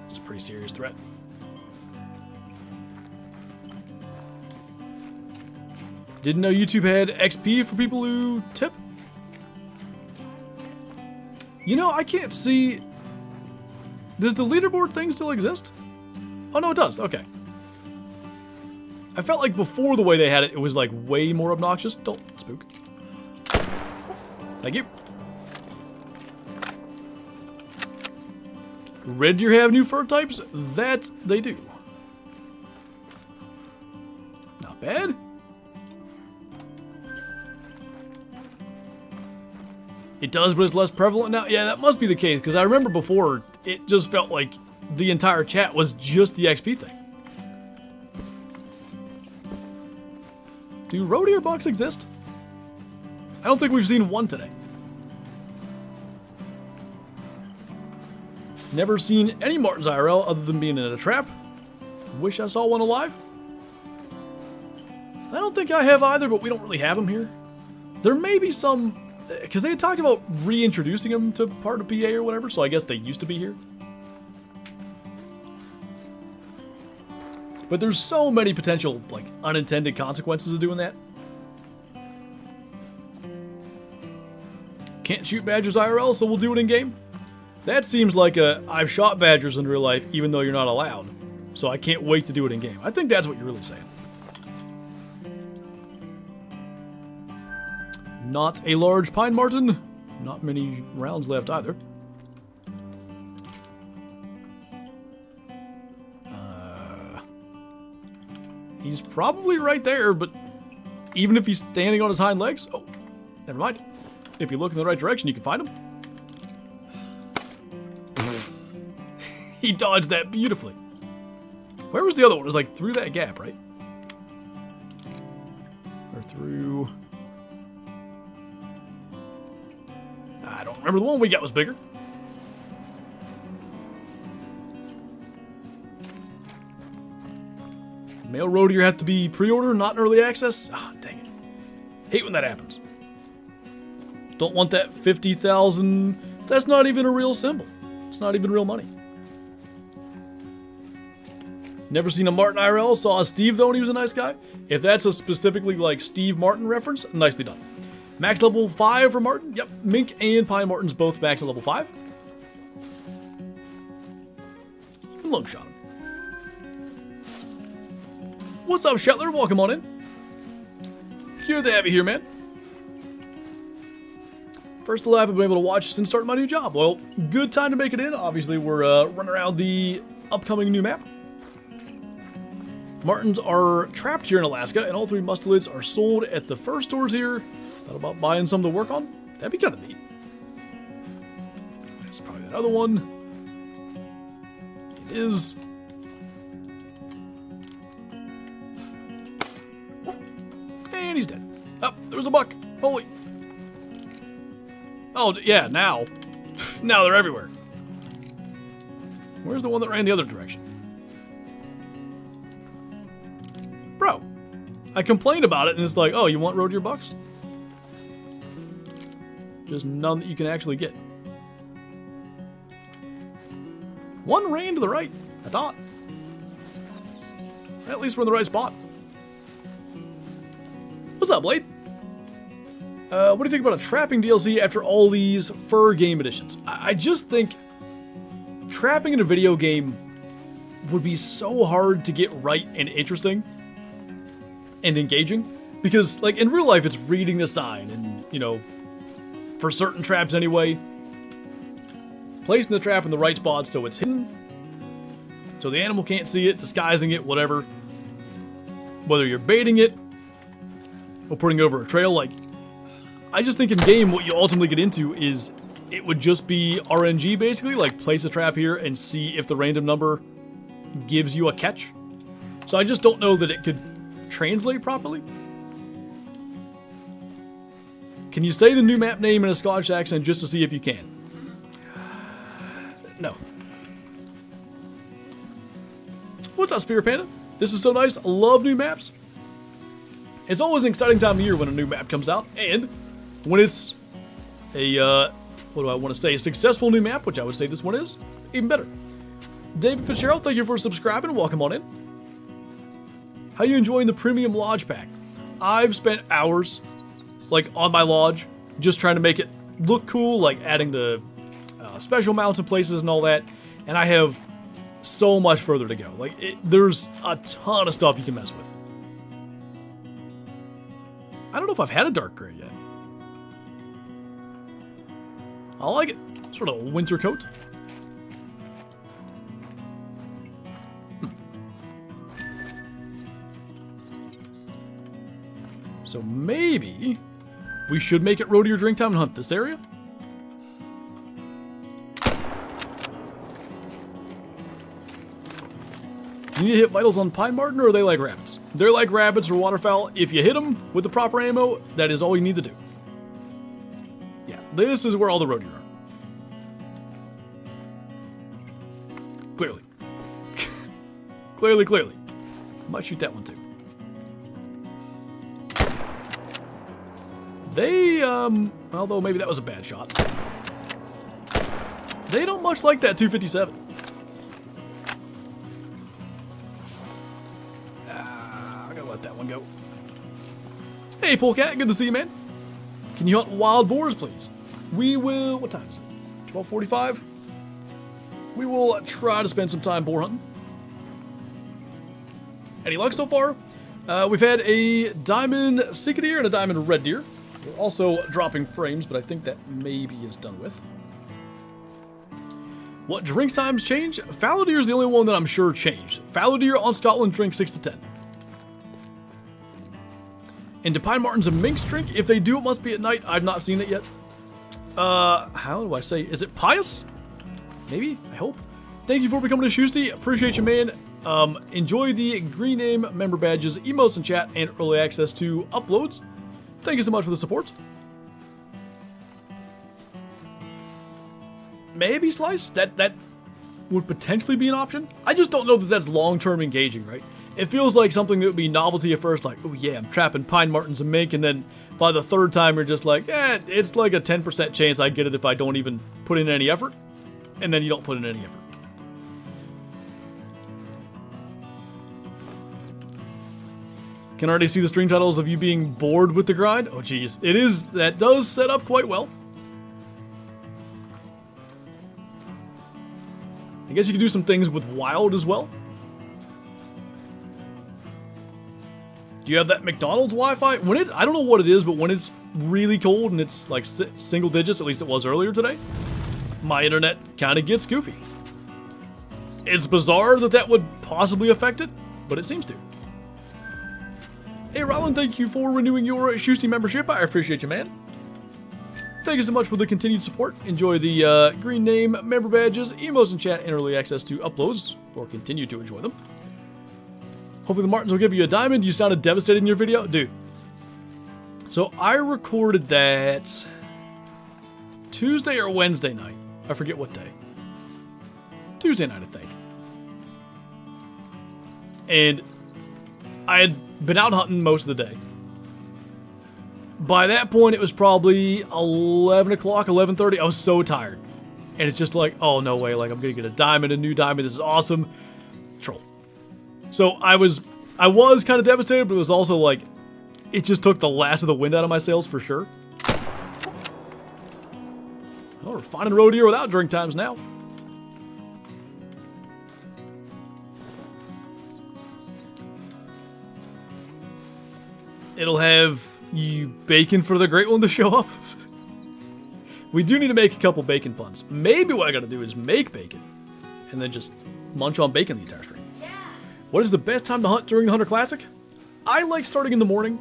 It's a pretty serious threat. Didn't know YouTube had XP for people who tip. You know, I can't see... Does the leaderboard thing still exist? Oh, no, it does. Okay. I felt like before the way they had it, it was like way more obnoxious. Don't spook. Thank you. Red Deer have new fur types? That they do. Not bad. It does, but it's less prevalent now. Yeah, that must be the case, because I remember before, it just felt like the entire chat was just the XP thing. Do roe deer bucks exist? I don't think we've seen one today. Never seen any martins IRL other than being in a trap. Wish I saw one alive. I don't think I have either, but we don't really have them here. There may be some... Because they had talked about reintroducing them to part of PA or whatever, so I guess they used to be here. But there's so many potential, like, unintended consequences of doing that. Can't shoot badgers IRL, so we'll do it in game. That seems like a, I've shot badgers in real life, even though you're not allowed. So I can't wait to do it in game. I think that's what you're really saying. Not a large pine marten. Not many rounds left either. He's probably right there, but even if he's standing on his hind legs... Oh, never mind. If you look in the right direction, you can find him. He dodged that beautifully. Where was the other one? It was like through that gap, right? Or through... I don't remember. The one we got was bigger. Male roe deer have to be pre-order, not early access? Ah, dang it. Hate when that happens. Don't want that 50,000. That's not even a real symbol. It's not even real money. Never seen a Martin IRL. Saw Steve though, and he was a nice guy. If that's a specifically like Steve Martin reference, nicely done. Max level 5 for Martin. Yep, Mink and Pine Martins both max at level 5. And long shot him. What's up, Shetler? Welcome on in. Good to have you here, man. First live I've been able to watch since starting my new job. Well, good time to make it in. Obviously, we're running around the upcoming new map. Martins are trapped here in Alaska, and all 3 mustelids are sold at the fur stores here. Thought about buying some to work on. That'd be kind of neat. That's probably that other one. It is. And he's dead. Oh, there was a buck. Holy. Oh, yeah, now. Now they're everywhere. Where's the one that ran the other direction? Bro, I complained about it, and it's like, oh, you want roe deer bucks? Just none that you can actually get. One ran to the right, I thought. At least we're in the right spot. What's up, Blade? What do you think about a trapping DLC after all these fur game editions? I just think trapping in a video game would be so hard to get right and interesting and engaging. Because, like, in real life, it's reading the sign and, you know, for certain traps anyway, placing the trap in the right spot so it's hidden, so the animal can't see it, disguising it, whatever. Whether you're baiting it or putting it over a trail, like, I just think in game what you ultimately get into is it would just be RNG basically, like place a trap here and see if the random number gives you a catch. So I just don't know that it could translate properly. Can you say the new map name in a Scottish accent just to see if you can? No. What's up, Spear Panda? This is so nice. I love new maps. It's always an exciting time of year when a new map comes out, and when it's a, what do I want to say, a successful new map, which I would say this one is, even better. David Fitzgerald, thank you for subscribing. Welcome on in. How you enjoying the Premium Lodge Pack? I've spent hours, like, on my lodge, just trying to make it look cool, like adding the special mounts and places and all that, and I have so much further to go. Like, there's a ton of stuff you can mess with. I don't know if I've had a dark gray yet. I like it. Sort of a winter coat. So maybe we should make it road to your drink time and hunt this area. You need to hit vitals on pine marten, or are they like rabbits? They're like rabbits or waterfowl. If you hit them with the proper ammo, that is all you need to do. Yeah, this is where all the road deer are. Clearly. Clearly. Might shoot that one too. They, although maybe that was a bad shot. They don't much like that 257. I gotta let that one go. Hey, Polecat, good to see you, man. Can you hunt wild boars, please? We will, what time is it? 12:45? We will try to spend some time boar hunting. Any luck so far? We've had a diamond sika deer and a diamond red deer. We're also dropping frames, but I think that maybe is done with. What drinks times change? Fallow deer is the only one that I'm sure changed. Fallow deer on Scotland drink 6 to 10. And do pine martens and minks drink? If they do, it must be at night. I've not seen it yet. How do I say? Is it pious? Maybe? I hope. Thank you for becoming a Shoosty. Appreciate you, man. Enjoy the green name, member badges, emotes in chat, and early access to uploads. Thank you so much for the support. Maybe slice? That would potentially be an option. I just don't know that that's long-term engaging, right? It feels like something that would be novelty at first, like, oh yeah, I'm trapping pine martens and mink, and then by the third time you're just like, it's like a 10% chance I get it if I don't even put in any effort, and then you don't put in any effort. Can already see the stream titles of you being bored with the grind. Oh geez, that does set up quite well. I guess you can do some things with wild as well. Do you have that McDonald's Wi-Fi? I don't know what it is, but when it's really cold and it's like single digits, at least it was earlier today, my internet kind of gets goofy. It's bizarre that would possibly affect it, but it seems to. Hey, Roland, thank you for renewing your Shoosty membership. I appreciate you, man. Thank you so much for the continued support. Enjoy the green name, member badges, emotes in chat, and early access to uploads, or continue to enjoy them. Hopefully the Martins will give you a diamond. You sounded devastated in your video. Dude. So I recorded that Tuesday or Wednesday night. I forget what day. Tuesday night, I think. And I had been out hunting most of the day. By that point, it was probably 11 o'clock, 11:30. I was so tired. And it's just like, oh, no way. Like, I'm going to get a diamond, a new diamond. This is awesome. Troll. So I was kind of devastated, but it was also like, it just took the last of the wind out of my sails for sure. Well, we're finding road deer without drink times now. It'll have you bacon for the great one to show up. We do need to make a couple bacon puns. Maybe what I gotta do is make bacon and then just munch on bacon the entire stream. Yeah. What is the best time to hunt during the Hunter Classic? I like starting in the morning.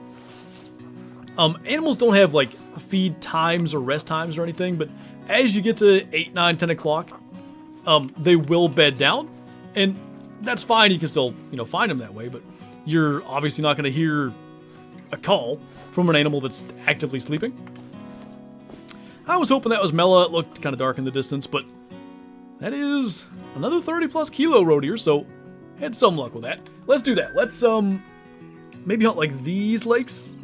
Animals don't have like feed times or rest times or anything, but as you get to 8, 9, 10 o'clock, they will bed down, and that's fine. You can still, find them that way, but you're obviously not going to hear a call from an animal that's actively sleeping. I was hoping that was Mela. It looked kind of dark in the distance, but that is another 30 plus kilo road deer, so had some luck with that. let's do that. Let's, maybe hunt like these lakes.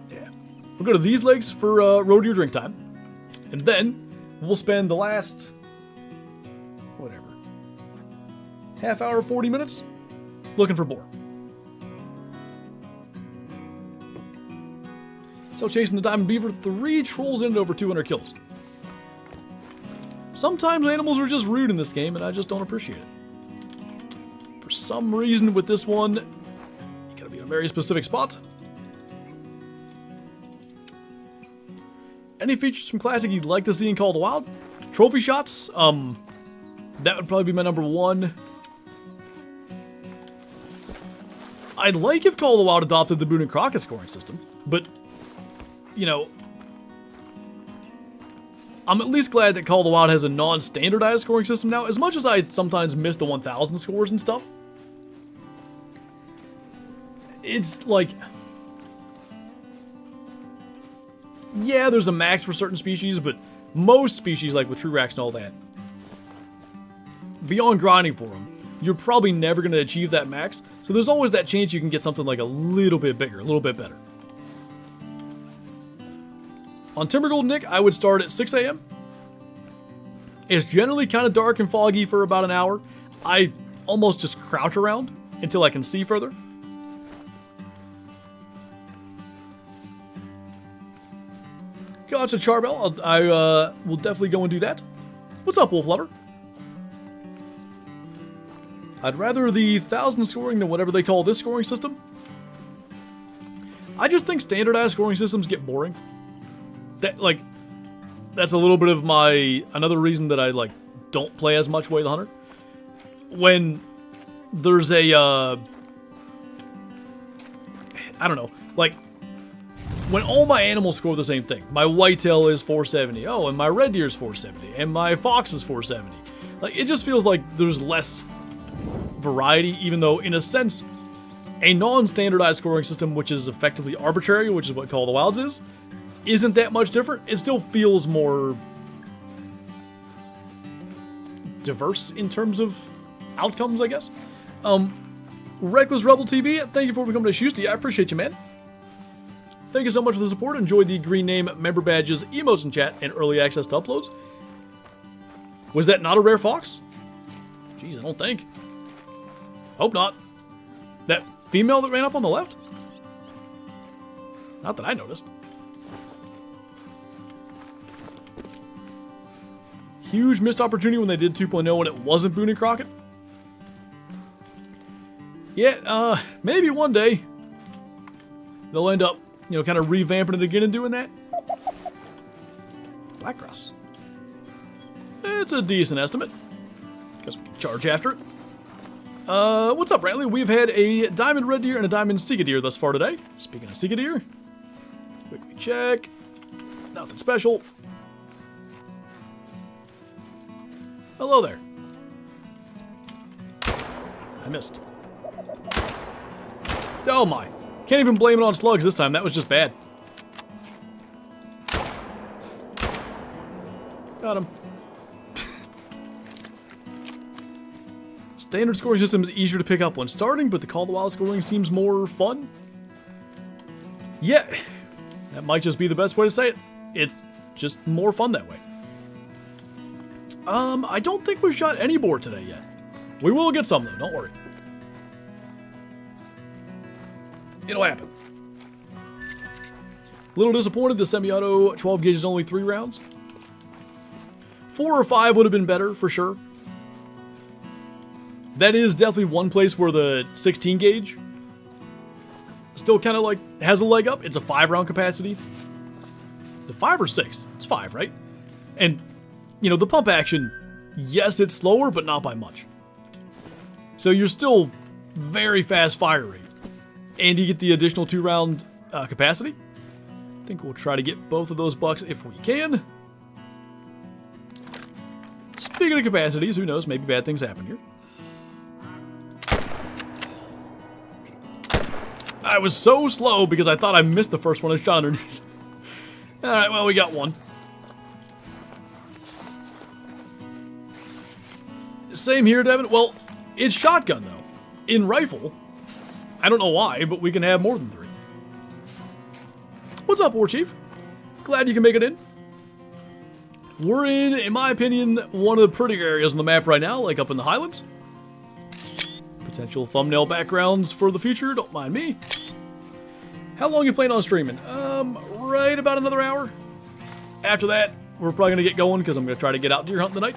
Yeah. We'll go to these lakes for, road deer drink time. And then we'll spend the last, whatever, half hour, 40 minutes looking for boar. Still chasing the diamond beaver, 3 trolls in at over 200 kills. Sometimes animals are just rude in this game, and I just don't appreciate it. For some reason with this one, you gotta be in a very specific spot. Any features from Classic you'd like to see in Call of the Wild? Trophy shots, that would probably be my number 1. I'd like if Call of the Wild adopted the Boone and Crockett scoring system, but, you know, I'm at least glad that Call of the Wild has a non-standardized scoring system now, as much as I sometimes miss the 1000 scores and stuff. It's like, yeah, there's a max for certain species, but most species, like with true racks and all that, beyond grinding for them, you're probably never going to achieve that max, so there's always that chance you can get something like a little bit bigger, a little bit better. On Timber Gold Nick, I would start at 6 a.m. It's generally kind of dark and foggy for about an hour. I almost just crouch around until I can see further. Gotcha, Charbel. I will definitely go and do that. What's up, Wolf Lover? I'd rather the 1000 scoring than whatever they call this scoring system. I just think standardized scoring systems get boring. That's a little bit of another reason that I, don't play as much Way of the Hunter. When there's a, I don't know, when all my animals score the same thing. My whitetail is 470, and my red deer is 470, and my fox is 470. It just feels like there's less variety, even though, in a sense, a non-standardized scoring system, which is effectively arbitrary, which is what Call of the Wilds is, isn't that much different. It still feels more diverse in terms of outcomes, I guess. Reckless Rebel TV, thank you for becoming a Shoesty. I appreciate you, man. Thank you so much for the support. Enjoy the green name, member badges, emotes in chat, and early access to uploads. Was that not a rare fox? Jeez, I don't think. Hope not. That female that ran up on the left? Not that I noticed. Huge missed opportunity when they did 2.0 and it wasn't Boone and Crockett. Yeah, maybe one day they'll end up, kind of revamping it again and doing that. Blackgrass. It's a decent estimate. Guess we can charge after it. What's up, Brantley? We've had a diamond red deer and a diamond Sika deer thus far today. Speaking of Sika deer, quickly check. Nothing special. Hello there. I missed. Oh my. Can't even blame it on slugs this time. That was just bad. Got him. Standard scoring system is easier to pick up when starting, but the Call of the Wild scoring seems more fun. Yeah, that might just be the best way to say it. It's just more fun that way. I don't think we've shot any boar today yet. We will get some though, don't worry. It'll happen. A little disappointed the semi-auto 12 gauge is only 3 rounds. 4 or 5 would have been better for sure. That is definitely one place where the 16 gauge still kind of has a leg up. It's a 5 round capacity. The 5 or 6? It's 5, right? And the pump action, yes, it's slower, but not by much. So you're still very fast fire rate. And you get the additional 2 round capacity. I think we'll try to get both of those bucks if we can. Speaking of capacities, who knows, maybe bad things happen here. I was so slow because I thought I missed the first one I shot underneath. Alright, well, we got one. Same here, Devin. Well, It's shotgun, though. In rifle, I don't know why, but we can have more than 3. What's up, War Chief? Glad you can make it in. We're in my opinion, one of the prettier areas on the map right now, like up in the Highlands. Potential thumbnail backgrounds for the future, don't mind me. How long you plan on streaming? Right about another hour. After that, we're probably gonna get going because I'm gonna try to get out deer hunting tonight.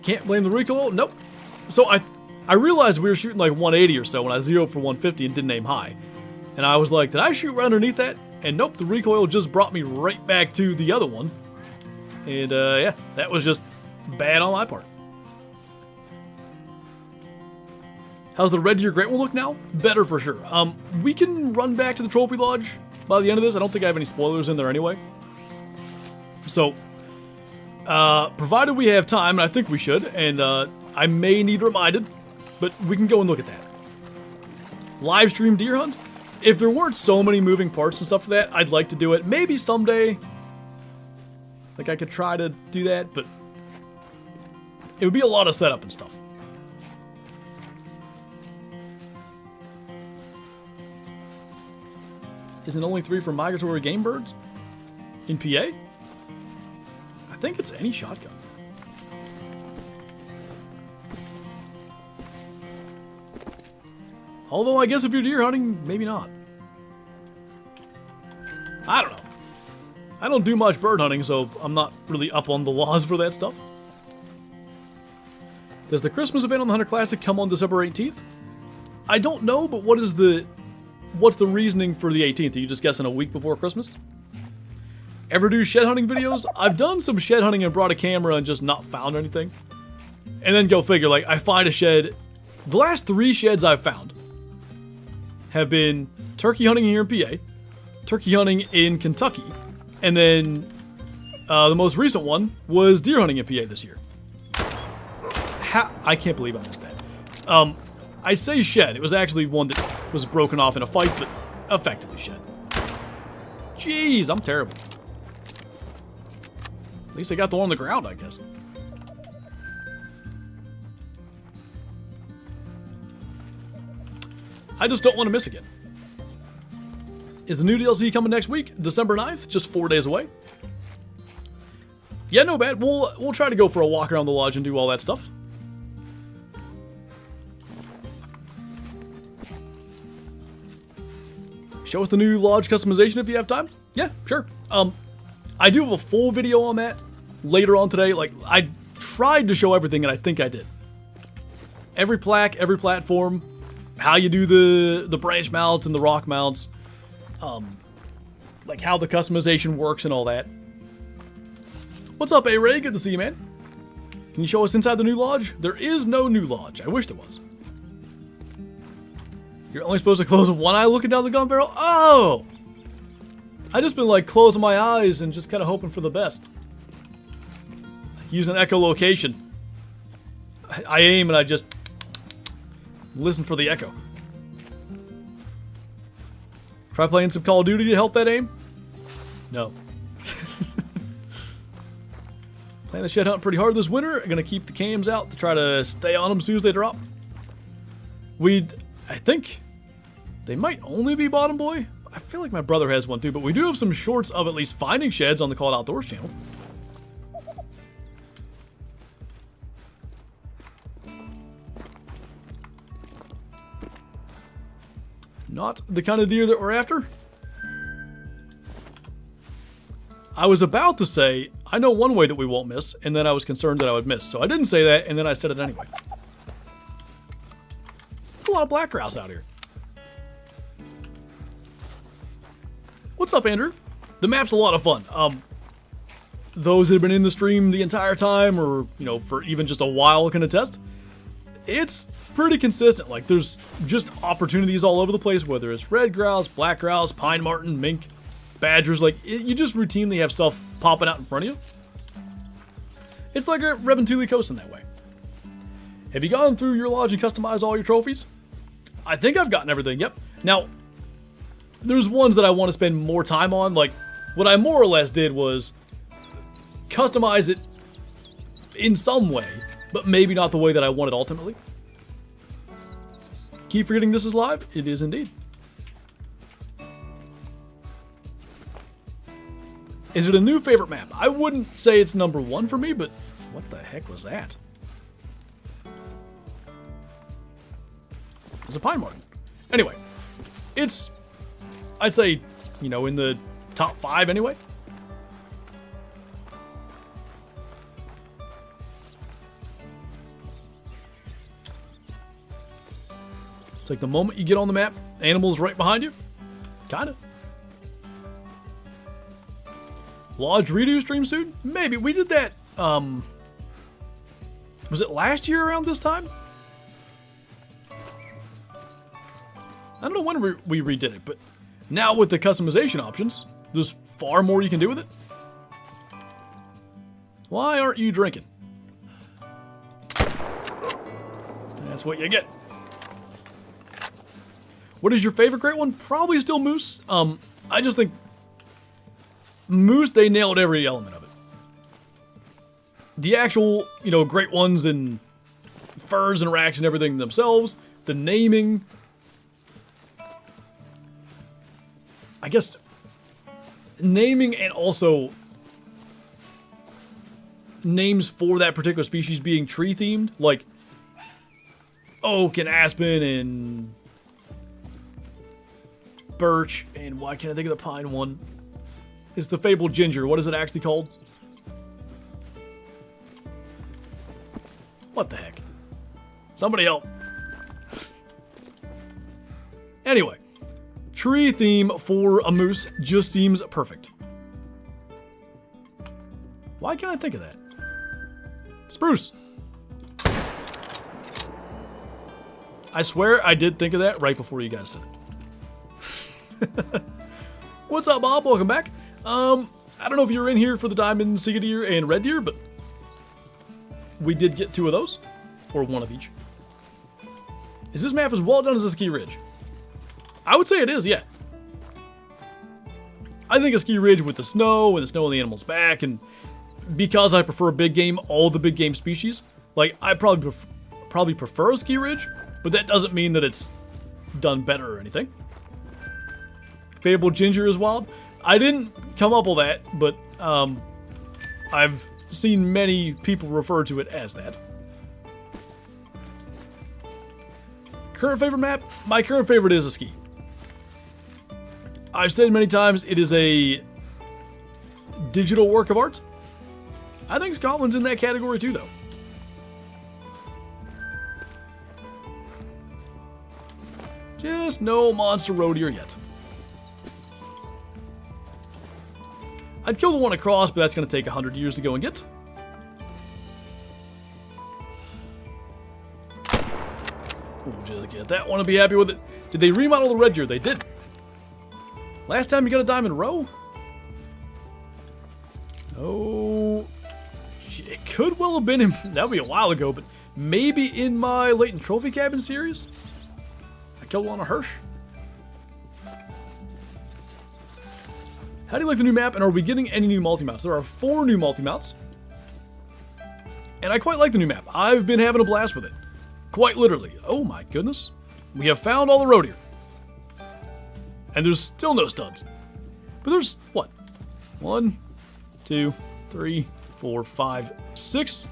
Can't blame the recoil. Nope. So I realized we were shooting like 180 or so when I zeroed for 150 and didn't aim high. And I was like, did I shoot right underneath that? And nope, the recoil just brought me right back to the other one. And yeah, that was just bad on my part. How's the red deer great one look now? Better for sure. We can run back to the trophy lodge by the end of this. I don't think I have any spoilers in there anyway. So, provided we have time, and I think we should, and I may need reminded, but we can go and look at that. Live stream deer hunt? If there weren't so many moving parts and stuff for that, I'd like to do it. Maybe someday, like I could try to do that, but it would be a lot of setup and stuff. Isn't only 3 for migratory game birds? In PA? I think it's any shotgun. Although I guess if you're deer hunting, maybe not. I don't know. I don't do much bird hunting, so I'm not really up on the laws for that stuff. Does the Christmas event on the Hunter Classic come on December 18th? I don't know, but what's the reasoning for the 18th? Are you just guessing a week before Christmas? Ever do shed hunting videos? I've done some shed hunting and brought a camera and just not found anything. And then go figure, like, I find a shed. The last 3 sheds I've found have been turkey hunting here in PA, turkey hunting in Kentucky, and then the most recent one was deer hunting in PA this year. I can't believe I missed that. I say shed. It was actually one that was broken off in a fight, but effectively shed. Jeez, I'm terrible. At least I got the one on the ground, I guess. I just don't want to miss again. Is the new DLC coming next week? December 9th? Just 4 days away. Yeah, no bad. We'll try to go for a walk around the lodge and do all that stuff. Show us the new lodge customization if you have time. Yeah, sure. I do have a full video on that later on today. Like, I tried to show everything, and I think I did. Every plaque, every platform, how you do the branch mounts and the rock mounts, like how the customization works and all that. What's up, A-Ray? Good to see you, man. Can you show us inside the new lodge? There is no new lodge. I wish there was. You're only supposed to close one eye looking down the gun barrel? Oh! I just been like closing my eyes and just kind of hoping for the best. Using echolocation. I aim and I just listen for the echo. Try playing some Call of Duty to help that aim? No. Playing the shed hunt pretty hard this winter. I'm gonna keep the cams out to try to stay on them as soon as they drop. I think they might only be Bottom Boy. I feel like my brother has one too, but we do have some shorts of at least finding sheds on the Call It Outdoors channel. Not the kind of deer that we're after. I was about to say, I know one way that we won't miss, and then I was concerned that I would miss. So I didn't say that, and then I said it anyway. There's a lot of black grouse out here. What's up, Andrew? The map's a lot of fun. Those that have been in the stream the entire time, or, you know, for even just a while can attest. It's pretty consistent. Like, there's just opportunities all over the place, whether it's red grouse, black grouse, pine marten, mink, badgers. Like, you just routinely have stuff popping out in front of you. It's like a Reventuli Coast in that way. Have you gone through your lodge and customized all your trophies? I think I've gotten everything, yep. Now, there's ones that I want to spend more time on. Like, what I more or less did was customize it in some way, but maybe not the way that I want it ultimately. Keep forgetting this is live. It is indeed. Is it a new favorite map? I wouldn't say it's number 1 for me, but what the heck was that? It was a pine marten. Anyway, it's, I'd say, you know, in the top 5 anyway. It's like the moment you get on the map, animals right behind you. Kinda. Lodge redo stream soon? Maybe. We did that, was it last year around this time? I don't know when we redid it, but now with the customization options, there's far more you can do with it. Why aren't you drinking? That's what you get. What is your favorite great one? Probably still moose. I just think moose, they nailed every element of it. The actual, you know, great ones and furs and racks and everything themselves. The naming. I guess naming and also names for that particular species being tree themed, like oak and aspen and birch, and why can't I think of the pine one? It's the fabled ginger. What is it actually called? What the heck? Somebody help. Anyway, tree theme for a moose just seems perfect. Why can't I think of that? Spruce. I swear I did think of that right before you guys did it. What's up, Bob? Welcome back. I don't know if you're in here for the diamond sea deer and red deer, but we did get 2 of those, or 1 of each. Is this map as well done as the ski ridge? I would say it is, yeah. I think a ski ridge with the snow and the animal's back, and because I prefer big game, all the big game species, like I probably prefer a ski ridge, but that doesn't mean that it's done better or anything. Fabled ginger is wild. I didn't come up with that, but I've seen many people refer to it as that. Current favorite map? My current favorite is a ski. I've said many times it is a digital work of art. I think Scotland's in that category too, though. Just no monster road here yet. I'd kill the one across, but that's going to take 100 years to go and get. We'll just get that one and be happy with it. Did they remodel the red deer? They did. Last time you got a diamond row? Oh, it could well have been in, that would be a while ago, but maybe in my Latent Trophy Cabin series? I killed one on a Hirsch. How do you like the new map, and are we getting any new multi-mounts? There are 4 new multi-mounts, and I quite like the new map. I've been having a blast with it. Quite literally. Oh my goodness. We have found all the road deer. And there's still no studs. But there's, what? 1, 2, 3, 4, 5, 6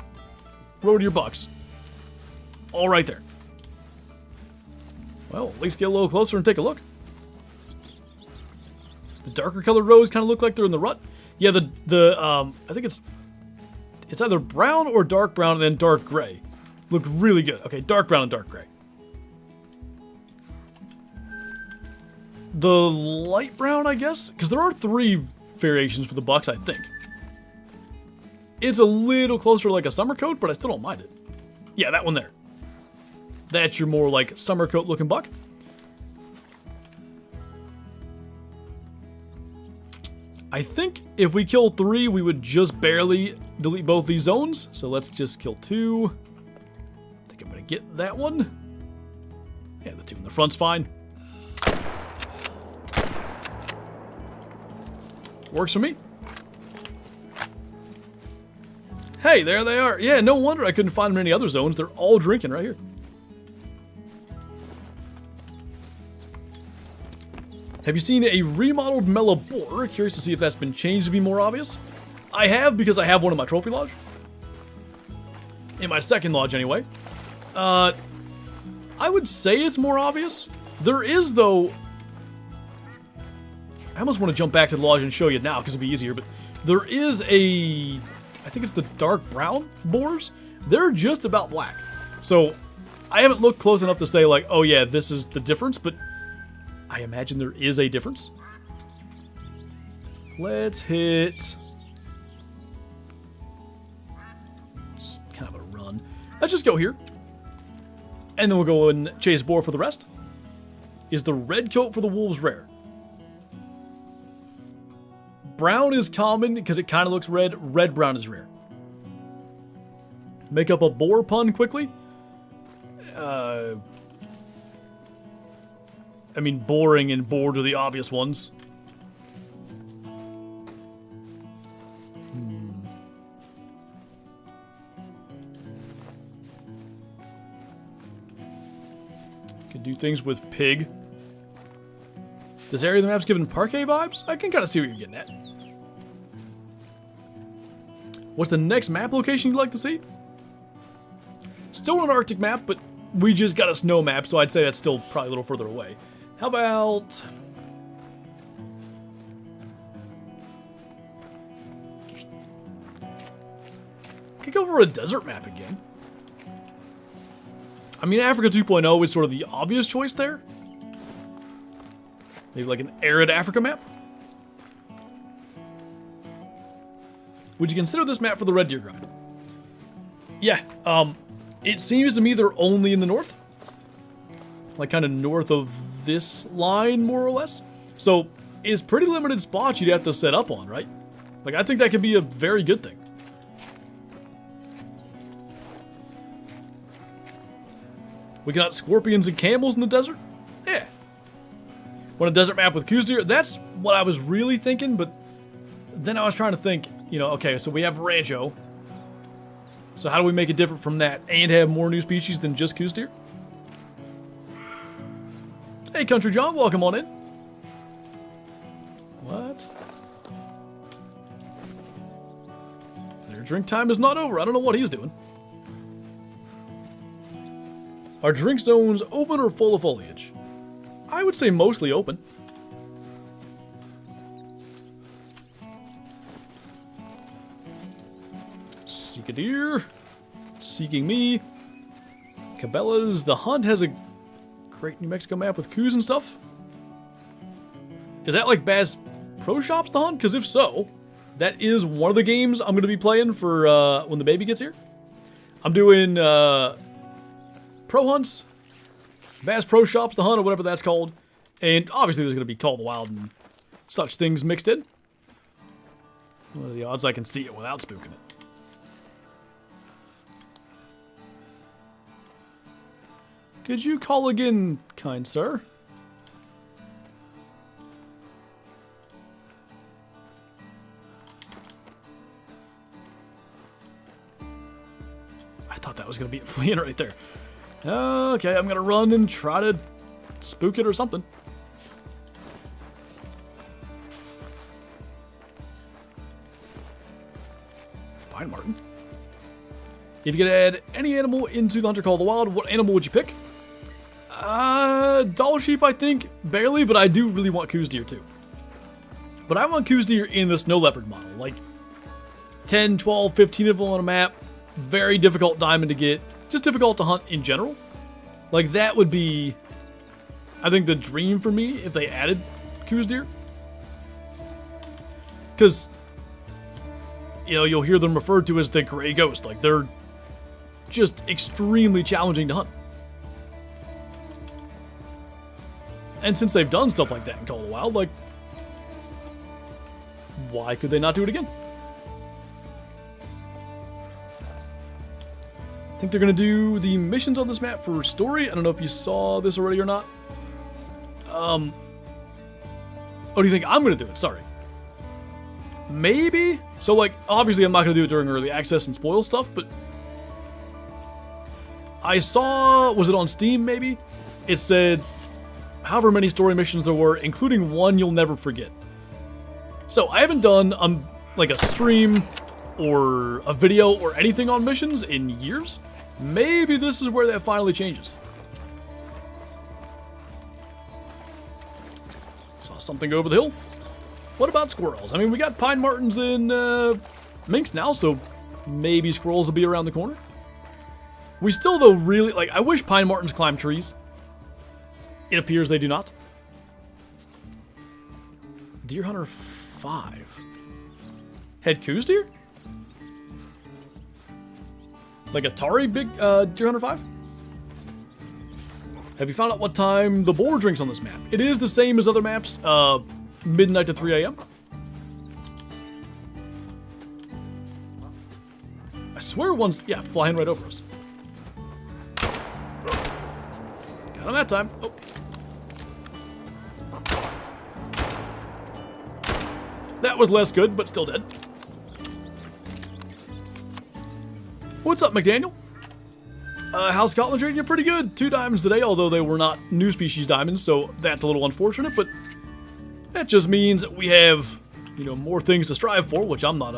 road deer bucks. All right there. Well, at least get a little closer and take a look. The darker colored rows kind of look like they're in the rut. Yeah, I think it's either brown or dark brown and then dark gray. Look really good. Okay, dark brown and dark gray. The light brown, I guess? Because there are 3 variations for the bucks, I think. It's a little closer to like a summer coat, but I still don't mind it. Yeah, that one there. That's your more like summer coat looking buck. I think if we kill 3, we would just barely delete both these zones. So let's just kill 2. I think I'm going to get that one. Yeah, the 2 in the front's fine. Works for me. Hey, there they are. Yeah, no wonder I couldn't find them in any other zones. They're all drinking right here. Have you seen a remodeled mellow boar? Curious to see if that's been changed to be more obvious. I have, because I have one in my trophy lodge. In my second lodge, anyway. I would say it's more obvious. There is, though... I almost want to jump back to the lodge and show you now, because it'd be easier, but there is a... I think it's the dark brown boars. They're just about black. So, I haven't looked close enough to say, like, oh yeah, this is the difference, but I imagine there is a difference. Let's hit... It's kind of a run. Let's just go here. And then we'll go and chase boar for the rest. Is the red coat for the wolves rare? Brown is common because it kind of looks red. Red-brown is rare. Make up a boar pun quickly. I mean, boring and bored are the obvious ones. Could do things with pig. This area of the map's giving parquet vibes? I can kind of see what you're getting at. What's the next map location you'd like to see? Still an Arctic map, but we just got a snow map, so I'd say that's still probably a little further away. How about... Could go for a desert map again. I mean, Africa 2.0 is sort of the obvious choice there. Maybe like an arid Africa map? Would you consider this map for the red deer grind? Yeah, it seems to me they're only in the north. Like kind of north of this line, more or less. So, it's pretty limited spots you'd have to set up on, right? Like, I think that could be a very good thing. We got scorpions and camels in the desert? Yeah. Want a desert map with coos deer? That's what I was really thinking, but then I was trying to think, you know, okay, so we have Rancho. So how do we make it different from that and have more new species than just coos deer? Hey, Country John, welcome on in. What? Their drink time is not over. I don't know what he's doing. Are drink zones open or full of foliage? I would say mostly open. Seek a deer. Seeking me. Cabela's. The Hunt has a great New Mexico map with coos and stuff. Is that like Bass Pro Shops, The Hunt? Because if so, that is one of the games I'm going to be playing for when the baby gets here. I'm doing Pro Hunts, Bass Pro Shops, The Hunt, or whatever that's called. And obviously there's going to be Call of the Wild and such things mixed in. What are the odds I can see it without spooking it? Could you call again, kind sir? I thought that was going to be a fleeing right there. Okay, I'm going to run and try to spook it or something. Fine, Martin. If you could add any animal into the Hunter Call of the Wild, what animal would you pick? Doll sheep, I think. Barely, but I do really want coos deer too. But I want coos deer in the snow leopard model. Like 10, 12, 15 of them on a map. Very difficult diamond to get. Just difficult to hunt in general. Like that would be, I think, the dream for me if they added coos deer. Because, you know, you'll hear them referred to as the gray ghost. Like they're just extremely challenging to hunt. And since they've done stuff like that in Call of the Wild, like, why could they not do it again? I think they're going to do the missions on this map for story. I don't know if you saw this already or not. Oh, do you think I'm going to do it? Sorry. maybe. So like, obviously I'm not gonna do it during early access and spoil stuff, but I saw, was it on Steam maybe? It said however many story missions there were, including one you'll never forget. So I haven't done like a stream or a video or anything on missions in years. Maybe this is where that finally changes. Saw something go over the hill. What about squirrels? I mean, we got pine martens and minks now, so maybe squirrels will be around the corner. We still, though, really, like, I wish pine martens climb trees. It appears they do not. Deer Hunter 5. Head coos deer? Like Atari big Deer Hunter 5? Have you found out what time the boar drinks on this map? It is the same as other maps, midnight to 3 a.m. I swear one's, yeah, flying right over us. Got him that time. Oh. That was less good, but still dead. What's up, McDaniel? How's Scotland treating you? Pretty good. 2 diamonds today, although they were not new species diamonds, so that's a little unfortunate, but that just means we have, you know, more things to strive for, which I'm not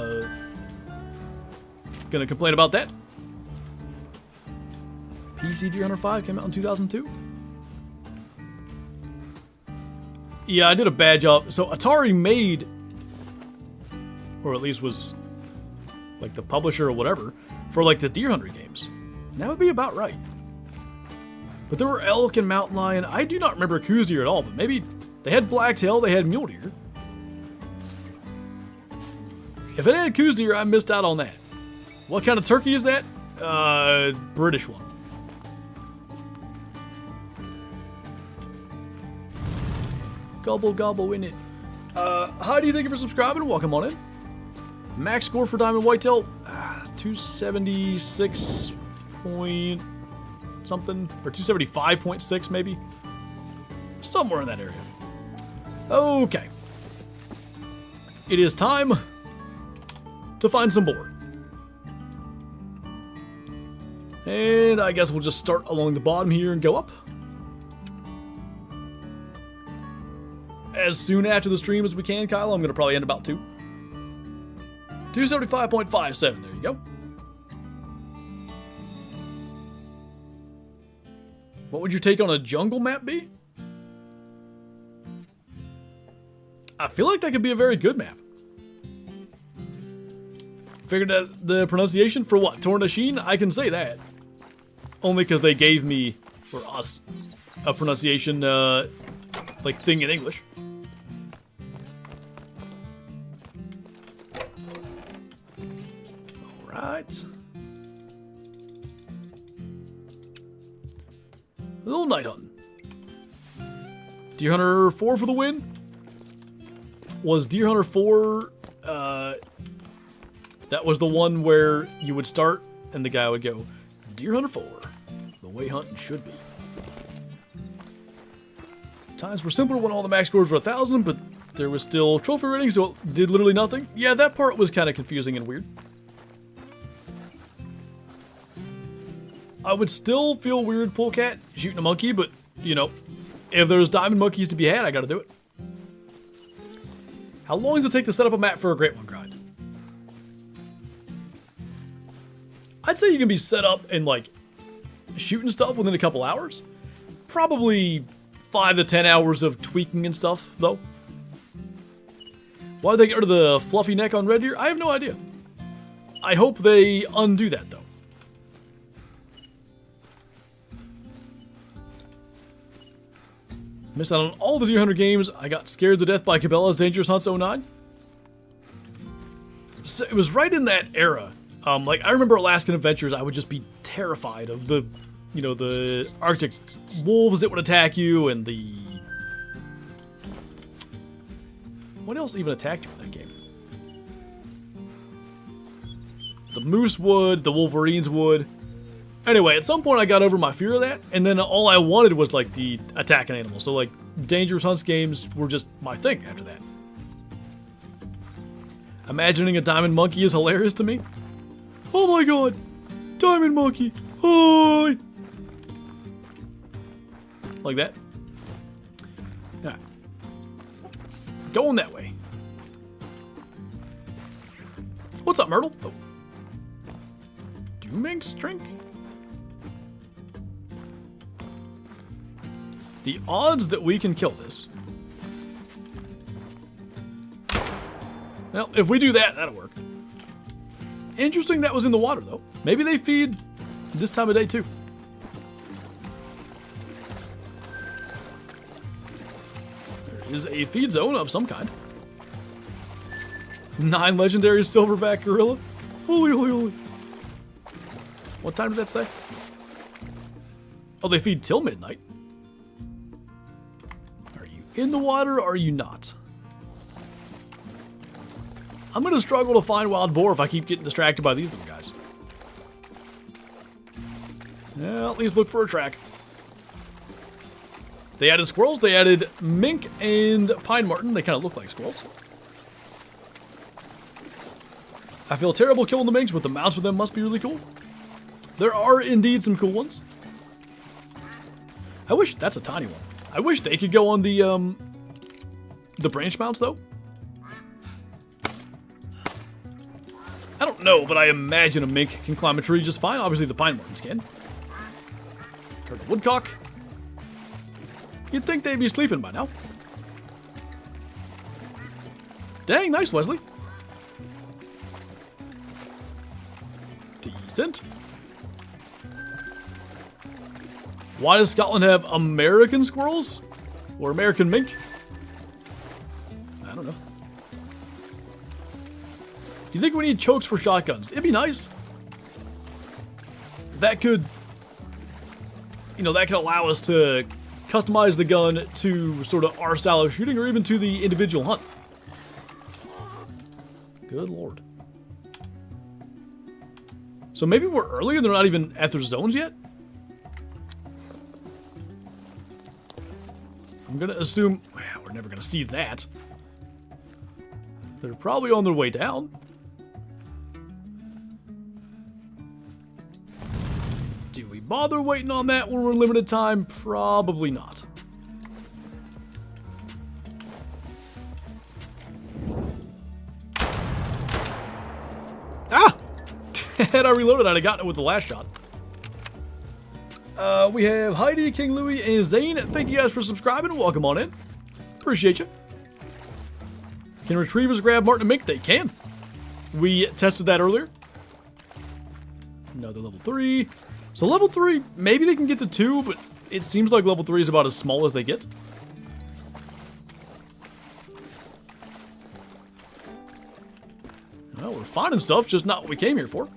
gonna complain about that. PC Deer Hunter 5 came out in 2002. Yeah, I did a bad job. So Atari made, or at least was like the publisher or whatever, for like the Deer Hunter games. And that would be about right. But there were elk and mountain lion. I do not remember coos deer at all, but maybe they had blacktail, they had mule deer. If it had coos deer, I missed out on that. What kind of turkey is that? British one. Gobble gobble in it. How do you think of for subscribing? Welcome on in. Max score for diamond whitetail, 276 point something, or 275.6 maybe. Somewhere in that area. Okay. It is time to find some boar. And I guess we'll just start along the bottom here and go up. As soon after the stream as we can, Kyle. I'm going to probably end about 2. 275.57, there you go. What would your take on a jungle map be? I feel like that could be a very good map. Figured out the pronunciation for what? Tornasheen? I can say that. Only because they gave me, or us, a pronunciation, like, thing in English. Alright. A little night hunting. Deer Hunter 4 for the win? Was Deer Hunter 4, that was the one where you would start and the guy would go, Deer Hunter 4, the way hunting should be. Times were simpler when all the max scores were 1,000, but there was still trophy rating, so it did literally nothing. Yeah, that part was kind of confusing and weird. I would still feel weird, polecat, shooting a monkey, but, you know, if there's diamond monkeys to be had, I gotta do it. How long does it take to set up a map for a Great One grind? I'd say you can be set up and, like, shooting stuff within a couple hours. Probably 5 to 10 hours of tweaking and stuff, though. Why did they get rid of the fluffy neck on red deer? I have no idea. I hope they undo that, though. Missed out on all the Deer Hunter games. I got scared to death by Cabela's Dangerous Hunts 09. So it was right in that era. Like, I remember Alaskan Adventures, I would just be terrified of the, you know, the Arctic wolves that would attack you and the... What else even attacked you in that game? The moose would, the wolverines would. Anyway, at some point I got over my fear of that, and then all I wanted was, like, the attacking animals. So, like, Dangerous Hunts games were just my thing after that. Imagining a diamond monkey is hilarious to me. Oh my god! Diamond monkey! Hi! Like that. Alright. Going that way. What's up, Myrtle? Oh. Do minks drink? The odds that we can kill this. Well, if we do that, that'll work. Interesting that was in the water, though. Maybe they feed this time of day, too. There is a feed zone of some kind. 9 legendary silverback gorilla. Holy, holy, holy. What time did that say? Oh, they feed till midnight. Are you in the water or are you not? I'm going to struggle to find wild boar if I keep getting distracted by these little guys. Yeah, at least look for a track. They added squirrels. They added mink and pine marten. They kind of look like squirrels. I feel terrible killing the minks, but the mounts with them must be really cool. There are indeed some cool ones. I wish... That's a tiny one. I wish they could go on the branch mounts, though. I don't know, but I imagine a mink can climb a tree just fine. Obviously, the pine martens can. Or the woodcock. You'd think they'd be sleeping by now. Dang, nice, Wesley. Decent. Why does Scotland have American squirrels? Or American mink? I don't know. Do you think we need chokes for shotguns? It'd be nice. That could, you know, that could allow us to customize the gun to sort of our style of shooting or even to the individual hunt. Good lord. So maybe we're early and they're not even at their zones yet? I'm gonna assume, well, we're never gonna see that. They're probably on their way down. Do we bother waiting on that when we're limited time? Probably not. Ah! Had I reloaded, I'd have gotten it with the last shot. We have Heidi, King Louie, and Zane. Thank you guys for subscribing. Welcome on in. Appreciate you. Can retrievers grab marten and mink? They can. We tested that earlier. Another level 3. So level 3, maybe they can get to 2, but it seems like level 3 is about as small as they get. Well, we're finding stuff, just not what we came here for.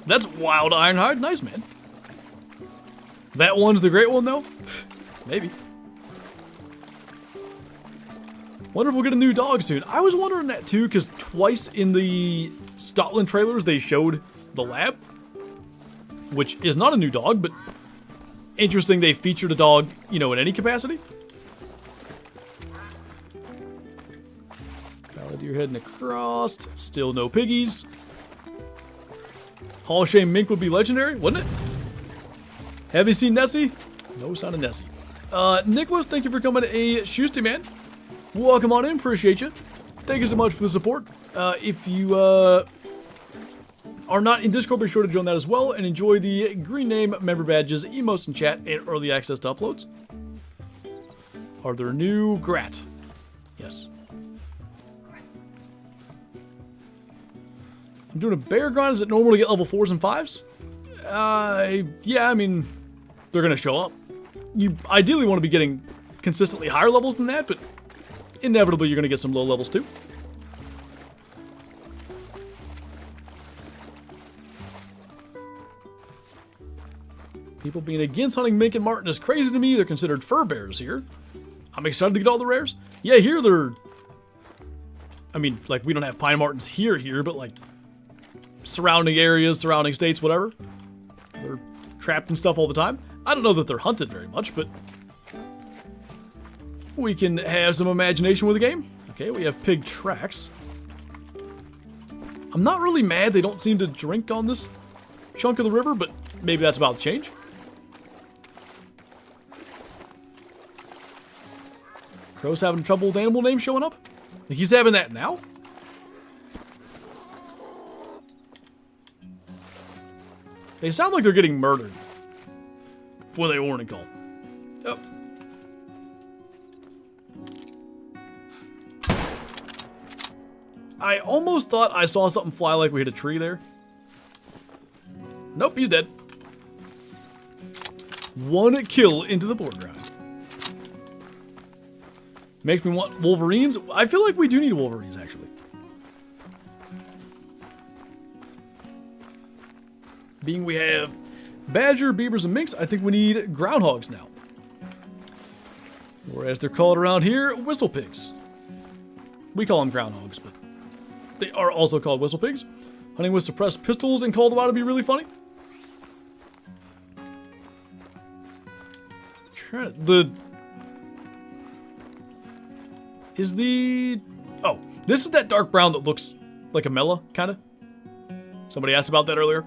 That's wild ironhide. Nice, man. That one's the great one, though? Maybe. Wonder if we'll get a new dog soon. I was wondering that, too, because twice in the Scotland trailers, they showed the lab, which is not a new dog, but interesting they featured a dog, you know, in any capacity. Palladeer heading across. Still no piggies. Hall of Shame mink would be legendary, wouldn't it? Have you seen Nessie? No sign of Nessie. Nicholas, thank you for coming. A Shoesty man. Welcome on in. Appreciate you. Thank you so much for the support. If you are not in Discord, be sure to join that as well and enjoy the green name, member badges, emotes in chat, and early access to uploads. Are there new Grat? Yes. I'm doing a bear grind. Is it normal to get level 4s and 5s? Yeah, I mean, they're going to show up. You ideally want to be getting consistently higher levels than that, but inevitably you're going to get some low levels too. People being against hunting mink and marten is crazy to me. They're considered fur bears here. I'm excited to get all the rares. Yeah, here they're... I mean, like, we don't have pine martens here, but like... surrounding areas, surrounding states, whatever. They're trapped and stuff all the time. I don't know that they're hunted very much, but we can have some imagination with the game. Okay, we have pig tracks. I'm not really mad they don't seem to drink on this chunk of the river, but maybe that's about to change. Crow's having trouble with animal names showing up? Like he's having that now? They sound like they're getting murdered for the warning call. Oh. I almost thought I saw something fly like we hit a tree there. Nope, he's dead. One kill into the boar ground. Makes me want wolverines. I feel like we do need wolverines, actually. Being we have badger, beavers, and minks, I think we need groundhogs now. Or as they're called around here, whistle pigs. We call them groundhogs, but they are also called whistle pigs. Hunting with suppressed pistols and called them out to be really funny. Oh, this is that dark brown that looks like a Mela, kind of. Somebody asked about that earlier.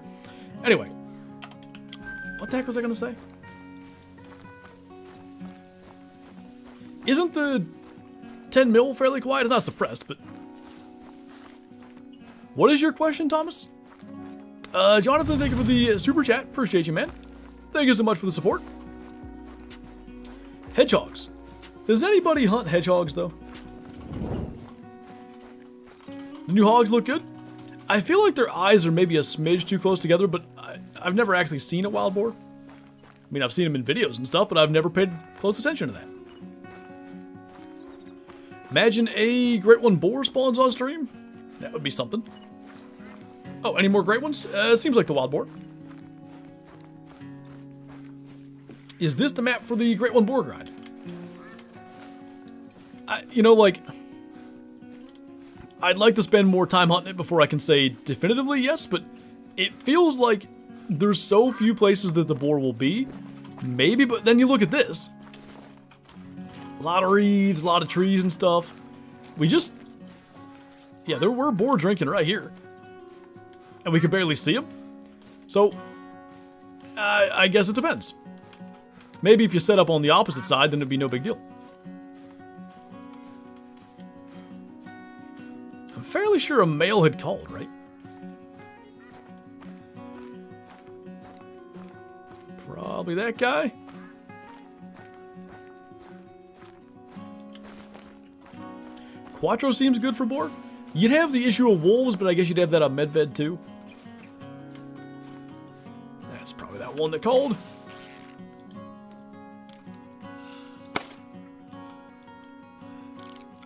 Anyway, what the heck was I going to say? Isn't the 10 mil fairly quiet? It's not suppressed, but... What is your question, Thomas? Jonathan, thank you for the super chat. Appreciate you, man. Thank you so much for the support. Hedgehogs. Does anybody hunt hedgehogs, though? The new hogs look good. I feel like their eyes are maybe a smidge too close together, but I've never actually seen a wild boar. I mean, I've seen them in videos and stuff, but I've never paid close attention to that. Imagine a great one boar spawns on stream. That would be something. Oh, any more great ones? Seems like the wild boar. Is this the map for the Great One Boar grind? You know, like... I'd like to spend more time hunting it before I can say definitively yes, but it feels like there's so few places that the boar will be. Maybe, but then you look at this. A lot of reeds, a lot of trees and stuff. We just... Yeah, there were boar drinking right here. And we could barely see them. So, I guess it depends. Maybe if you set up on the opposite side, then it'd be no big deal. I'm fairly sure a male had called, right? Probably that guy. Quattro seems good for boar. You'd have the issue of wolves, but I guess you'd have that on Medved too. That's probably that one that called.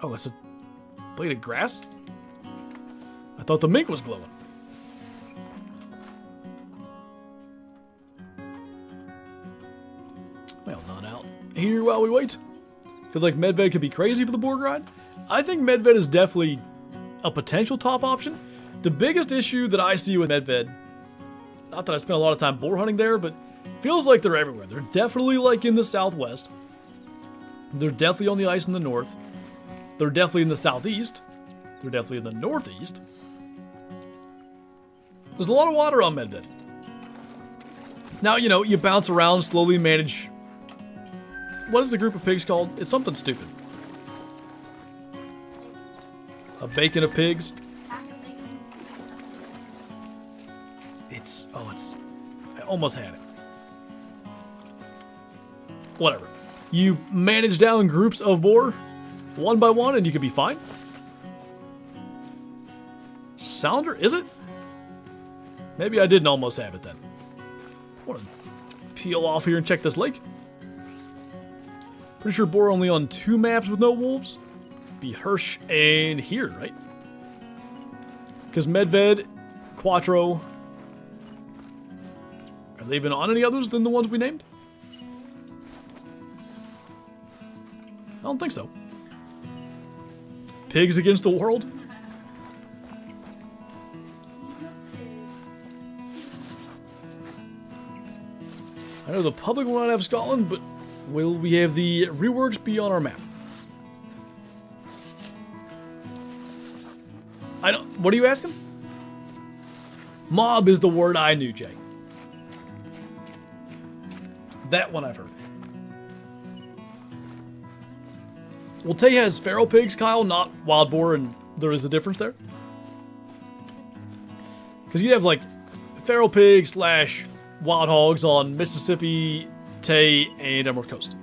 Oh, it's a blade of grass? I thought the mink was glowing. Well, not out here while we wait. Feel like Medved could be crazy for the boar grind. I think Medved is definitely a potential top option. The biggest issue that I see with Medved, not that I spent a lot of time boar hunting there, but feels like they're everywhere. They're definitely like in the southwest. They're definitely on the ice in the north. They're definitely in the southeast. They're definitely in the northeast. There's a lot of water on Medved. Now, you know, you bounce around, slowly manage. What is the group of pigs called? It's something stupid. A bacon of pigs. I almost had it. Whatever. You manage down groups of boar, one by one, and you could be fine. Sounder, is it? Maybe I didn't almost have it then. I want to peel off here and check this lake. Pretty sure boar only on 2 maps with no wolves. Be Hirsch and here, right? Because Medved, Quattro. Are they even on any others than the ones we named? I don't think so. Pigs against the world? I know the public will not have Scotland, but will we have the reworks be on our map? I don't. What are you asking? Mob is the word I knew, Jay. That one I've heard. Well, Tay has feral pigs, Kyle, not wild boar, and there is a difference there. Because you have like feral pigs / wild hogs on Mississippi, Tay, and Emerald Coast.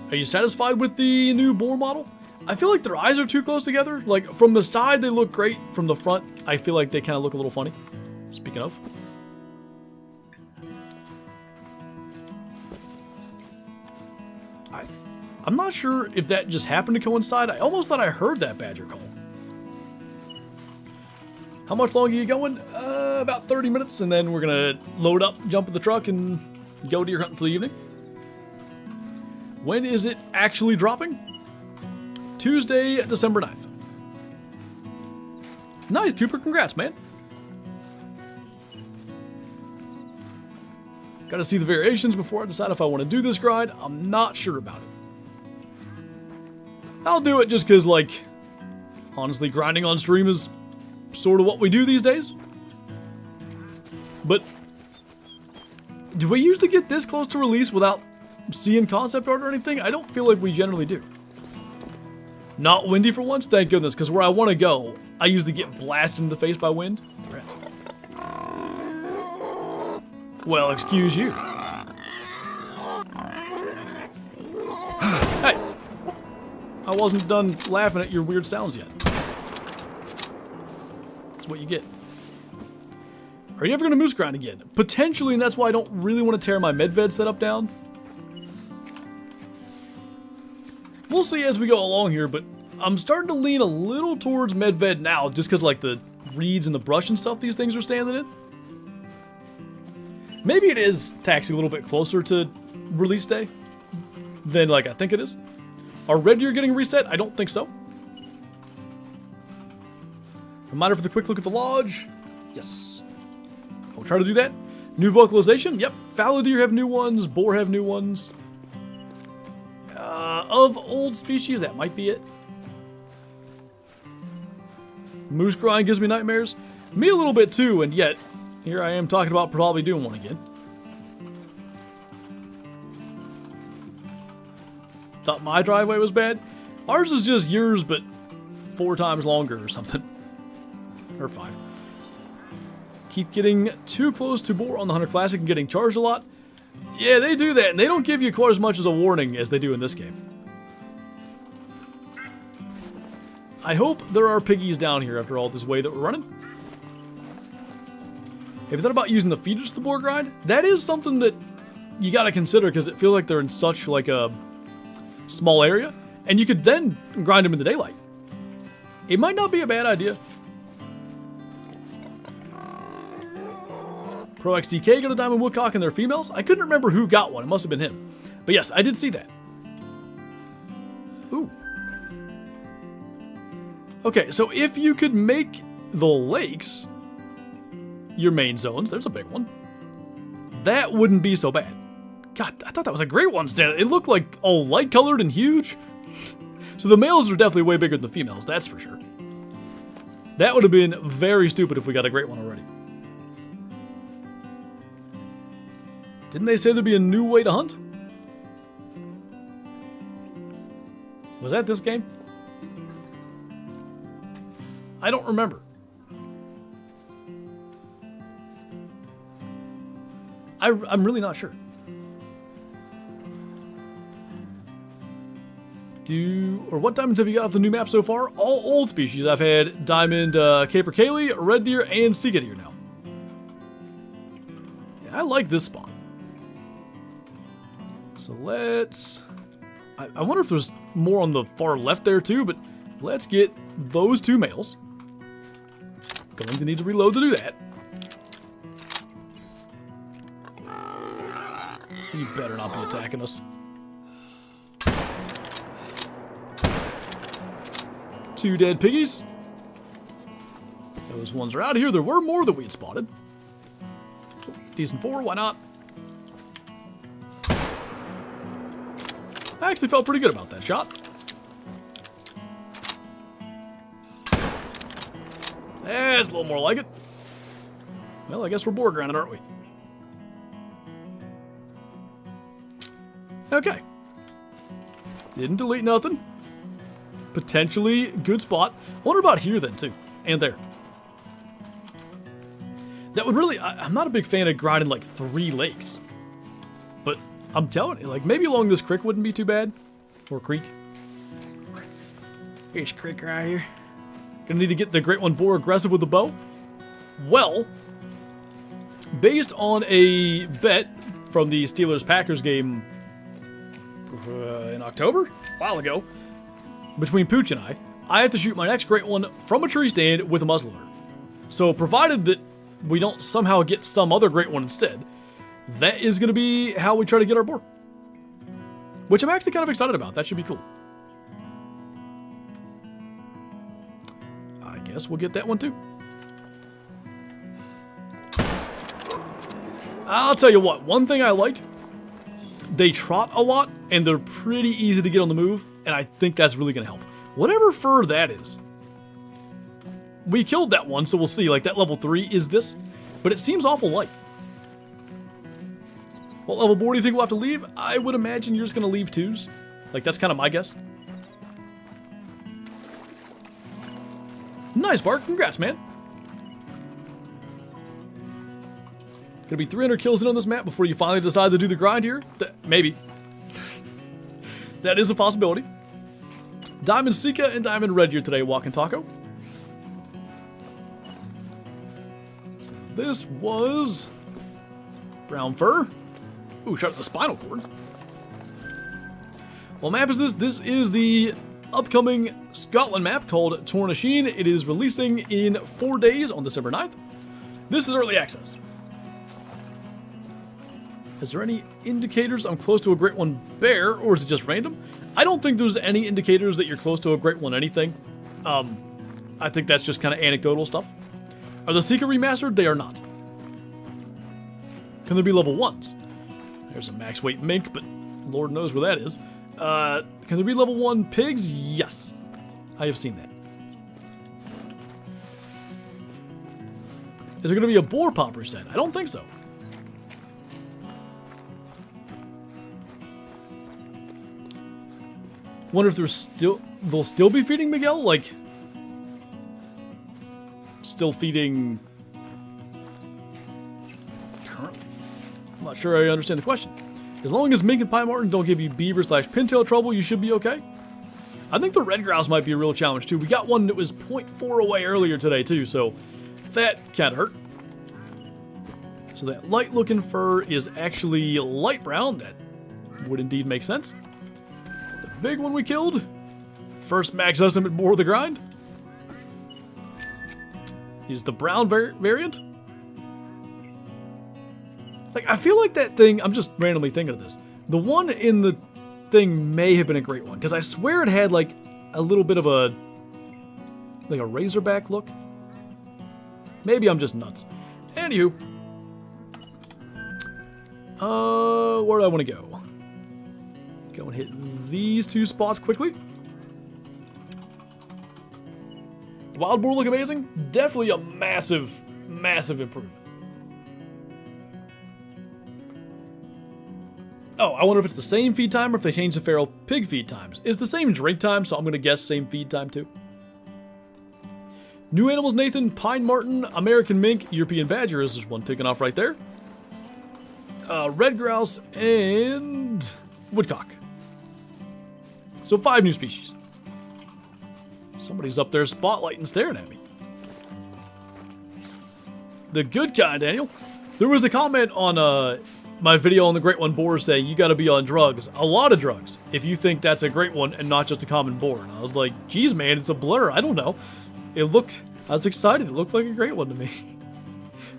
Are you satisfied with the new boar model? I feel like their eyes are too close together. Like, from the side, they look great. From the front, I feel like they kind of look a little funny. Speaking of. I'm not sure if that just happened to coincide. I almost thought I heard that badger call. How much longer are you going? About 30 minutes, and then we're going to load up, jump in the truck, and go deer hunting for the evening. When is it actually dropping? Tuesday, December 9th. Nice, Cooper. Congrats, man. Got to see the variations before I decide if I want to do this grind. I'm not sure about it. I'll do it just because, like, honestly, grinding on stream is sort of what we do these days. But do we usually get this close to release without seeing concept art or anything? I don't feel like we generally do. Not windy for once, thank goodness, because where I want to go, I usually get blasted in the face by wind. Rats. Well, excuse you. Hey! I wasn't done laughing at your weird sounds yet. That's what you get. Are you ever going to moose grind again? Potentially, and that's why I don't really want to tear my medved setup down. We'll see as we go along here, but I'm starting to lean a little towards medved now, just because, like, the reeds and the brush and stuff these things are standing in. Maybe it is taxi a little bit closer to release day than, like, I think it is. Are red deer getting reset? I don't think so. Reminder for the quick look at the lodge. Yes. I'll try to do that. New vocalization? Yep. Fallow deer have new ones. Boar have new ones. Of old species, that might be it. Moose grind gives me nightmares. Me a little bit too, and yet, here I am talking about probably doing one again. Thought my driveway was bad. Ours is just yours, but 4 times longer or something. Or 5. Keep getting too close to boar on the Hunter Classic and getting charged a lot. Yeah, they do that, and they don't give you quite as much as a warning as they do in this game. I hope there are piggies down here after all this way that we're running. Have you thought about using the feeders to the boar grind? That is something that you gotta consider, because it feels like they're in such, like, a small area, and you could then grind them in the daylight. It might not be a bad idea. Pro XDK got a diamond woodcock and their females. I couldn't remember who got one. It must have been him. But yes, I did see that. Ooh. Okay, so if you could make the lakes your main zones, there's a big one. That wouldn't be so bad. God, I thought that was a great one, Stan. It looked like all light colored and huge. So the males are definitely way bigger than the females, that's for sure. That would have been very stupid if we got a great one already. Didn't they say there'd be a new way to hunt? Was that this game? I don't remember. I'm really not sure. What diamonds have you got off the new map so far? All old species. I've had diamond capercaillie, red deer, and sika deer now. Yeah, I like this spot. So let's... I wonder if there's more on the far left there too, but let's get those 2 males. Going to need to reload to do that. You better not be attacking us. 2 dead piggies. Those ones are out of here. There were more that we had spotted. Decent 4, why not? I actually felt pretty good about that shot. That's a little more like it. Well, I guess we're boar grounded, aren't we? Okay. Didn't delete nothing. Potentially good spot. Wonder about here then, too. And there. That would really... I'm not a big fan of grinding like 3 lakes. But I'm telling you, like, maybe along this creek wouldn't be too bad. Or creek. Here's creek right here. Gonna need to get the Great One Boar aggressive with the bow. Well, based on a bet from the Steelers-Packers game in October, a while ago, between Pooch and I have to shoot my next Great One from a tree stand with a muzzleloader. So provided that we don't somehow get some other Great One instead, that is going to be how we try to get our boar. Which I'm actually kind of excited about. That should be cool. I guess we'll get that one too. I'll tell you what, one thing I like, they trot a lot and they're pretty easy to get on the move, and I think that's really going to help. Whatever fur that is. We killed that one, so we'll see. Like, that level 3 is this, but it seems awful light. What level boar do you think we'll have to leave? I would imagine you're just going to leave 2s. Like, that's kind of my guess. Nice, Bart. Congrats, man. Gonna be 300 kills in on this map before you finally decide to do the grind here? Maybe. That is a possibility. Diamond Sika and Diamond Red here today, walking taco. So this was brown fur. Ooh, shot at the spinal cord. What map is this? This is the upcoming Scotland map called Tornasheen. It is releasing in 4 days on December 9th. This is early access. Is there any indicators I'm close to a Great One bear, or is it just random? I don't think there's any indicators that you're close to a Great One anything. I think that's just kind of anecdotal stuff. Are the Sika remastered? They are not. Can there be level 1s? There's a max weight mink, but Lord knows where that is. Can there be level 1 pigs? Yes. I have seen that. Is there going to be a boar pop reset? I don't think so. Wonder if they'll still be feeding Miguel? Like, still feeding currently? I'm not sure I understand the question. As long as mink and pine marten don't give you beaver/pintail trouble, you should be okay. I think the red grouse might be a real challenge too. We got one that was 0.4 away earlier today too, so that kind of hurt. So that light looking fur is actually light brown. That would indeed make sense. The big one we killed. First max estimate boar of the grind. Is the brown variant. Like, I feel like that thing, I'm just randomly thinking of this. The one in the thing may have been a great one, because I swear it had like a little bit of a, like a razorback look. Maybe I'm just nuts. Anywho. Where do I want to go? Go and hit these 2 spots quickly. Wild boar look amazing. Definitely a massive, massive improvement. Oh, I wonder if it's the same feed time or if they changed the feral pig feed times. It's the same drink time, so I'm going to guess same feed time too. New animals, Nathan. Pine marten, American mink, European badger. This is one taken off right there. Red grouse and woodcock. So 5 new species. Somebody's up there spotlighting, staring at me. The good kind, Daniel. There was a comment on my video on the Great One boar saying you got to be on drugs, a lot of drugs, if you think that's a great one and not just a common boar. And I was like, geez, man, it's a blur. I don't know. I was excited. It looked like a great one to me.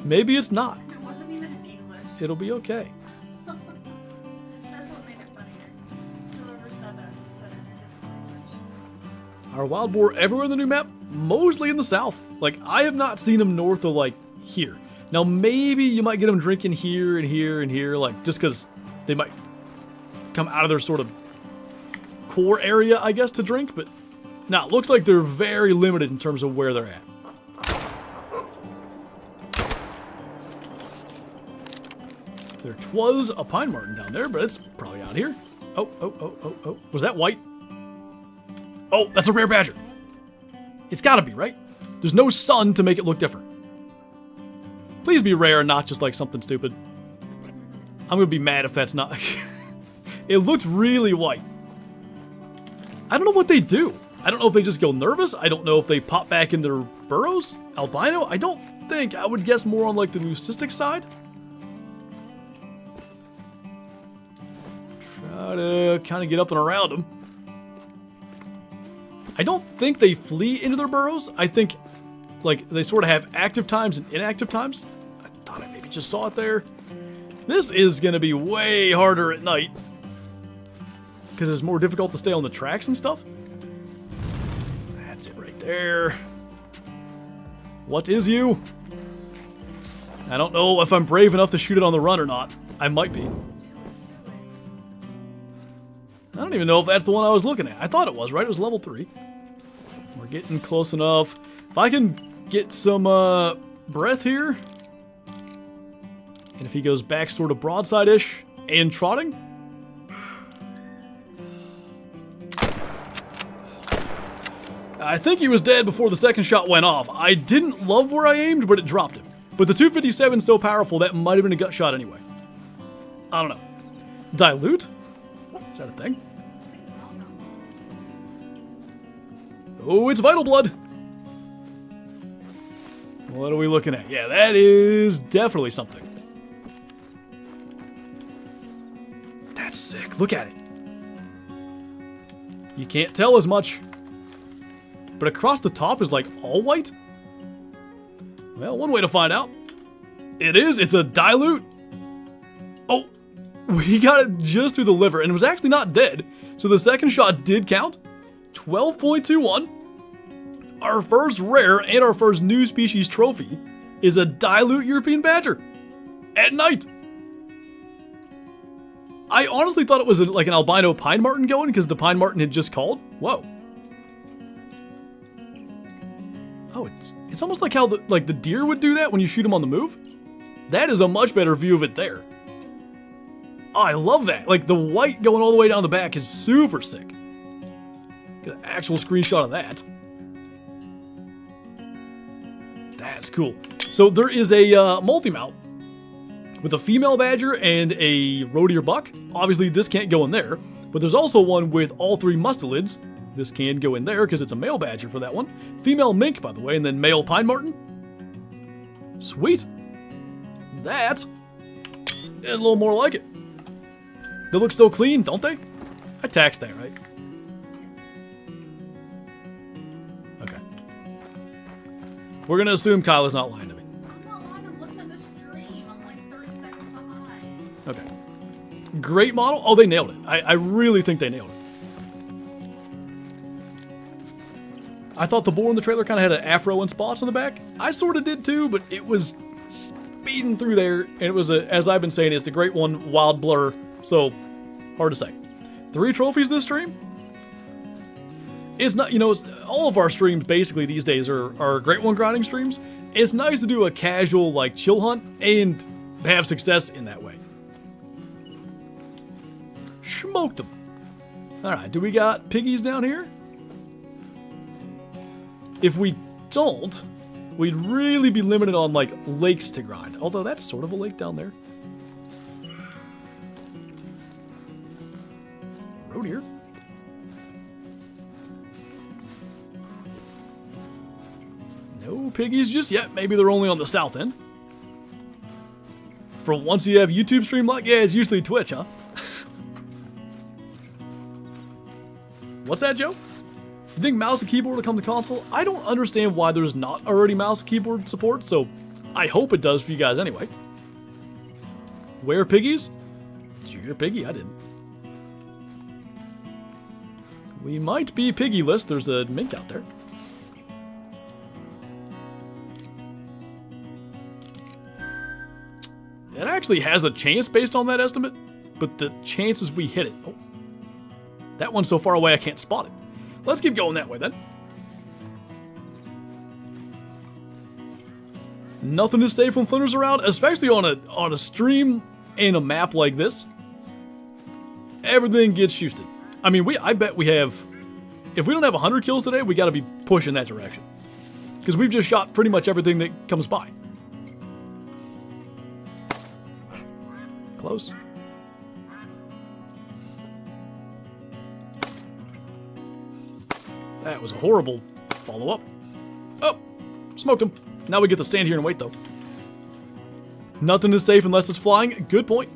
Maybe it's not. It wasn't even in English. It'll be okay. That's what made it funnier. Whoever said it in a different language. Are wild boar everywhere in the new map? Mostly in the south. Like, I have not seen them north of, like, here. Now, maybe you might get them drinking here and here and here, like, just because they might come out of their sort of core area, I guess, to drink. But, no, it looks like they're very limited in terms of where they're at. There was a pine marten down there, but it's probably out here. Oh. Was that white? Oh, that's a rare badger. It's gotta be, right? There's no sun to make it look different. Please be rare, not just like something stupid. I'm gonna be mad if that's not. It looked really white. I don't know what they do. I don't know if they just go nervous. I don't know if they pop back in their burrows. Albino? I don't think. I would guess more on like the leucistic side. Try to kind of get up and around them. I don't think they flee into their burrows. I think like they sort of have active times and inactive times. I thought I maybe just saw it there. This is going to be way harder at night because it's more difficult to stay on the tracks and stuff. That's it right there. What is you? I don't know if I'm brave enough to shoot it on the run or not. I might be. I don't even know if that's the one I was looking at. I thought it was, right? It was level 3. We're getting close enough. If I can get some breath here, and if he goes back sort of broadside-ish and trotting. I think he was dead before the second shot went off. I didn't love where I aimed, but it dropped him. But the 257 is so powerful, that might have been a gut shot anyway. I don't know. Dilute? Is that a thing? Oh, it's vital blood. What are we looking at? Yeah, that is definitely something. That's sick. Look at it. You can't tell as much. But across the top is like all white? Well, one way to find out. It is. It's a dilute. Oh, we got it just through the liver and it was actually not dead. So the second shot did count. 12.21. Our first rare and our first new species trophy is a dilute European badger at night. I honestly thought it was like an albino pine marten going because the pine marten had just called. Whoa. Oh, it's almost like how the deer would do that when you shoot them on the move. That is a much better view of it there. Oh, I love that. Like the white going all the way down the back is super sick. Get an actual screenshot of that. That's cool. So there is a multi-mount with a female badger and a roe deer buck. Obviously this can't go in there, but there's also one with all 3 mustelids. This can go in there because it's a male badger for that one. Female mink, by the way, and then male pine marten. Sweet. That is a little more like it. They look so clean, don't they? I taxed that, right? Okay. We're going to assume Kyle is not lying to me. I'm not lying. I'm looking at the stream. I'm like 30 seconds behind. Okay. Great model. Oh, they nailed it. I really think they nailed it. I thought the boar in the trailer kind of had an afro and spots on the back. I sort of did too, but it was speeding through there, and it was, as I've been saying, it's the great one, wild blur, so hard to say. 3 trophies this stream? It's not, you know, all of our streams basically these days are great one grinding streams. It's nice to do a casual, like, chill hunt and have success in that way. Smoked them. Alright, do we got piggies down here? If we don't, we'd really be limited on, like, lakes to grind. Although that's sort of a lake down there. Road here. No piggies just yet. Maybe they're only on the south end. For once you have YouTube stream like, yeah, it's usually Twitch, huh? What's that, Joe? You think mouse and keyboard will come to console? I don't understand why there's not already mouse and keyboard support, so I hope it does for you guys anyway. Where piggies? Did you hear piggy? I didn't. We might be piggy-less. There's a mink out there. It actually has a chance based on that estimate, but the chances we hit it. Oh, that one's so far away I can't spot it. Let's keep going that way then. Nothing is safe when Flinter's around, especially on a stream in a map like this, everything gets shifted. I mean, I bet we have, if we don't have 100 kills today, we got to be pushing that direction. Because we've just shot pretty much everything that comes by. Close. That was a horrible follow-up. Oh, smoked him. Now we get to stand here and wait, though. Nothing is safe unless it's flying. Good point.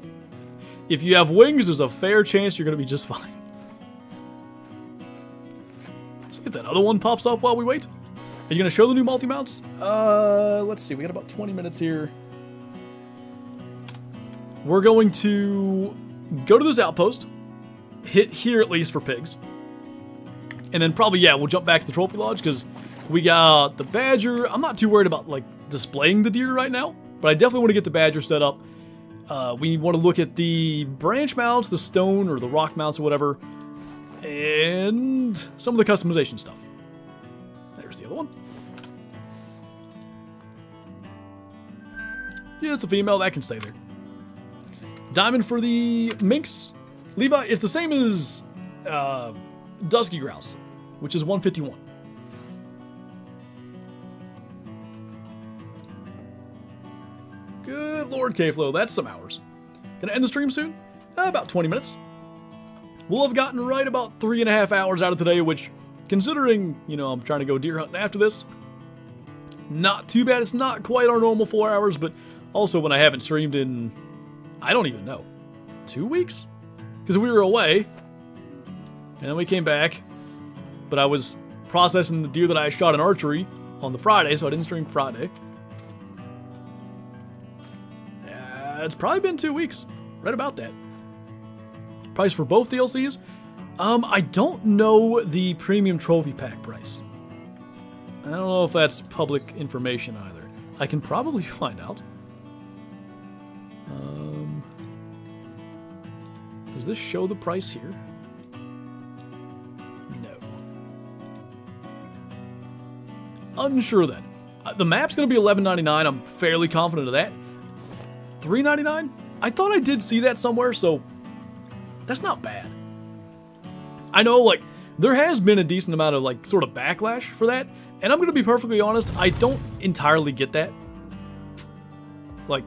If you have wings, there's a fair chance you're going to be just fine. See if that other one pops up while we wait. Are you going to show the new multi-mounts? Let's see. We got about 20 minutes here. We're going to go to this outpost. Hit here at least for pigs. And then probably, yeah, we'll jump back to the trophy lodge because we got the badger. I'm not too worried about, like, displaying the deer right now. But I definitely want to get the badger set up. We want to look at the branch mounts, the stone or the rock mounts or whatever. And some of the customization stuff. There's the other one. Yeah, it's a female. That can stay there. Diamond for the minx. Levi is the same as Dusky Grouse, which is 151. Good Lord, K-Flow, that's some hours. Gonna end the stream soon? About 20 minutes. We'll have gotten right about 3.5 hours out of today, which, considering, you know, I'm trying to go deer hunting after this, not too bad. It's not quite our normal 4 hours, but also when I haven't streamed in, I don't even know, 2 weeks? Because we were away, and then we came back, but I was processing the deer that I shot in archery on the Friday, so I didn't stream Friday. It's probably been 2 weeks. Right about that. Price for both DLCs? I don't know the premium trophy pack price. I don't know if that's public information either. I can probably find out. Does this show the price here? No. Unsure then. The map's going to be $11.99. I'm fairly confident of that. $3.99? I thought I did see that somewhere, so that's not bad. I know, like, there has been a decent amount of, like, sort of backlash for that, and I'm going to be perfectly honest, I don't entirely get that. Like,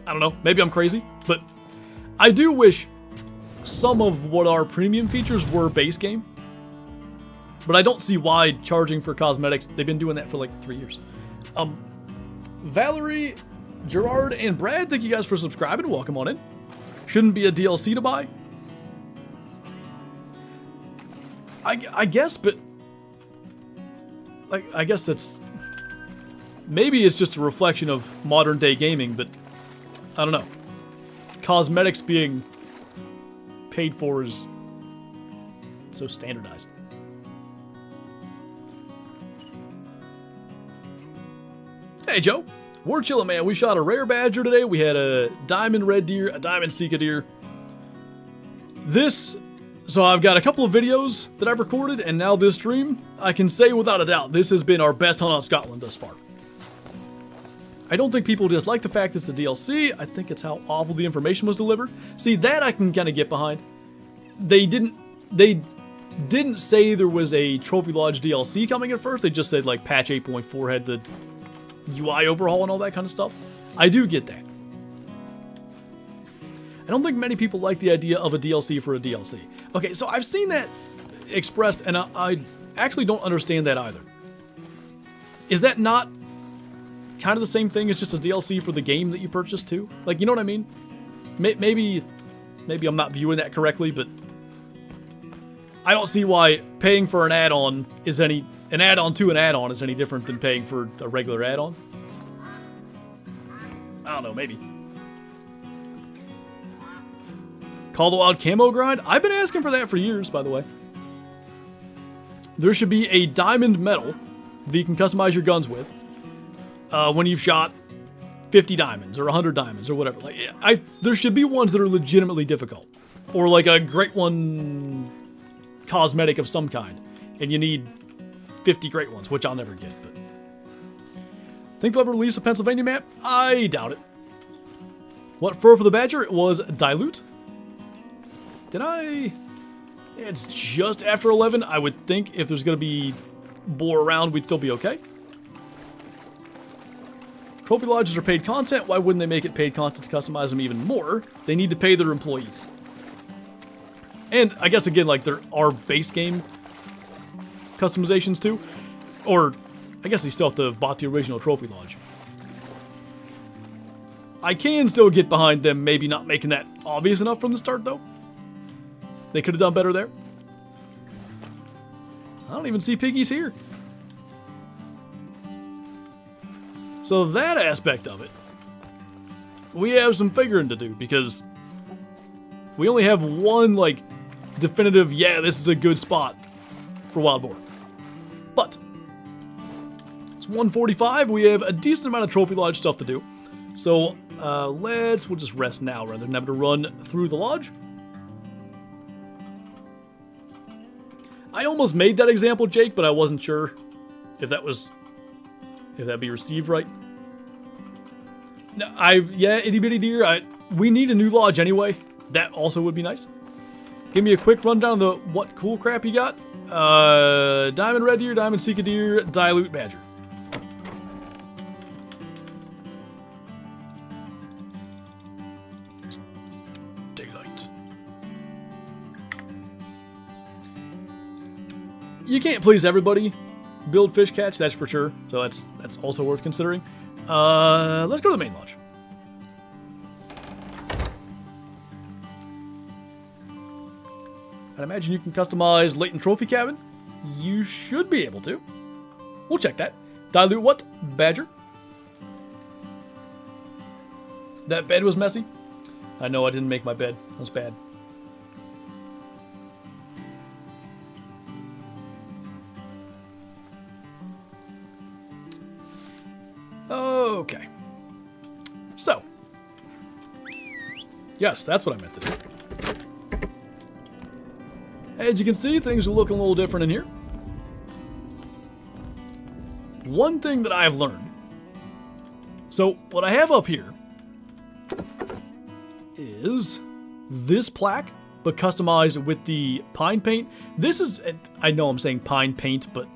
I don't know, maybe I'm crazy, but I do wish some of what our premium features were base game, but I don't see why charging for cosmetics. They've been doing that for, like, 3 years. Valerie, Gerard, and Brad, thank you guys for subscribing. Welcome on in. Shouldn't be a DLC to buy. I guess, but like, I guess it's, maybe it's just a reflection of modern day gaming, but I don't know. Cosmetics being paid for is so standardized. Hey, Joe. We're chilling, man. We shot a rare badger today. We had a diamond red deer, a diamond sika deer. So I've got a couple of videos that I've recorded, and now this stream, I can say without a doubt, this has been our best hunt on Scotland thus far. I don't think people just like the fact it's a DLC. I think it's how awful the information was delivered. See, that I can kind of get behind. They didn't say there was a Trophy Lodge DLC coming at first. They just said, like, patch 8.4 had the UI overhaul and all that kind of stuff. I do get that. I don't think many people like the idea of a DLC for a DLC. Okay, so I've seen that expressed, and I actually don't understand that either. Is that not kind of the same thing as just a DLC for the game that you purchased too? Like, you know what I mean? Maybe I'm not viewing that correctly, but I don't see why paying for an add-on is an add-on to an add-on is any different than paying for a regular add-on. I don't know, maybe. Call the Wild camo grind? I've been asking for that for years, by the way. There should be a diamond medal that you can customize your guns with when you've shot 50 diamonds or 100 diamonds or whatever. Like, there should be ones that are legitimately difficult. Or like a great one cosmetic of some kind. And you need 50 great ones, which I'll never get. But think they'll ever release a Pennsylvania map? I doubt it. What fur for the badger? It was dilute. Did I? It's just after 11. I would think if there's going to be boar around, we'd still be okay. Trophy lodges are paid content. Why wouldn't they make it paid content to customize them even more? They need to pay their employees. And I guess, again, like, there are base game customizations too. Or, I guess they still have to have bought the original trophy lodge. I can still get behind them maybe not making that obvious enough from the start, though. They could have done better there. I don't even see piggies here. So that aspect of it, we have some figuring to do, because we only have one, like, definitive, yeah, this is a good spot for wild boar. But it's 1:45. We have a decent amount of trophy lodge stuff to do. So we'll just rest now rather than having to run through the lodge. I almost made that example, Jake, but I wasn't sure if that'd be received right. No, yeah, itty bitty deer. We need a new lodge anyway. That also would be nice. Give me a quick rundown of the what cool crap you got. Diamond red deer, diamond sika deer, dilute badger. Daylight. You can't please everybody. Build fish catch, that's for sure. So that's also worth considering. Let's go to the main lodge. I'd imagine you can customize latent trophy cabin. You should be able to. We'll check that. Dilute what? Badger. That bed was messy. I know I didn't make my bed. That was bad. Okay. So. Yes, that's what I meant to do. As you can see, things are looking a little different in here. One thing that I've learned. So, what I have up here is this plaque, but customized with the pine paint. This is, I know I'm saying pine paint, but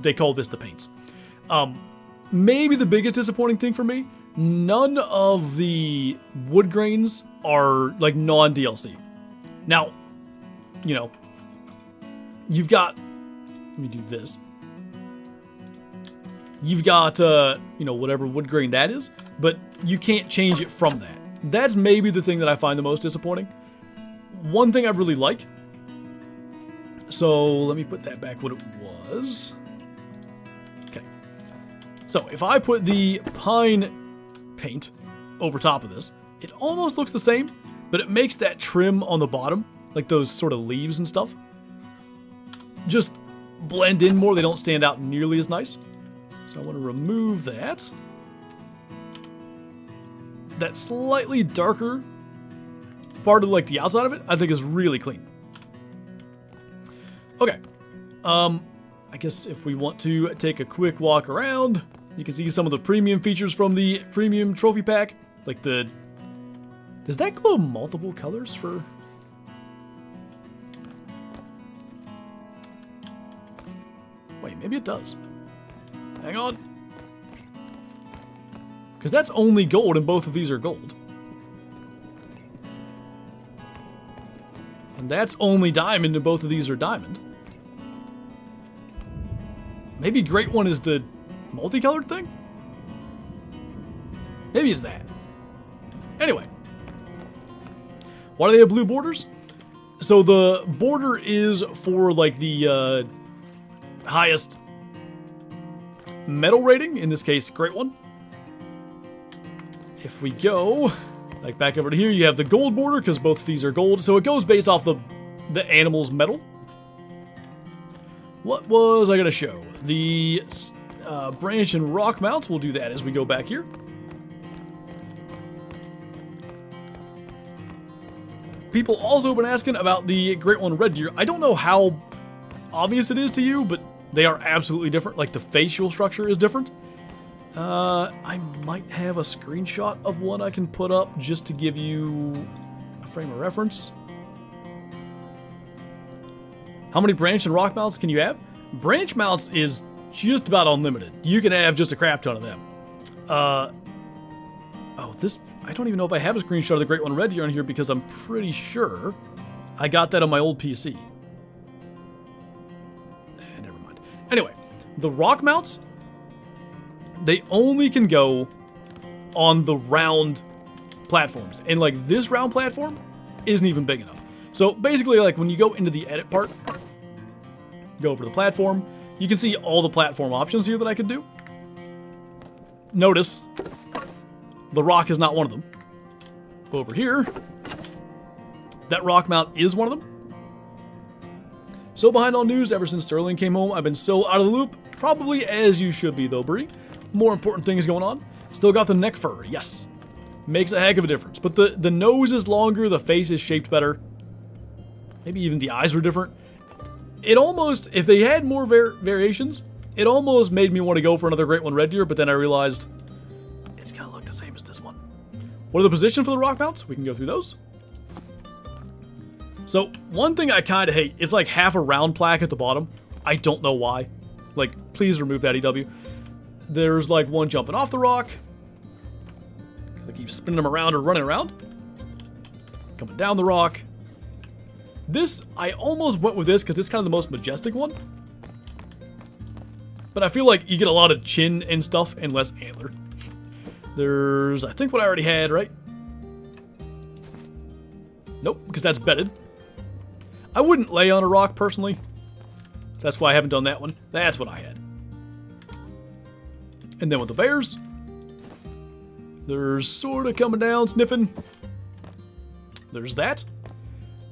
they call this the paints. Maybe the biggest disappointing thing for me, none of the wood grains are like non-DLC. Now, you know, you've got, let me do this. You've got, you know, whatever wood grain that is, but you can't change it from that. That's maybe the thing that I find the most disappointing. One thing I really like, so let me put that back what it was. Okay. So if I put the pine paint over top of this, it almost looks the same, but it makes that trim on the bottom, like those sort of leaves and stuff, just blend in more. They don't stand out nearly as nice. So I want to remove that. That slightly darker part of like the outside of it, I think is really clean. Okay. I guess if we want to take a quick walk around, you can see some of the premium features from the premium trophy pack. Like the... Does that glow multiple colors for... Wait, maybe it does. Hang on. Because that's only gold and both of these are gold. And that's only diamond and both of these are diamond. Maybe Great One is the multicolored thing? Maybe it's that. Anyway. Why do they have blue borders? So the border is for like the highest metal rating, in this case, Great One. If we go, like back over to here, you have the gold border because both of these are gold. So it goes based off the animal's metal. What was I going to show? The branch and rock mounts. We'll do that as we go back here. People also have been asking about the Great One red deer. I don't know how obvious it is to you, but they are absolutely different. Like the facial structure is different. I might have a screenshot of one I can put up just to give you a frame of reference. How many branch and rock mounts can you have? Branch mounts is just about unlimited. You can have just a crap ton of them. Oh, this, I don't even know if I have a screenshot of the Great One Red Deer on here because I'm pretty sure I got that on my old PC. Never mind. Anyway, the rock mounts, they only can go on the round platforms. And like this round platform isn't even big enough. So basically, like when you go into the edit part, go over to the platform, you can see all the platform options here that I could do. Notice the rock is not one of them. Over here, that rock mount is one of them. So behind all news, ever since Sterling came home, I've been so out of the loop. Probably as you should be though, Bree. More important things going on. Still got the neck fur, yes. Makes a heck of a difference. But the nose is longer, the face is shaped better. Maybe even the eyes were different. It almost, if they had more variations, it almost made me want to go for another Great One Red Deer, but then I realized it's gonna look the same as this one. What are the position for the rock mounts? We can go through those. So, one thing I kind of hate is like half a round plaque at the bottom. I don't know why. Like, please remove that, EW. There's like one jumping off the rock. Gotta keep spinning them around or running around. Coming down the rock. This, I almost went with this because it's kind of the most majestic one. But I feel like you get a lot of chin and stuff and less antler. There's, I think what I already had, right? Nope, because that's bedded. I wouldn't lay on a rock personally. That's why I haven't done that one. That's what I had. And then with the bears, there's sort of coming down, sniffing. There's that.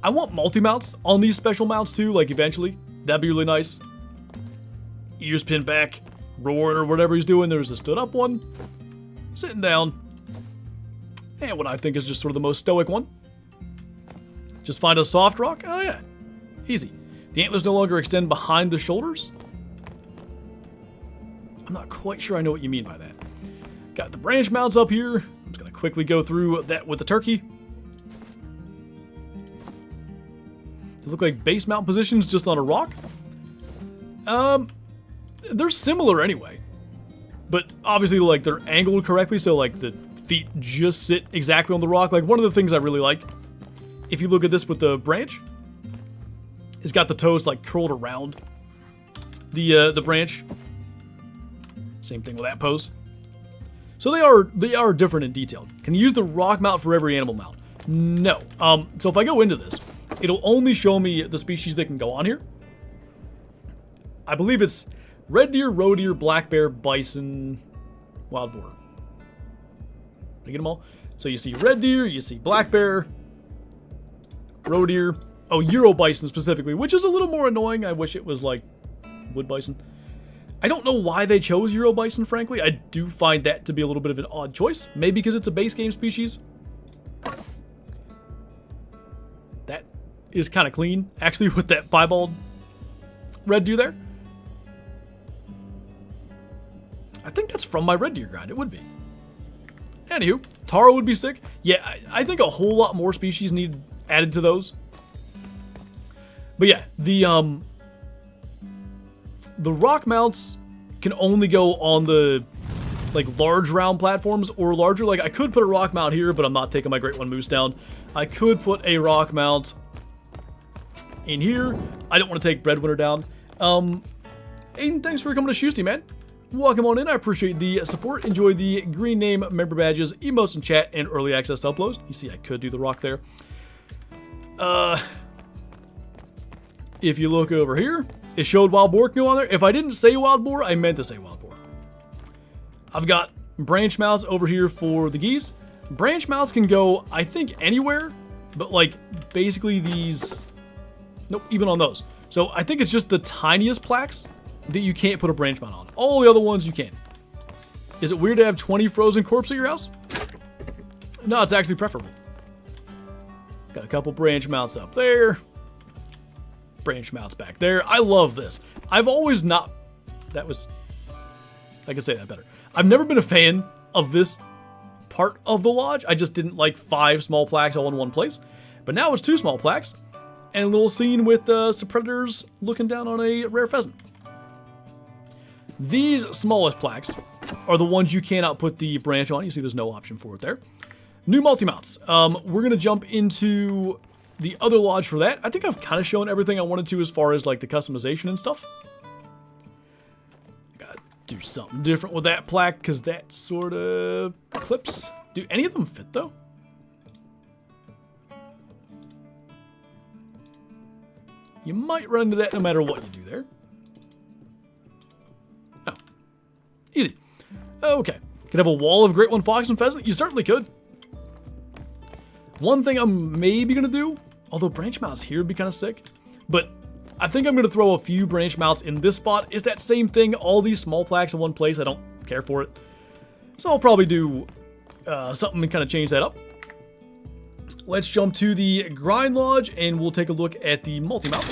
I want multi-mounts on these special mounts too, like eventually. That'd be really nice. Ears pinned back, roaring or whatever he's doing. There's a stood up one, sitting down, and what I think is just sort of the most stoic one. Just find a soft rock. Oh yeah, easy. The antlers no longer extend behind the shoulders. I'm not quite sure I know what you mean by that. Got the branch mounts up here. I'm just gonna quickly go through that with the turkey. They look like base mount positions just on a rock. They're similar anyway. But obviously, like, they're angled correctly, so, like, the feet just sit exactly on the rock. Like, one of the things I really like, if you look at this with the branch, it's got the toes, like, curled around the branch. Same thing with that pose. So they are different in detail. Can you use the rock mount for every animal mount? No. So if I go into this, it'll only show me the species that can go on here. I believe it's red deer, roe deer, black bear, bison, wild boar. Did I get them all? So you see red deer, you see black bear, roe deer, oh, Euro bison specifically, which is a little more annoying. I wish it was like wood bison. I don't know why they chose Euro bison, frankly. I do find that to be a little bit of an odd choice. Maybe because it's a base game species. That is kind of clean, actually, with that piebald red deer there. I think that's from my red deer grind. It would be. Anywho, Taro would be sick. Yeah, I think a whole lot more species need added to those. But yeah, the rock mounts can only go on the like large round platforms or larger. Like I could put a rock mount here, but I'm not taking my Great One Moose down. I could put a rock mount in here. I don't want to take Breadwinner down. Aiden, thanks for coming to Shoosty, man. Welcome on in. I appreciate the support. Enjoy the green name, member badges, emotes in chat, and early access to uploads. You see, I could do the rock there. If you look over here, it showed wild boar can go on there. If I didn't say wild boar, I meant to say wild boar. I've got branch mounts over here for the geese. Branch mounts can go, I think, anywhere, but like basically these, nope, even on those. So I think it's just the tiniest plaques that you can't put a branch mount on. All the other ones you can. Is it weird to have 20 frozen corpses at your house? No, it's actually preferable. Got a couple branch mounts up there. Branch mounts back there. I love this. I've always not... That was I can say that better. I've never been a fan of this part of the lodge. I just didn't like 5 small plaques all in one place. But now it's 2 small plaques and a little scene with some predators looking down on a rare pheasant. These smallest plaques are the ones you cannot put the branch on. You see there's no option for it there. New multi-mounts. We're going to jump into the other lodge for that. I think I've kind of shown everything I wanted to as far as like the customization and stuff. Gotta do something different with that plaque because that sort of clips. Do any of them fit though? You might run into that no matter what you do there. Oh, easy. Okay, could have a wall of great one fox and pheasant. You certainly could. One thing I'm maybe gonna do, although branch mounts here would be kind of sick, but I think I'm gonna throw a few branch mounts in this spot. It's that same thing, all these small plaques in one place. I don't care for it. So I'll probably do something and kind of change that up. Let's jump to the grind lodge and we'll take a look at the multi-mounts.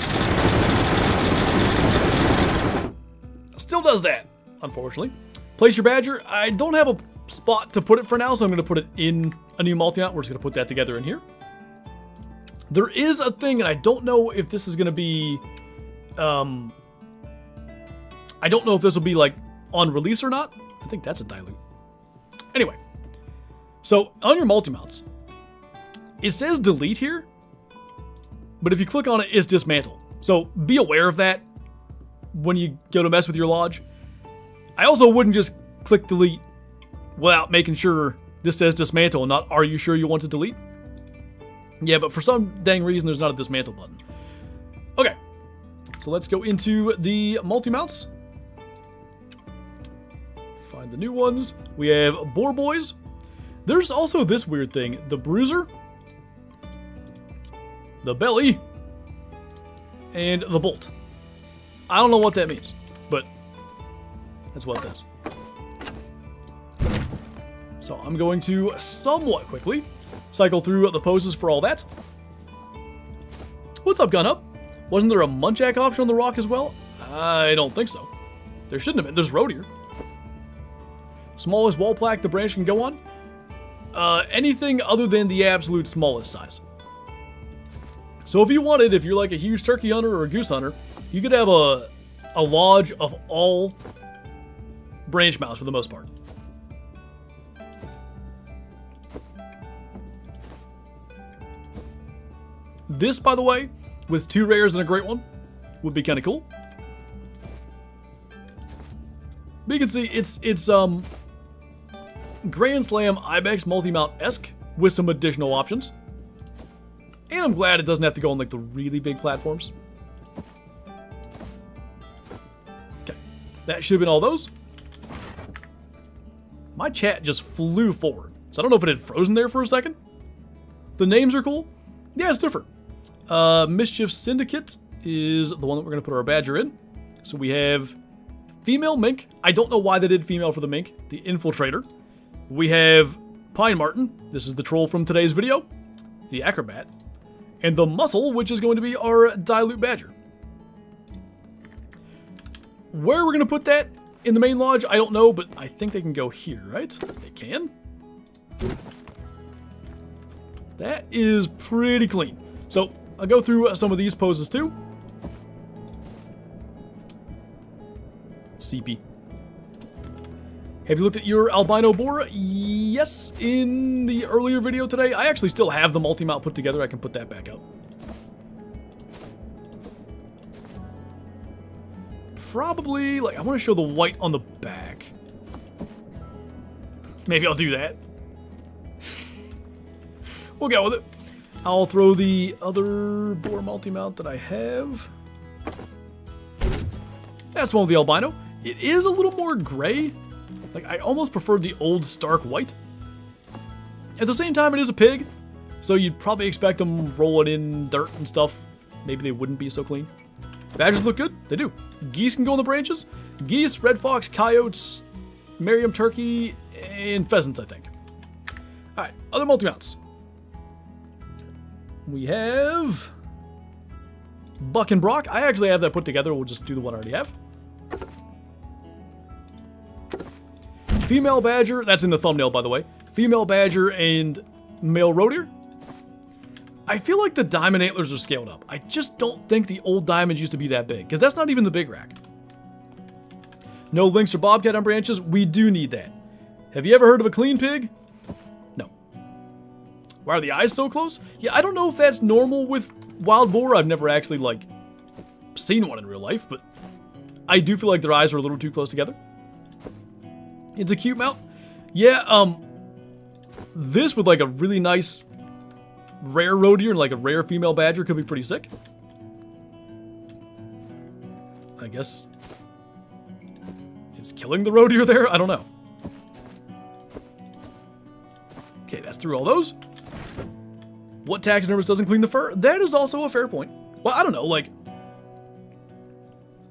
Still does that, unfortunately. Place your badger. I don't have a spot to put it for now, so I'm going to put it in a new multi-mount. We're just going to put that together in here. There is a thing, and I don't know if this is going to be... I don't know if this will be, like, on release or not. I think that's a dilute. Anyway. So, on your multi-mounts, it says delete here, but if you click on it, it's dismantle. So, be aware of that when you go to mess with your lodge. I also wouldn't just click delete without making sure this says dismantle and not are you sure you want to delete? Yeah, but for some dang reason, there's not a dismantle button. Okay, so let's go into the multi-mounts. Find the new ones. We have Boar Boys. There's also this weird thing, the Bruiser, the Belly, and the Bolt. I don't know what that means, but that's what it says. So I'm going to somewhat quickly cycle through the poses for all that. What's up, Gun Up? Wasn't there a Munchak option on the rock as well? I don't think so. There shouldn't have been. There's road here. Smallest wall plaque the branch can go on? Anything other than the absolute smallest size. So if you wanted, if you're like a huge turkey hunter or a goose hunter, you could have a lodge of all branch mounts for the most part. This, by the way, with 2 rares and a great one, would be kind of cool. But you can see it's Grand Slam Ibex multi-mount-esque with some additional options. And I'm glad it doesn't have to go on like the really big platforms. Okay, that should have been all those. My chat just flew forward, so I don't know if it had frozen there for a second. The names are cool. Yeah, it's different. Mischief Syndicate is the one that we're going to put our badger in. So we have Female Mink. I don't know why they did female for the mink. The Infiltrator. We have Pine Marten. This is the troll from today's video. The Acrobat. And the Muscle, which is going to be our Dilute Badger. Where we're going to put that in the main lodge, I don't know, but I think they can go here, right? They can. That is pretty clean. So, I'll go through some of these poses too. CP. Have you looked at your albino boar? Yes, in the earlier video today. I actually still have the multi-mount put together. I can put that back up. Probably, like, I want to show the white on the back. Maybe I'll do that. We'll go with it. I'll throw the other boar multi-mount that I have. That's one with the albino. It is a little more gray. Like, I almost preferred the old stark white. At the same time, it is a pig, so you'd probably expect them rolling in dirt and stuff. Maybe they wouldn't be so clean. Badgers look good. They do. Geese can go in the branches. Geese, red fox, coyotes, Merriam turkey, and pheasants, I think. All right, other multi-mounts. We have Buck and Brock. I actually have that put together. We'll just do the one I already have. female badger, that's in the thumbnail by the way, female badger and male roe deer. I feel like the diamond antlers are scaled up. I just don't think the old diamonds used to be that big, because that's not even the big rack. No lynx or bobcat on branches, we do need that. Have you ever heard of a clean pig? No. Why are the eyes so close? Yeah, I don't know if that's normal with wild boar. I've never actually, like, seen one in real life, but I do feel like their eyes are a little too close together. It's a cute mount. Yeah, this with, like, a really nice rare roe deer and, like, a rare female badger could be pretty sick. I guess it's killing the roe deer there? I don't know. Okay, that's through all those. What taxidermist doesn't clean the fur? That is also a fair point. Well, I don't know, like,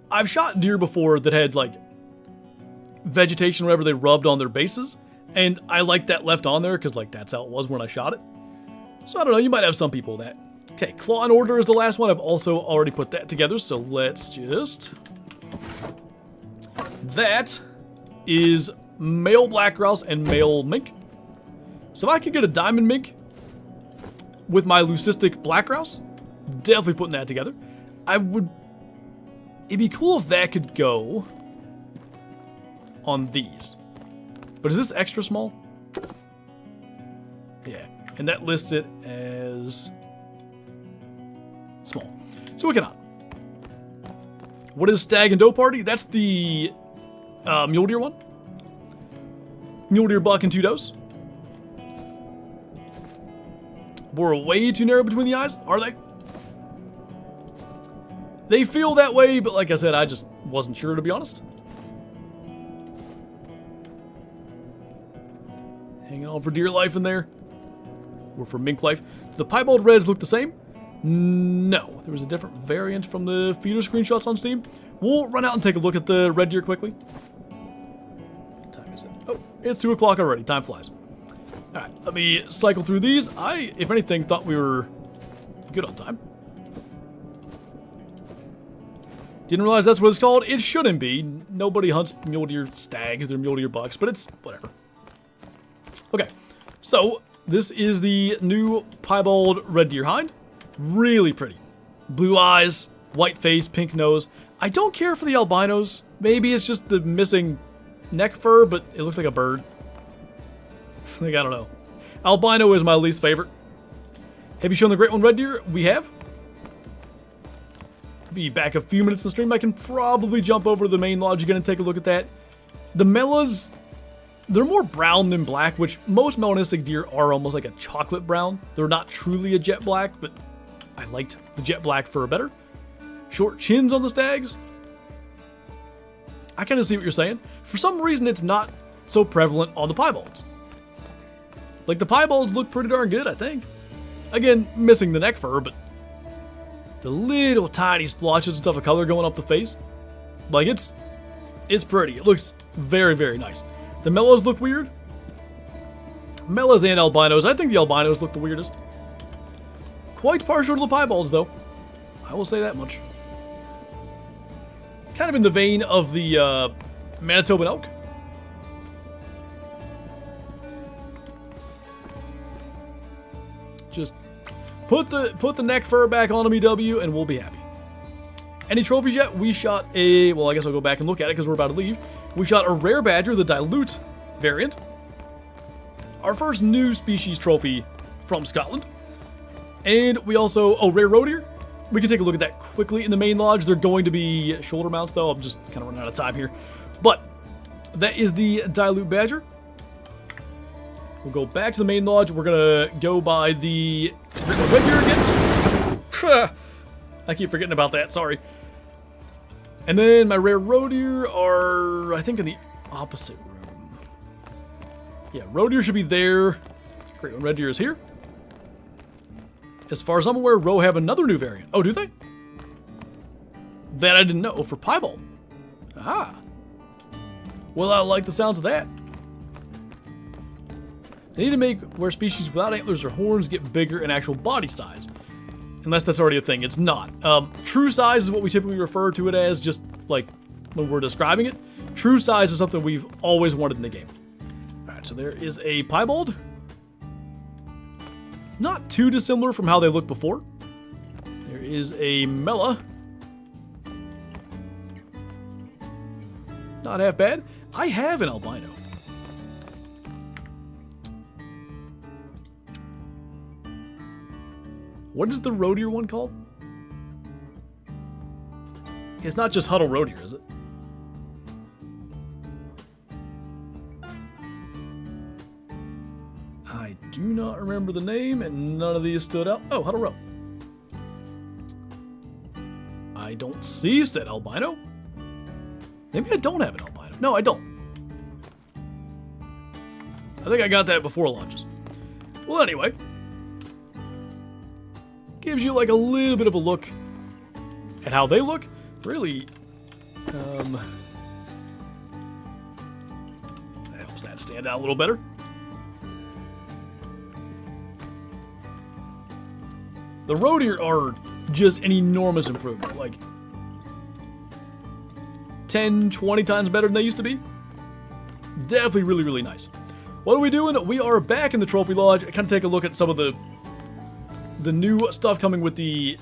I've shot deer before that had, like, vegetation wherever they rubbed on their bases, and I like that left on there because, like, that's how it was when I shot it. So I don't know, you might have some people that. Okay, claw and order is the last one. I've also already put that together, so let's just. That is male black grouse and male mink. So if I could get a diamond mink with my leucistic black grouse, definitely putting that together. It'd be cool if that could go on these. But is this extra small? Yeah, and that lists it as small. So we cannot. What is stag and doe party? That's the mule deer one. Mule deer, buck, and 2 does. We're way too narrow between the eyes, are they? They feel that way, but like I said, I just wasn't sure, to be honest. Hanging on for deer life in there. Or for mink life. The piebald reds look the same? No. There was a different variant from the feeder screenshots on Steam. We'll run out and take a look at the red deer quickly. What time is it? Oh, it's 2 o'clock already. Time flies. Alright, let me cycle through these. I, if anything, thought we were good on time. Didn't realize that's what it's called. It shouldn't be. Nobody hunts mule deer stags. They're mule deer bucks, but it's whatever. Okay, so this is the new piebald red deer hind. Really pretty. Blue eyes, white face, pink nose. I don't care for the albinos. Maybe it's just the missing neck fur, but it looks like a bird. Like, I don't know. Albino is my least favorite. Have you shown the great one red deer? We have. Be back a few minutes in the stream. I can probably jump over to the main lodge again and take a look at that. The mellas, they're more brown than black, which most melanistic deer are almost like a chocolate brown. They're not truly a jet black, but I liked the jet black fur better. Short chins on the stags. I kind of see what you're saying. For some reason, it's not so prevalent on the piebalds. Like, the piebalds look pretty darn good, I think. Again, missing the neck fur, but the little tiny splotches and stuff of color going up the face. Like, it's pretty. It looks very, very nice. The mellas look weird. Mellas and albinos. I think the albinos look the weirdest. Quite partial to the piebalds, though. I will say that much. Kind of in the vein of the Manitoban elk. Just put the neck fur back on MEW and we'll be happy. Any trophies yet? We shot a, well, I guess I'll go back and look at it because we're about to leave. We shot a rare badger, the dilute variant. Our first new species trophy from Scotland. And we also, oh, rare roe deer. We can take a look at that quickly in the main lodge. They're going to be shoulder mounts though. I'm just kind of running out of time here. But that is the dilute badger. We'll go back to the main lodge. We're going to go by the red deer again. I keep forgetting about that. Sorry. And then my rare roe deer are, I think, in the opposite room. Yeah, roe deer should be there. Great one. Red deer is here. As far as I'm aware, roe have another new variant. Oh, do they? That I didn't know. For piebald. Ah. Well, I like the sounds of that. They need to make where species without antlers or horns get bigger in actual body size. Unless that's already a thing. It's not. True size is what we typically refer to it as, just like when we're describing it. True size is something we've always wanted in the game. so there is a piebald. Not too dissimilar from how they looked before. There is a Mela. Not half bad. I have an albino. What is the roe deer one called? It's not just Huddle roe deer, is it? I do not remember the name, and none of these stood out. Oh, Huddle roe. I don't see said albino. Maybe I don't have an albino. No, I don't. I think I got that before launches. Well, anyway. Gives you like a little bit of a look at how they look. Really, that helps that stand out a little better. The roe deer are just an enormous improvement. Like 10, 20 times better than they used to be. Definitely really, really nice. What are we doing? We are back in the Trophy Lodge. Kind of take a look at some of the new stuff coming with the,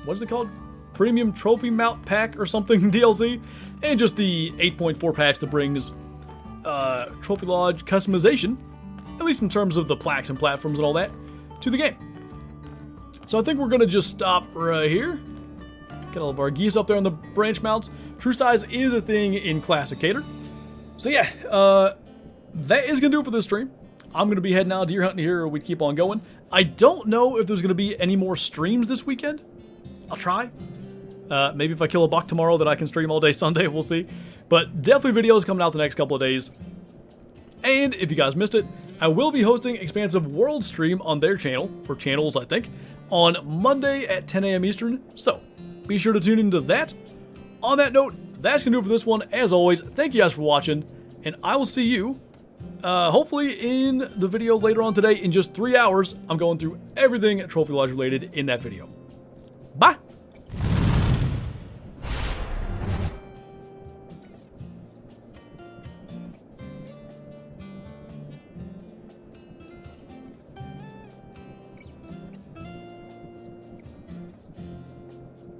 what is it called? Premium Trophy Mount Pack or something DLC. And just the 8.4 patch that brings Trophy Lodge customization, at least in terms of the plaques and platforms and all that, to the game. So I think we're going to just stop right here. Get all of our geese up there on the branch mounts. True size is a thing in Classic Cater. So yeah, that is going to do it for this stream. I'm going to be heading out deer hunting here, or we keep on going. I don't know if there's going to be any more streams this weekend. I'll try. Maybe if I kill a buck tomorrow that I can stream all day Sunday, we'll see. But definitely videos coming out the next couple of days. And if you guys missed it, I will be hosting Expansive World stream on their channel, or channels I think, on Monday at 10 a.m. Eastern. So be sure to tune into that. On that note, that's going to do it for this one. As always, thank you guys for watching, and I will see you hopefully in the video later on today. In just 3 hours, I'm going through everything Trophy Lodge related in that video. Bye!